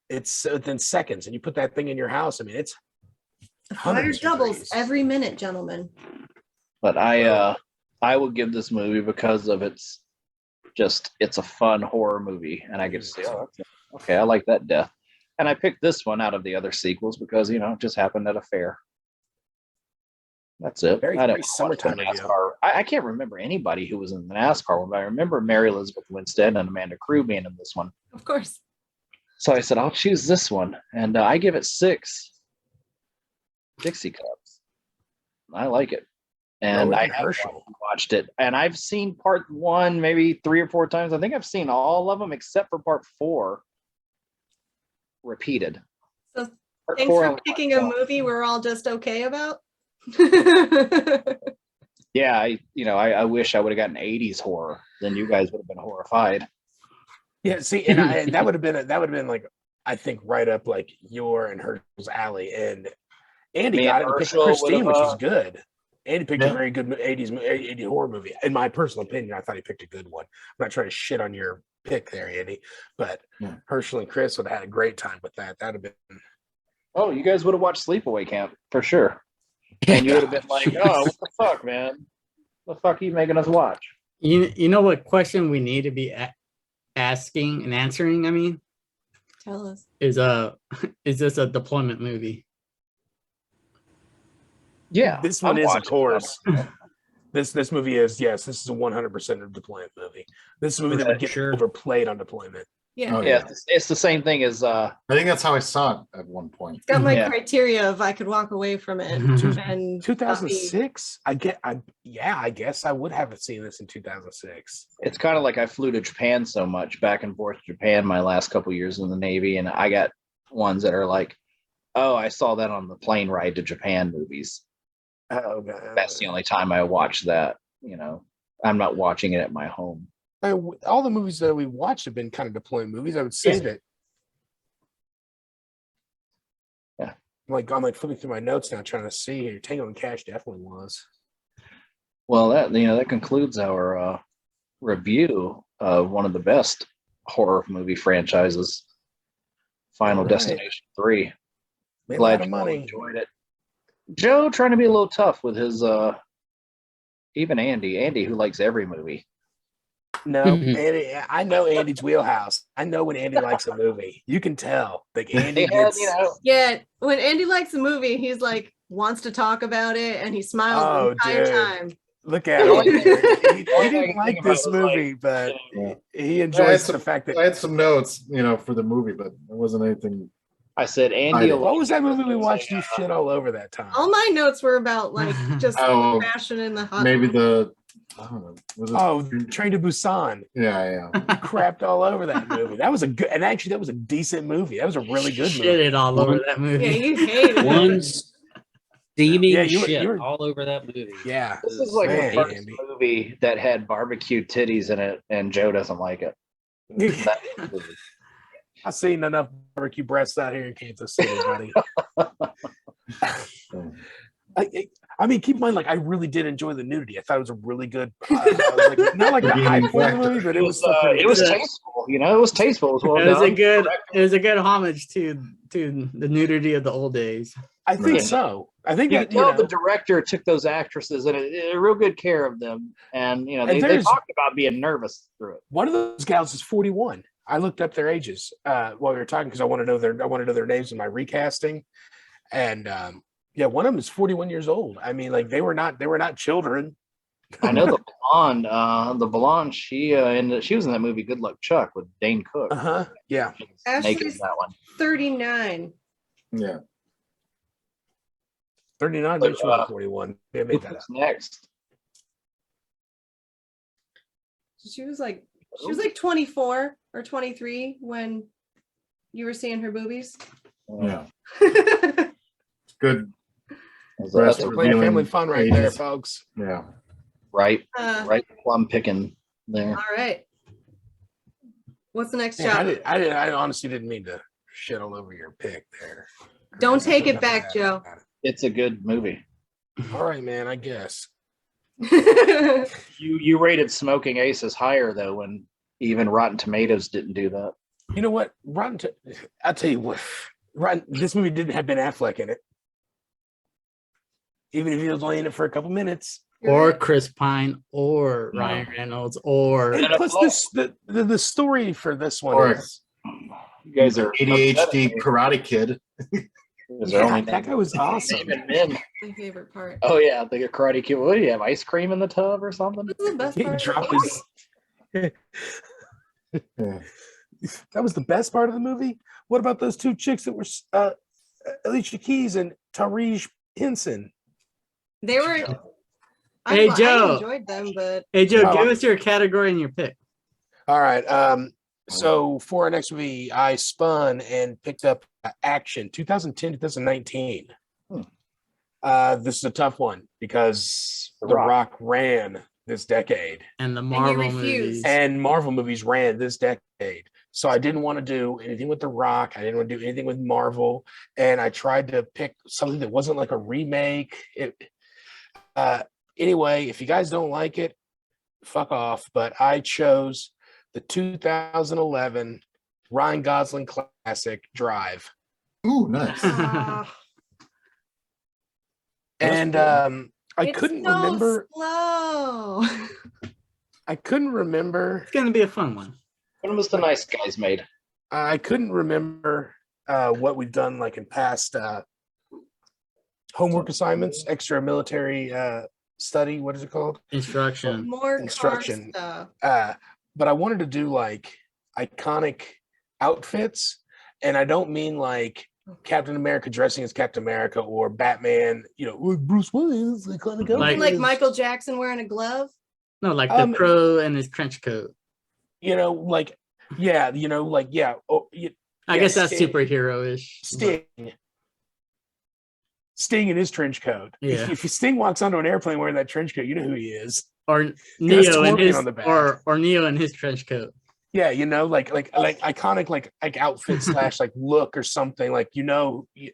It's within seconds, and you put that thing in your house. I mean, it's Fire hundreds of doubles degrees. every minute, gentlemen. But I will give this movie because of it's a fun horror movie, and I get to say, oh, okay, I like that death. And I picked this one out of the other sequels because it just happened at a fair. That's it. Very I don't nice summertime watch the review. NASCAR. I can't remember anybody who was in the NASCAR one, but I remember Mary Elizabeth Winstead and Amanda Crew being in this one. Of course. So I said, I'll choose this one. And I give it 6 Dixie Cups. I like it. And I have watched it. And I've seen part 1 maybe 3 or 4 times. I think I've seen all of them except for part 4 repeated. So Part thanks 4 for and picking part a 1. movie we're all just okay about. Yeah, I wish I would have gotten 80s horror. Then you guys would have been horrified. Yeah, see, and that would have been like I think right up like your and Herschel's alley. And Andy Me got and it and picked Herschel Christine, which would've, was good. Andy picked a Yeah. very good 80s horror movie. In my personal opinion, I thought he picked a good one. I'm not trying to shit on your pick there, Andy, but Yeah. Herschel and Chris would have had a great time with that. That'd have been Oh, you guys would have watched Sleepaway Camp for sure. And you would have been like, oh, what the fuck, man? What the fuck are you making us watch? You know what question we need to be asking and answering? I mean, Tell us. is this a deployment movie? Yeah. this one I'm is, of watching course. it. This movie is, yes, this is a 100% of deployment movie. This is a movie that would get Sure. overplayed on deployment. Yeah. Oh, Yeah, it's the same thing as I think that's how I saw it at one point. It's got my Yeah. criteria of I could walk away from it and 2006? I guess I would have seen this in 2006. it's kind of like I flew to Japan so much, back and forth to Japan my last couple years in the Navy, and I got ones that are like, oh, I saw that on the plane ride to Japan movies. Oh, God. That's the only time I watch that. I'm not watching it at my home. All the movies that we watched have been kind of deployment movies. I would say Yeah. that. Yeah. I'm like flipping through my notes now, trying to see here. Tango and Cash definitely was. Well, that concludes our review of one of the best horror movie franchises, Final All right. Destination 3. Made a Glad lot of you all money. enjoyed it. Joe trying to be a little tough with his even Andy who likes every movie. No, Andy, I know Andy's wheelhouse. I know when Andy likes a movie. You can tell. Like Andy They had, gets. Yeah. When Andy likes a movie, he's like wants to talk about it and he smiles Oh, the entire dude. time. Look at All I him. can- He all I didn't can like think about this was, like, movie, but Yeah. he enjoys the some- fact that. I had some notes, for the movie, but it wasn't anything. I said Andy. I- What was that movie we was watched? like, You shit all over that time. All my notes were about like just Oh, fashion in the hot. maybe the I don't know. Was it- Oh, Train to Busan. yeah. Crapped all over that movie. That was a good, and actually that was a decent movie. That was a really good movie. Shitted all over that movie. Yeah, you hated it. One steaming Yeah, you shit were- all over that movie. Yeah. This is like Man, the first Andy. movie that had barbecue titties in it, and Joe doesn't like it. That movie. I've seen enough barbecue breasts out here in Kansas City, buddy. I mean, keep in mind, like, I really did enjoy the nudity. I thought it was a really good, was like, not like a high point of the movie, but it was still pretty it was good. tasteful. You know, it was tasteful as well. It was a done. good homage to the nudity of the old days. I think Right. so. I think You that, can tell the director took those actresses and a real good care of them, and you know And they there's- talked about being nervous through it. one of those gals is 41. I looked up their ages while we were talking because I want to know their names in my recasting, and yeah, one of them is 41 years old. I mean, like they were not children. I know the blonde. She was in that movie Good Luck Chuck with Dane Cook. Yeah. She was Ashley's naked in that one. 39. Yeah. 39, but she was 41. They made that up. What's next? She was like 24 or 23 when you were seeing her boobies. Yeah. Good. That's Rest a of Playing Reviewing family fun right there, ages. folks. Yeah. right Uh, plum picking there. all right. What's the next Yeah, job? I honestly didn't mean to shit all over your pick there. Don't take it I feel back, bad Joe. about it. It's a good movie. All right, man. I guess. You rated Smoking Aces higher though, when even Rotten Tomatoes didn't do that. You know what? I'll tell you what. This movie didn't have Ben Affleck in it, even if he was only in it for a couple minutes. Or Chris Pine, or No. Ryan Reynolds, or And plus, the story for this one Or- is You guys are ADHD Karate Kid. yeah, that guy was awesome. Even men. My favorite part. Oh yeah, the Karate Kid. What do you have? Ice cream in the tub or something? This is the best He part. dropped his. That was the best part of the movie. What about those two chicks that were Alicia Keys and Tariq Henson? They were. Hey, I Joe. enjoyed them, but hey Joe, Oh. give us your category and your pick. All right. So for our next movie, I spun and picked up Action 2010 2019. This is a tough one because The The Rock. Rock ran this decade And the you Marvel refused. movies. and Marvel movies ran this decade. So I didn't want to do anything with The Rock. I didn't want to do anything with Marvel. And I tried to pick something that wasn't like a remake. Anyway, if you guys don't like it, fuck off. But I chose the 2011 Ryan Gosling classic Drive. Ooh, nice. Ah, That's And cool. I it's couldn't so remember. slow. I couldn't remember. It's gonna be a fun one. When was the Nice Guys made? I couldn't remember what we've done like in past homework assignments, extra military study. What is it called? Instruction. More Instruction. car stuff. But I wanted to do like iconic outfits, and I don't mean like Captain America dressing as Captain America or Batman. You know, with Bruce Willis iconic You mean Like- like outfits. Michael Jackson wearing a glove? No, like the Crow and his trench coat. You know, like yeah, you know, like yeah. Oh, I Yeah, guess that's Sting. superhero-ish. but- Sting in his trench coat. Yeah. If Sting walks onto an airplane wearing that trench coat, you know who he is. Or Got Neo in Scorpion his on the back. or Neo in his trench coat. Yeah, you know, like iconic like outfit slash like look or something. Like you know, Yeah,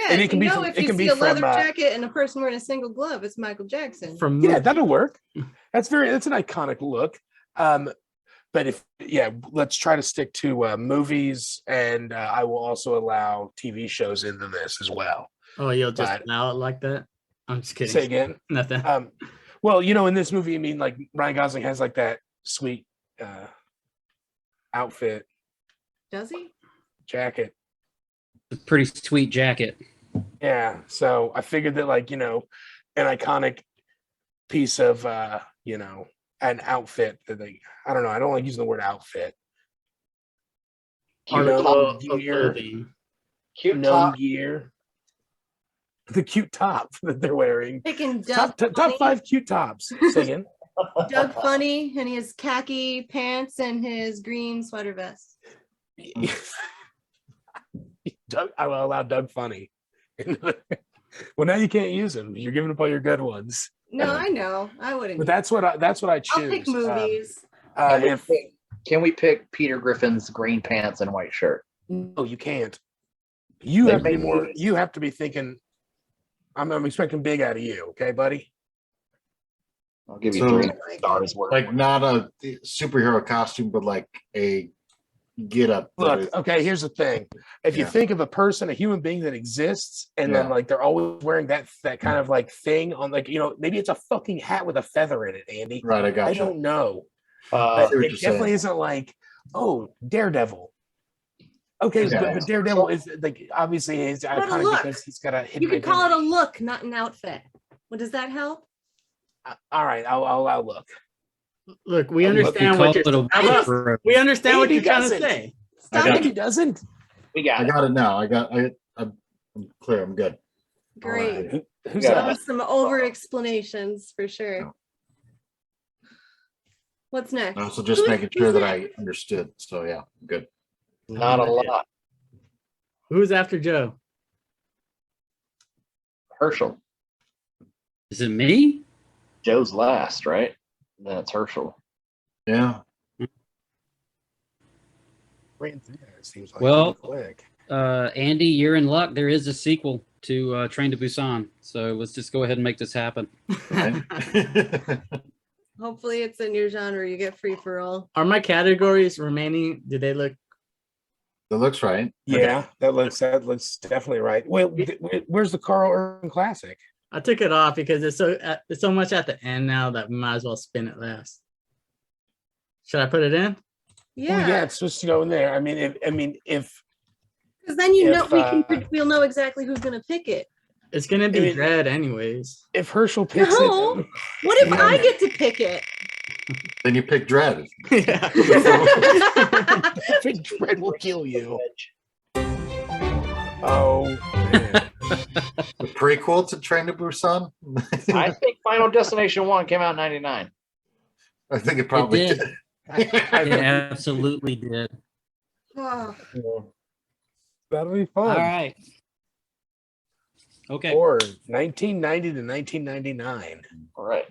And it you can be know from- if it you can be see a from, leather jacket and a person wearing a single glove, it's Michael Jackson. From yeah, that'll work. That's an iconic look. But let's try to stick to movies, and I will also allow TV shows into this as well. Oh, you'll just But- allow it like that? I'm just kidding. Say again. Nothing. Well, you know, in this movie, I mean, like Ryan Gosling has like that sweet outfit Does he? jacket. A pretty sweet jacket. Yeah, so I figured that like, you know, an iconic piece of you know, an outfit that I don't know, I don't like using the word outfit. Article Known of gear, clothing. Cute known top. gear. The cute top that they're wearing. Picking Top dust. top 5 cute tops. Say again. Doug Funny and his khaki pants and his green sweater vest. Doug, I will allow Doug Funny. Well, now you can't use him. You're giving up all your good ones. No, I know. I wouldn't. But that's what I choose. I'll pick movies. If Can we pick Peter Griffin's green pants and white shirt? no, you can't. You They have to be made more. movies. You have to be thinking. I'm expecting big out of you, okay, buddy? I'll give you So, 3 stars worth. Like not a superhero costume, but like a get up. Look, okay, here's the thing. If you Yeah. think of a person, a human being that exists, and then Yeah. like they're always wearing that kind of like thing on, like, maybe it's a fucking hat with a feather in it, Andy. Right, I got I you. don't know. Uh, But see what it you're definitely saying. isn't like, oh, Daredevil. Okay, Yeah. but Daredevil is like obviously he's What a iconic look. because he's got a hidden You could call it a identity. look, not an outfit. Well, does that help? All right, I'll look. Look, we Look, we understand call what it you're. a How about- wardrobe. we understand what Andy you're trying to doesn't. say. Stop got it. He doesn't. we got I it. got it now. I'm clear. I'm good. Great. All right, who's Yeah. That that? was some over explanations for sure. What's next? Also, just Who's- making sure who's that next? I understood. So yeah, good. Not a lot. Who's after Joe? Herschel. Is it me? Joe's last, right? That's Herschel. Yeah. Ran through there, it seems like Well- pretty quick. Andy, you're in luck. There is a sequel to Train to Busan. So let's just go ahead and make this happen. Hopefully it's in your genre. You get free for all. Are my categories remaining? Do they look? That looks right. Yeah, that looks definitely right. Well, where's the Carl Urban Classic? I took it off because it's so much at the end now that we might as well spin it last. Should I put it in? Yeah. Well, yeah, it's supposed to go in there. I mean, if Because then you know If, we'll know exactly who's gonna pick it. It's gonna be I mean- Dread anyways. if Herschel picks No. it, What if I get to pick it? Then you pick Dread. Yeah. Big Dread will kill you. Oh, man. The prequel to Train to Busan. I think Final Destination 1 came out in 99. I think it probably did. did. It absolutely did. Oh, That'll be fun. All right. Okay. Or 1990 to 1999. All right.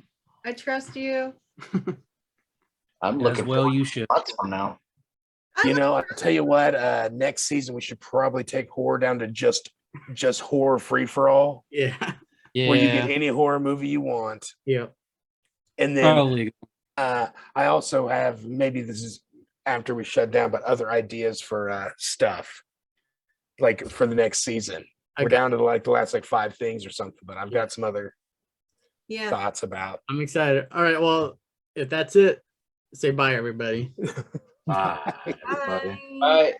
I trust you. I'm As looking well for you should. months from now. You know, I'll tell you what. Next season we should probably take horror down to just horror free for all, Yeah. where you get Yeah. any horror movie you want. Yep. And then Probably. I also have, maybe this is after we shut down, but other ideas for stuff like for the next season. We're Okay. down to like the last like 5 things or something, but I've got some other Yeah. thoughts about. I'm excited. All right. Well, if that's it, say bye, everybody. Bye, everybody. Bye. Bye.